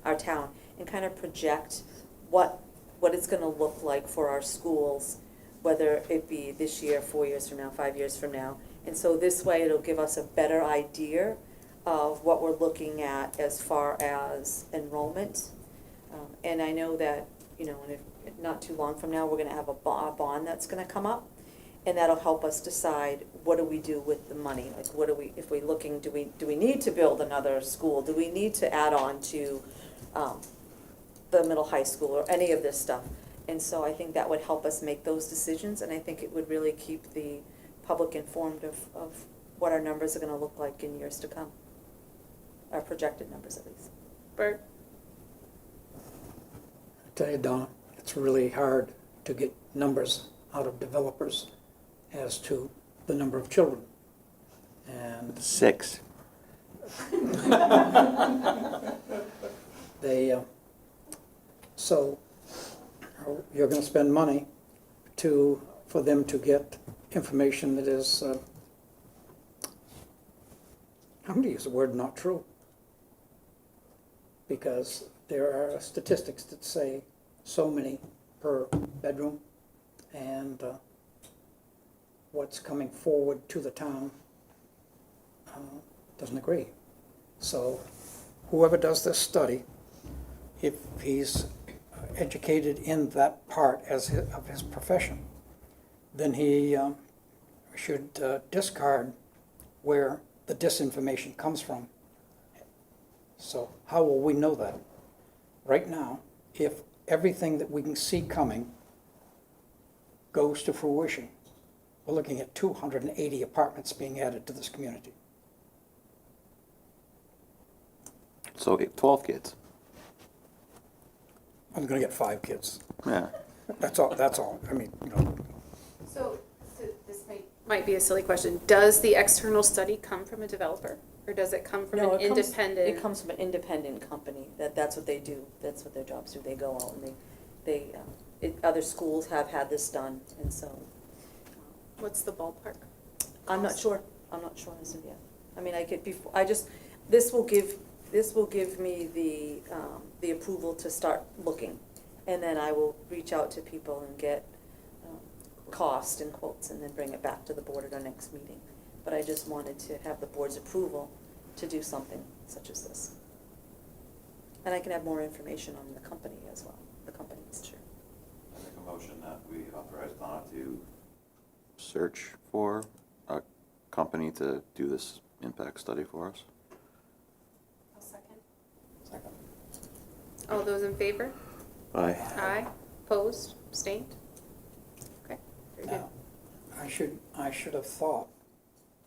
our town, and kind of project what it's going to look like for our schools, whether it be this year, 4 years from now, 5 years from now. And so this way it'll give us a better idea of what we're looking at as far as enrollment. And I know that, and if not too long from now, we're going to have a bond that's going to come up, and that'll help us decide what do we do with the money. Like, if we're looking, do we need to build another school? Do we need to add on to the middle high school or any of this stuff? And so I think that would help us make those decisions, and I think it would really keep the public informed of what our numbers are going to look like in years to come. Our projected numbers, at least. Bert? I tell you, Donna, it's really hard to get numbers out of developers as to the number of children. And 6. so you're going to spend money for them to get information that is, I'm going to use the word not true. Because there are statistics that say so many per bedroom, and what's coming forward to the town doesn't agree. So whoever does this study, if he's educated in that part of his profession, then he should discard where the disinformation comes from. So how will we know that? Right now, if everything that we can see coming goes to fruition, we're looking at 280 apartments being added to this community. So 12 kids. I'm gonna get 5 kids. Yeah. That's all. I mean, you know, So, this might be a silly question. Does the external study come from a developer? Or does it come from No, an it comes- independent? It comes from an independent company, that's what they do, that's what their jobs do, they go out and other schools have had this done, and so, What's the ballpark? I'm not sure as of yet. I mean, this will give me the approval to start looking, and then I will reach out to people and get cost and quotes, and then bring it back to the board at our next meeting. But I just wanted to have the board's approval to do something such as this. And I can have more information on the company as well, the company's chair. I make a motion that we authorize Donna to search for a company to do this impact study for us. I'll second. second. All those in favor? Aye. Aye. Opposed? Abstained? Okay, very good. Now, I should have thought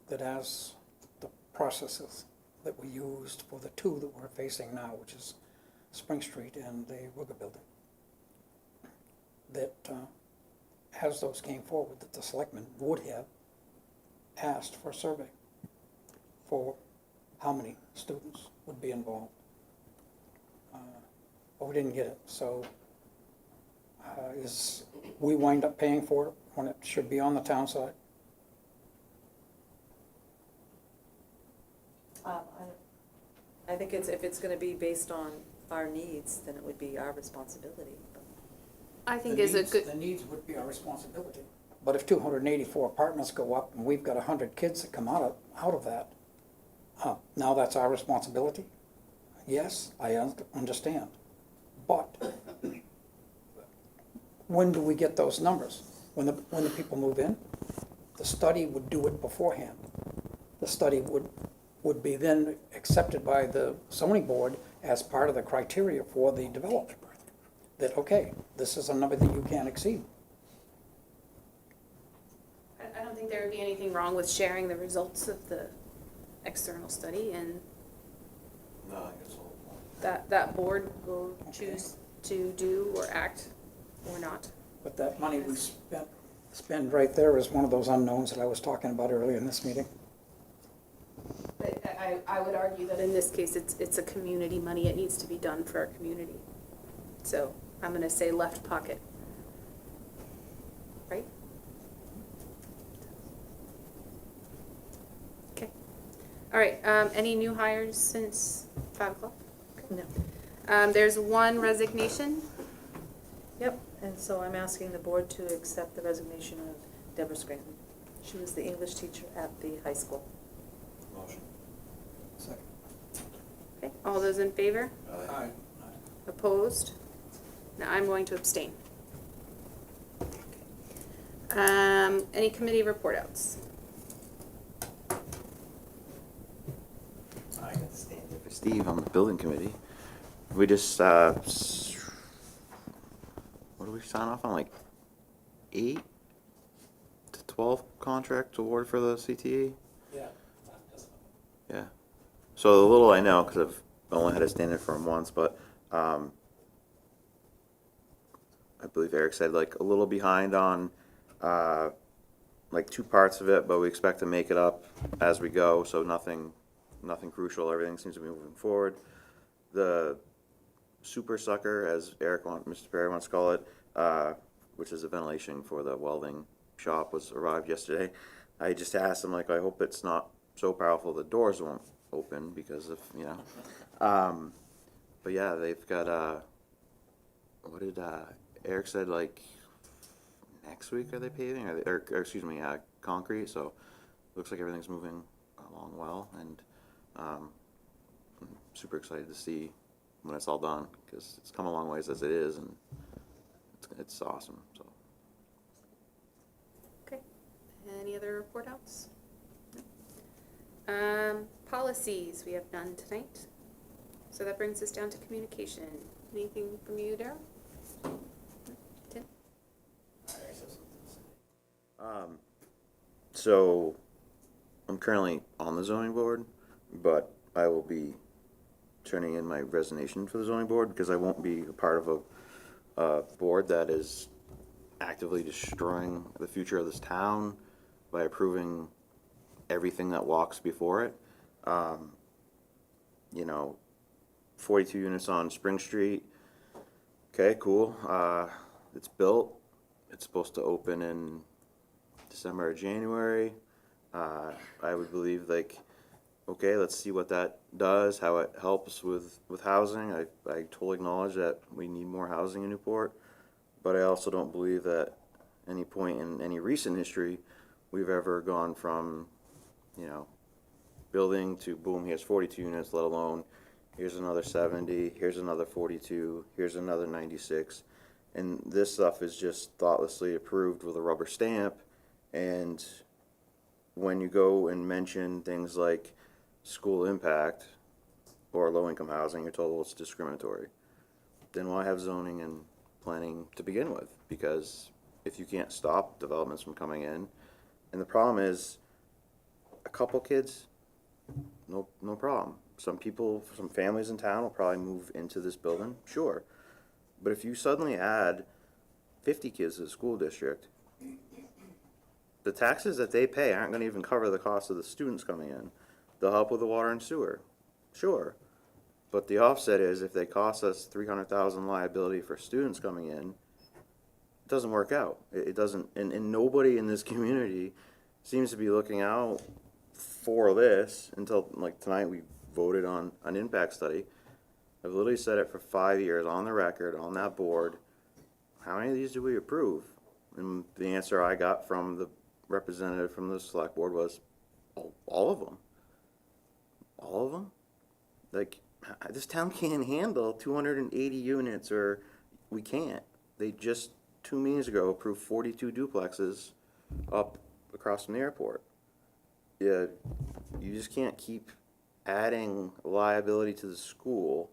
that as the processes that we used for the 2 that we're facing now, which is Spring Street and the Wigger Building, that as those came forward, that the selectmen would have asked for a survey for how many students would be involved. But we didn't get it, so we wind up paying for it when it should be on the town side. I think if it's gonna be based on our needs, then it would be our responsibility. I think is a good, The needs would be our responsibility. But if 284 apartments go up and we've got 100 kids that come out of that, now that's our responsibility? Yes, I understand. But when do we get those numbers? When the people move in? The study would do it beforehand. The study would be then accepted by the zoning board as part of the criteria for the developer. That, okay, this is a number that you can't exceed. I don't think there would be anything wrong with sharing the results of the external study, and No, I guess the whole point. that board will choose to do or act or not. But that money we spend right there is one of those unknowns that I was talking about earlier in this meeting. But I would argue that in this case, it's a community money, it needs to be done for our community. So I'm gonna say left pocket. Right? Okay. All right, any new hires since 5 o'clock? No. There's one resignation. Yep, and so I'm asking the board to accept the resignation of Deborah Scranton. She was the English teacher at the high school. Motion. Second. Okay, all those in favor? Aye. Opposed? Now I'm going to abstain. Any committee report outs? I got to stand in for Steve on the building committee. We just, what do we sign off on, like 8 to 12 contract award for the CTE? Yeah. Yeah. So the little I know, because I've only had to stand in for him once, but I believe Eric said like a little behind on like 2 parts of it, but we expect to make it up as we go, so nothing crucial. Everything seems to be moving forward. The super sucker, as Mr. Perry wants to call it, which is a ventilation for the welding shop, was arrived yesterday. I just asked him, like, I hope it's not so powerful the doors won't open because of, you know. But yeah, they've got, what did Eric said, like, next week are they paving? Or excuse me, concrete, so looks like everything's moving along well, and I'm super excited to see when it's all done, because it's come a long ways as it is, and it's awesome, so. Okay. Any other report outs? Policies, we have none tonight. So that brings us down to communication. Anything from you, Daryl? Tim? So, I'm currently on the zoning board, but I will be turning in my resignation for the zoning board, because I won't be a part of a board that is actively destroying the future of this town by approving everything that walks before it. You know, 42 units on Spring Street. Okay, cool. It's built. It's supposed to open in December or January. I would believe, like, okay, let's see what that does, how it helps with housing. I totally acknowledge that we need more housing in Newport, but I also don't believe that any point in any recent history we've ever gone from, you know, building to boom, here's 42 units, let alone here's another 70, here's another 42, here's another 96. And this stuff is just thoughtlessly approved with a rubber stamp. And when you go and mention things like school impact or low-income housing, you're told, well, it's discriminatory. Then why have zoning and planning to begin with? Because if you can't stop developments from coming in, and the problem is, a couple kids, no problem. Some people, some families in town will probably move into this building, sure. But if you suddenly add 50 kids to the school district, the taxes that they pay aren't going to even cover the cost of the students coming in. They'll help with the water and sewer, sure. But the offset is, if they cost us $300,000 liability for students coming in, it doesn't work out. It doesn't, and nobody in this community seems to be looking out for this until, like, tonight we voted on an impact study. I've literally said it for 5 years on the record, on that board. How many of these do we approve? And the answer I got from the representative from the select board was, all of them. All of them? Like, this town can't handle 280 units, or we can't. They just 2 meetings ago approved 42 duplexes up across from the airport. Yeah, you just can't keep adding liability to the school.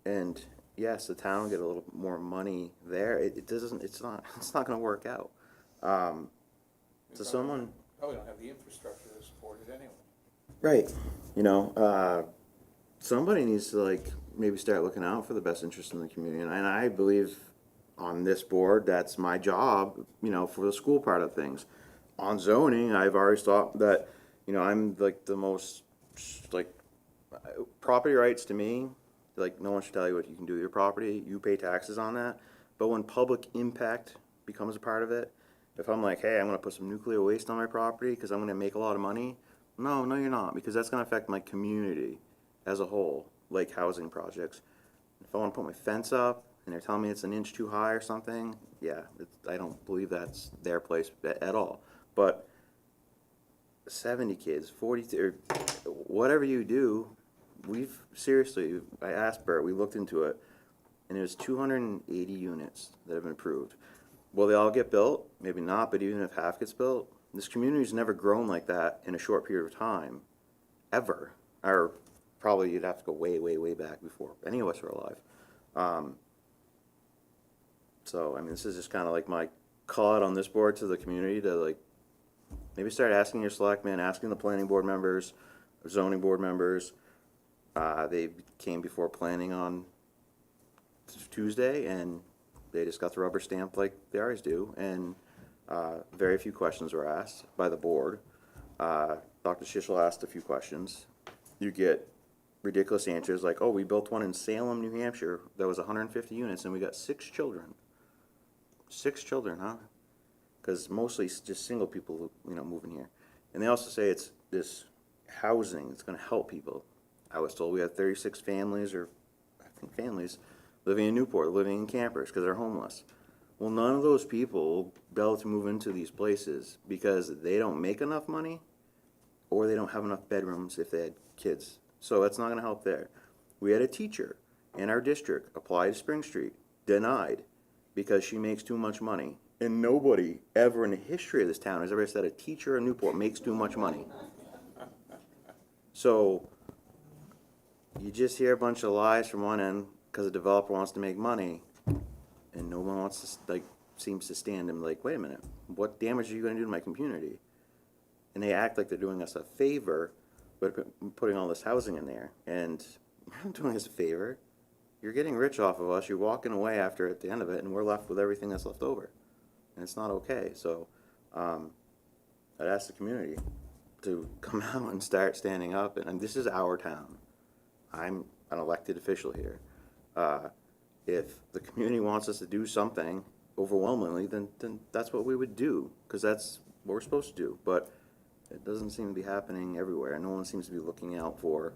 And yes, the town will get a little more money there. It doesn't. It's not going to work out. So someone Probably don't have the infrastructure to support it anyway. Right. You know, somebody needs to, like, maybe start looking out for the best interest in the community. And I believe on this board, that's my job, you know, for the school part of things. On zoning, I've always thought that, you know, I'm like the most, like, property rights to me, like, no one should tell you what you can do with your property. You pay taxes on that. But when public impact becomes a part of it, if I'm like, hey, I'm going to put some nuclear waste on my property because I'm going to make a lot of money, no, you're not, because that's going to affect my community as a whole, like housing projects. If I want to put my fence up and they're telling me it's an inch too high or something, yeah, I don't believe that's their place at all. But 70 kids, 40, or whatever you do, I asked Bert, we looked into it, and there's 280 units that have been approved. Will they all get built? Maybe not, but even if half gets built, this community's never grown like that in a short period of time, ever. Or probably you'd have to go way, way, way back before any of us were alive. So, I mean, this is just kind of like my call out on this board to the community to, like, maybe start asking your selectmen, asking the planning board members, zoning board members. They came before planning on Tuesday, and they just got the rubber stamp like they always do, and very few questions were asked by the board. Dr. Shishel asked a few questions. You get ridiculous answers like, oh, we built one in Salem, New Hampshire that was 150 units, and we got 6 children. 6 children, huh? Because mostly just single people, you know, moving here. And they also say it's this housing that's going to help people. I was told we had 36 families, or I think families, living in Newport, living in campers because they're homeless. Well, none of those people will be able to move into these places because they don't make enough money or they don't have enough bedrooms if they had kids. So that's not going to help there. We had a teacher in our district apply to Spring Street, denied because she makes too much money. And nobody ever in the history of this town has ever said a teacher in Newport makes too much money. So you just hear a bunch of lies from one end because a developer wants to make money, and no one wants to, like, seems to stand and be like, wait a minute, what damage are you going to do to my community? And they act like they're doing us a favor, but putting all this housing in there. And we're not doing us a favor. You're getting rich off of us, you're walking away after at the end of it, and we're left with everything that's left over. And it's not okay, so, I'd ask the community to come out and start standing up, and this is our town. I'm an elected official here. If the community wants us to do something overwhelmingly, then that's what we would do, because that's what we're supposed to do. But it doesn't seem to be happening everywhere. No one seems to be looking out for,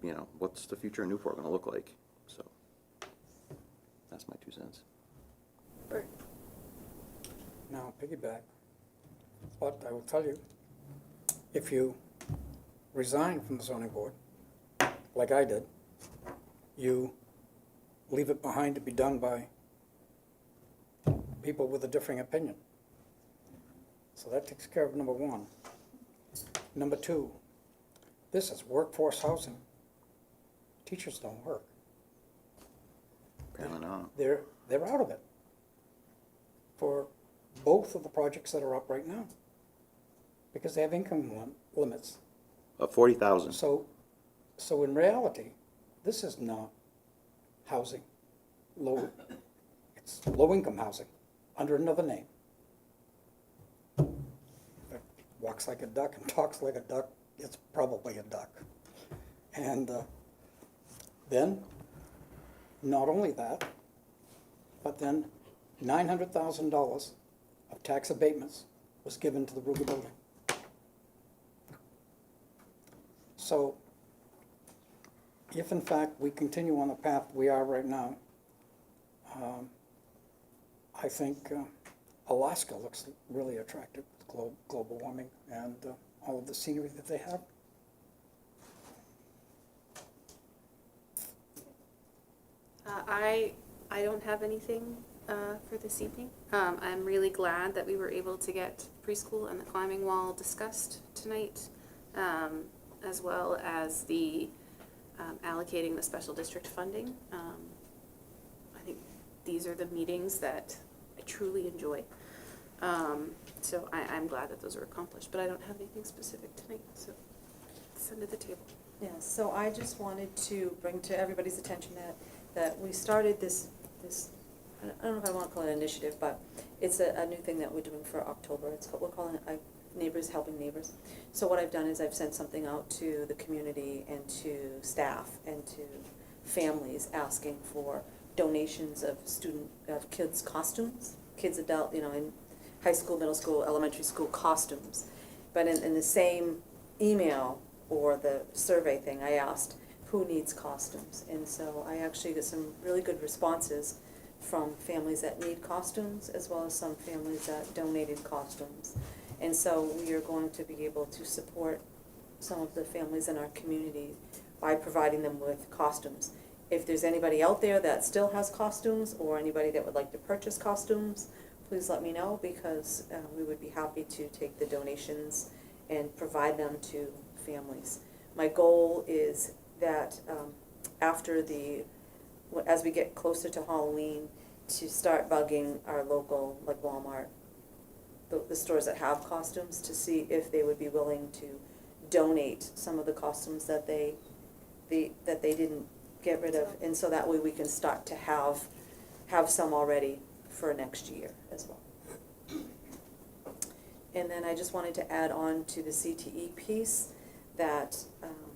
you know, what's the future of Newport gonna look like? So, that's my 2 cents. Bert. Now, piggyback, but I will tell you, if you resign from the zoning board, like I did, you leave it behind to be done by people with a differing opinion. So that takes care of number one. Number two, this is workforce housing. Teachers don't work. Apparently not. They're out of it for both of the projects that are up right now because they have income limits. 40,000. So in reality, this is not housing, it's low-income housing, under another name. If it walks like a duck and talks like a duck, it's probably a duck. And then, not only that, but then $900,000 of tax abatements was given to the Ruger building. So, if in fact we continue on the path we are right now, I think Alaska looks really attractive with global warming and all of the scenery that they have. I don't have anything for this evening. I'm really glad that we were able to get preschool and the climbing wall discussed tonight, as well as the allocating the special district funding. I think these are the meetings that I truly enjoy. So I'm glad that those were accomplished, but I don't have anything specific tonight, so send to the table. Yeah, so I just wanted to bring to everybody's attention that we started this, I don't know if I want to call it an initiative, but it's a new thing that we're doing for October. We're calling it Neighbors Helping Neighbors. So what I've done is I've sent something out to the community and to staff and to families asking for donations of kids' costumes, kids, adult, in high school, middle school, elementary school costumes. But in the same email or the survey thing, I asked who needs costumes. And so I actually got some really good responses from families that need costumes as well as some families that donated costumes. And so we are going to be able to support some of the families in our community by providing them with costumes. If there's anybody out there that still has costumes or anybody that would like to purchase costumes, please let me know because we would be happy to take the donations and provide them to families. My goal is that as we get closer to Halloween, to start bugging our local, like Walmart, the stores that have costumes, to see if they would be willing to donate some of the costumes that they didn't get rid of, and so that way we can start to have some already for next year as well. And then I just wanted to add on to the CTE piece that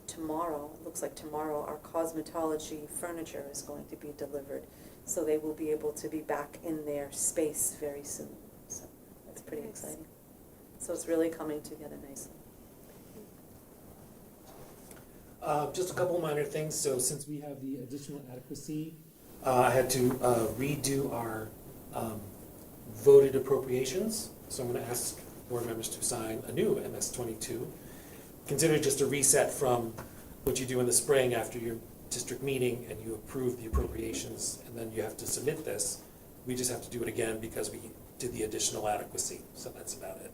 tomorrow, it looks like tomorrow, our cosmetology furniture is going to be delivered. So they will be able to be back in their space very soon. So that's pretty exciting. So it's really coming together nicely. Just a couple of minor things. So since we have the additional adequacy, I had to redo our voted appropriations. So I'm going to ask board members to sign a new MS-22. Consider it just a reset from what you do in the spring after your district meeting and you approve the appropriations and then you have to submit this. We just have to do it again because we did the additional adequacy. So that's about it.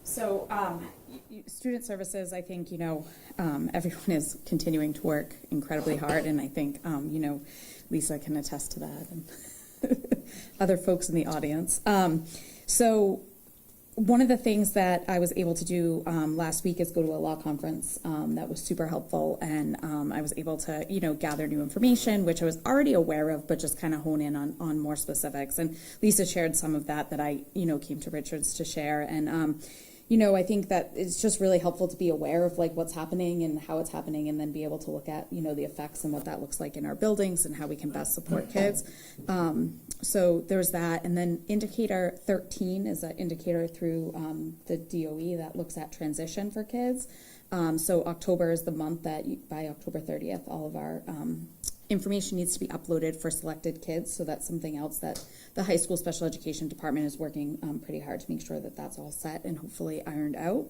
So, student services, I think, everyone is continuing to work incredibly hard, and I think, Lisa can attest to that, and other folks in the audience. So, one of the things that I was able to do last week is go to a law conference that was super helpful, and I was able to, gather new information, which I was already aware of, but just kind of hone in on more specifics. And Lisa shared some of that I, came to Richards to share, and I think that it's just really helpful to be aware of like what's happening and how it's happening, and then be able to look at, the effects and what that looks like in our buildings and how we can best support kids. So there's that. And then indicator 13 is an indicator through the DOE that looks at transition for kids. So October is the month that by October 30th, all of our information needs to be uploaded for selected kids. So that's something else that the high school special education department is working pretty hard to make sure that that's all set and hopefully ironed out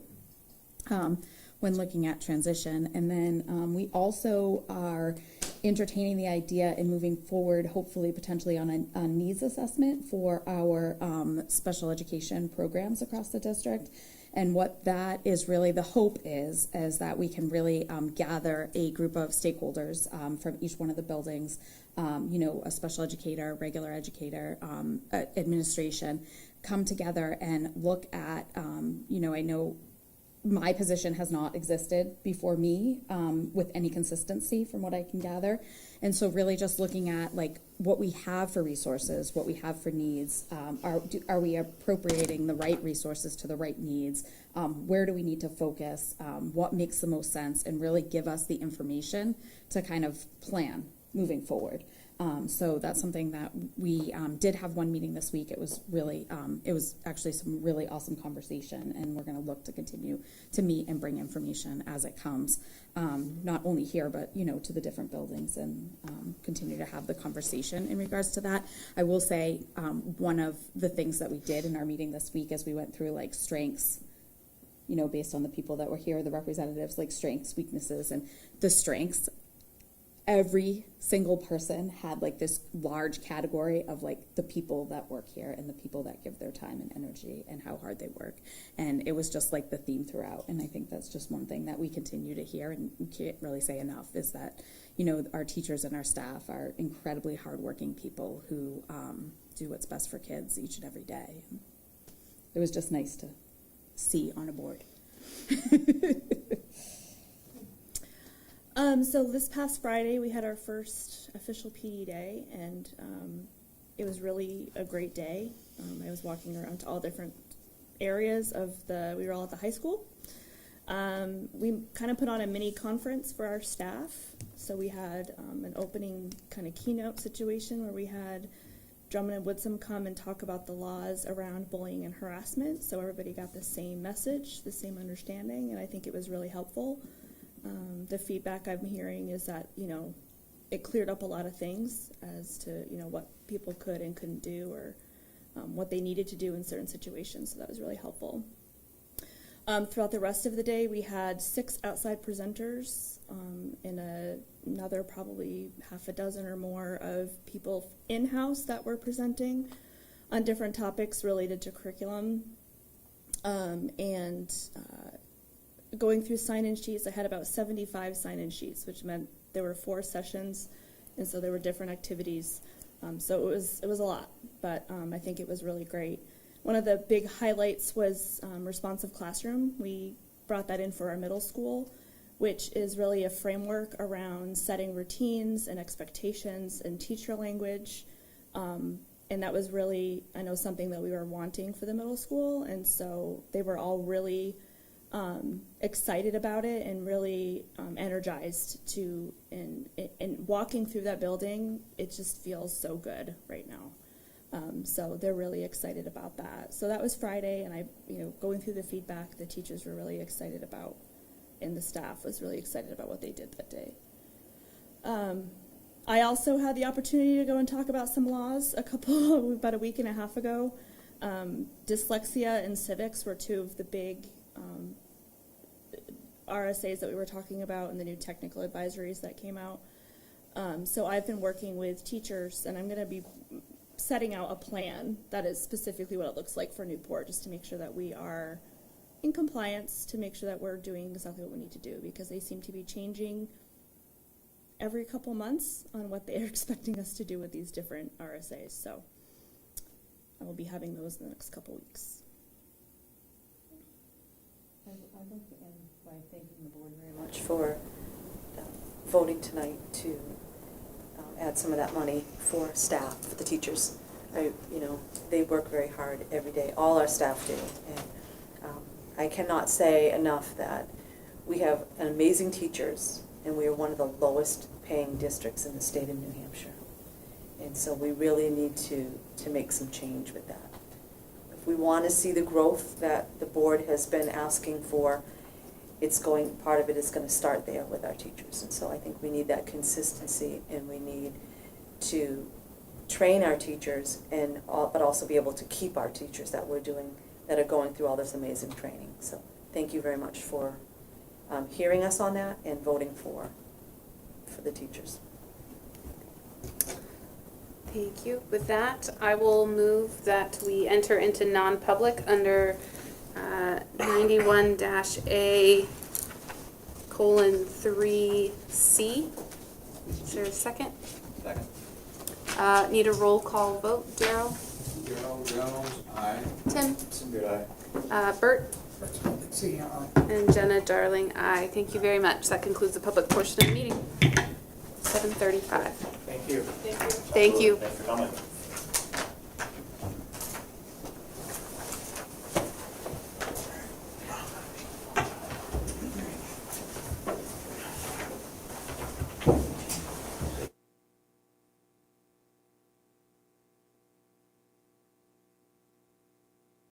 when looking at transition. And then we also are entertaining the idea and moving forward, hopefully potentially on a needs assessment for our special education programs across the district. And what that is really, the hope is that we can really gather a group of stakeholders from each one of the buildings, a special educator, regular educator, administration, come together and look at, I know my position has not existed before me with any consistency from what I can gather. And so really just looking at like what we have for resources, what we have for needs, are we appropriating the right resources to the right needs? Where do we need to focus? What makes the most sense? And really give us the information to kind of plan moving forward. So that's something that we did have one meeting this week. It was really, it was actually some really awesome conversation, and we're going to look to continue to meet and bring information as it comes, not only here, but, to the different buildings, and continue to have the conversation in regards to that. I will say one of the things that we did in our meeting this week as we went through like strengths, based on the people that were here, the representatives, like strengths, weaknesses, and the strengths. Every single person had like this large category of like the people that work here and the people that give their time and energy and how hard they work. And it was just like the theme throughout. And I think that's just one thing that we continue to hear, and we can't really say enough, is that, our teachers and our staff are incredibly hardworking people who do what's best for kids each and every day. And it was just nice to see on a board. So this past Friday, we had our first official PD day, and it was really a great day. I was walking around to all different areas we were all at the high school. We kind of put on a mini conference for our staff. So we had an opening kind of keynote situation where we had Drummond and Woodsum come and talk about the laws around bullying and harassment. So everybody got the same message, the same understanding, and I think it was really helpful. The feedback I'm hearing is that, it cleared up a lot of things as to, what people could and couldn't do, or what they needed to do in certain situations. So that was really helpful. Throughout the rest of the day, we had 6 outside presenters and another probably half a dozen or more of people in-house that were presenting on different topics related to curriculum. Going through sign-in sheets, I had about 75 sign-in sheets, which meant there were 4 sessions, and so there were different activities. So it was a lot, but I think it was really great. One of the big highlights was responsive classroom. We brought that in for our middle school, which is really a framework around setting routines and expectations and teacher language. And that was really, I know, something that we were wanting for the middle school, and so they were all really excited about it and really energized to, and walking through that building, it just feels so good right now. So they're really excited about that. So that was Friday, and going through the feedback, the teachers were really excited about, and the staff was really excited about what they did that day. I also had the opportunity to go and talk about some laws about a week and a half ago. Dyslexia and civics were 2 of the big RSAs that we were talking about, and the new technical advisories that came out. So I've been working with teachers, and I'm going to be setting out a plan that is specifically what it looks like for Newport, just to make sure that we are in compliance, to make sure that we're doing exactly what we need to do, because they seem to be changing every couple months on what they're expecting us to do with these different RSAs. So I will be having those in the next couple weeks. I'd like to end by thanking the board very much for voting tonight to add some of that money for staff, for the teachers. They work very hard every day, all our staff do. And I cannot say enough that we have amazing teachers, and we are one of the lowest paying districts in the state of New Hampshire. And so we really need to make some change with that. If we want to see the growth that the board has been asking for, part of it is going to start there with our teachers. And so I think we need that consistency, and we need to train our teachers but also be able to keep our teachers that are going through all this amazing training. So thank you very much for hearing us on that and voting for the teachers. Thank you. With that, I will move that we enter into non-public under 91-A:3C. Is there a second? Second. Need a roll call vote. Daryl? Darrell Jones, aye. Tim? Good eye. Bert? See, And Jenna Darling, aye. Thank you very much. That concludes the public portion of the meeting. 7:35. Thank you. Thank you. Thanks for coming.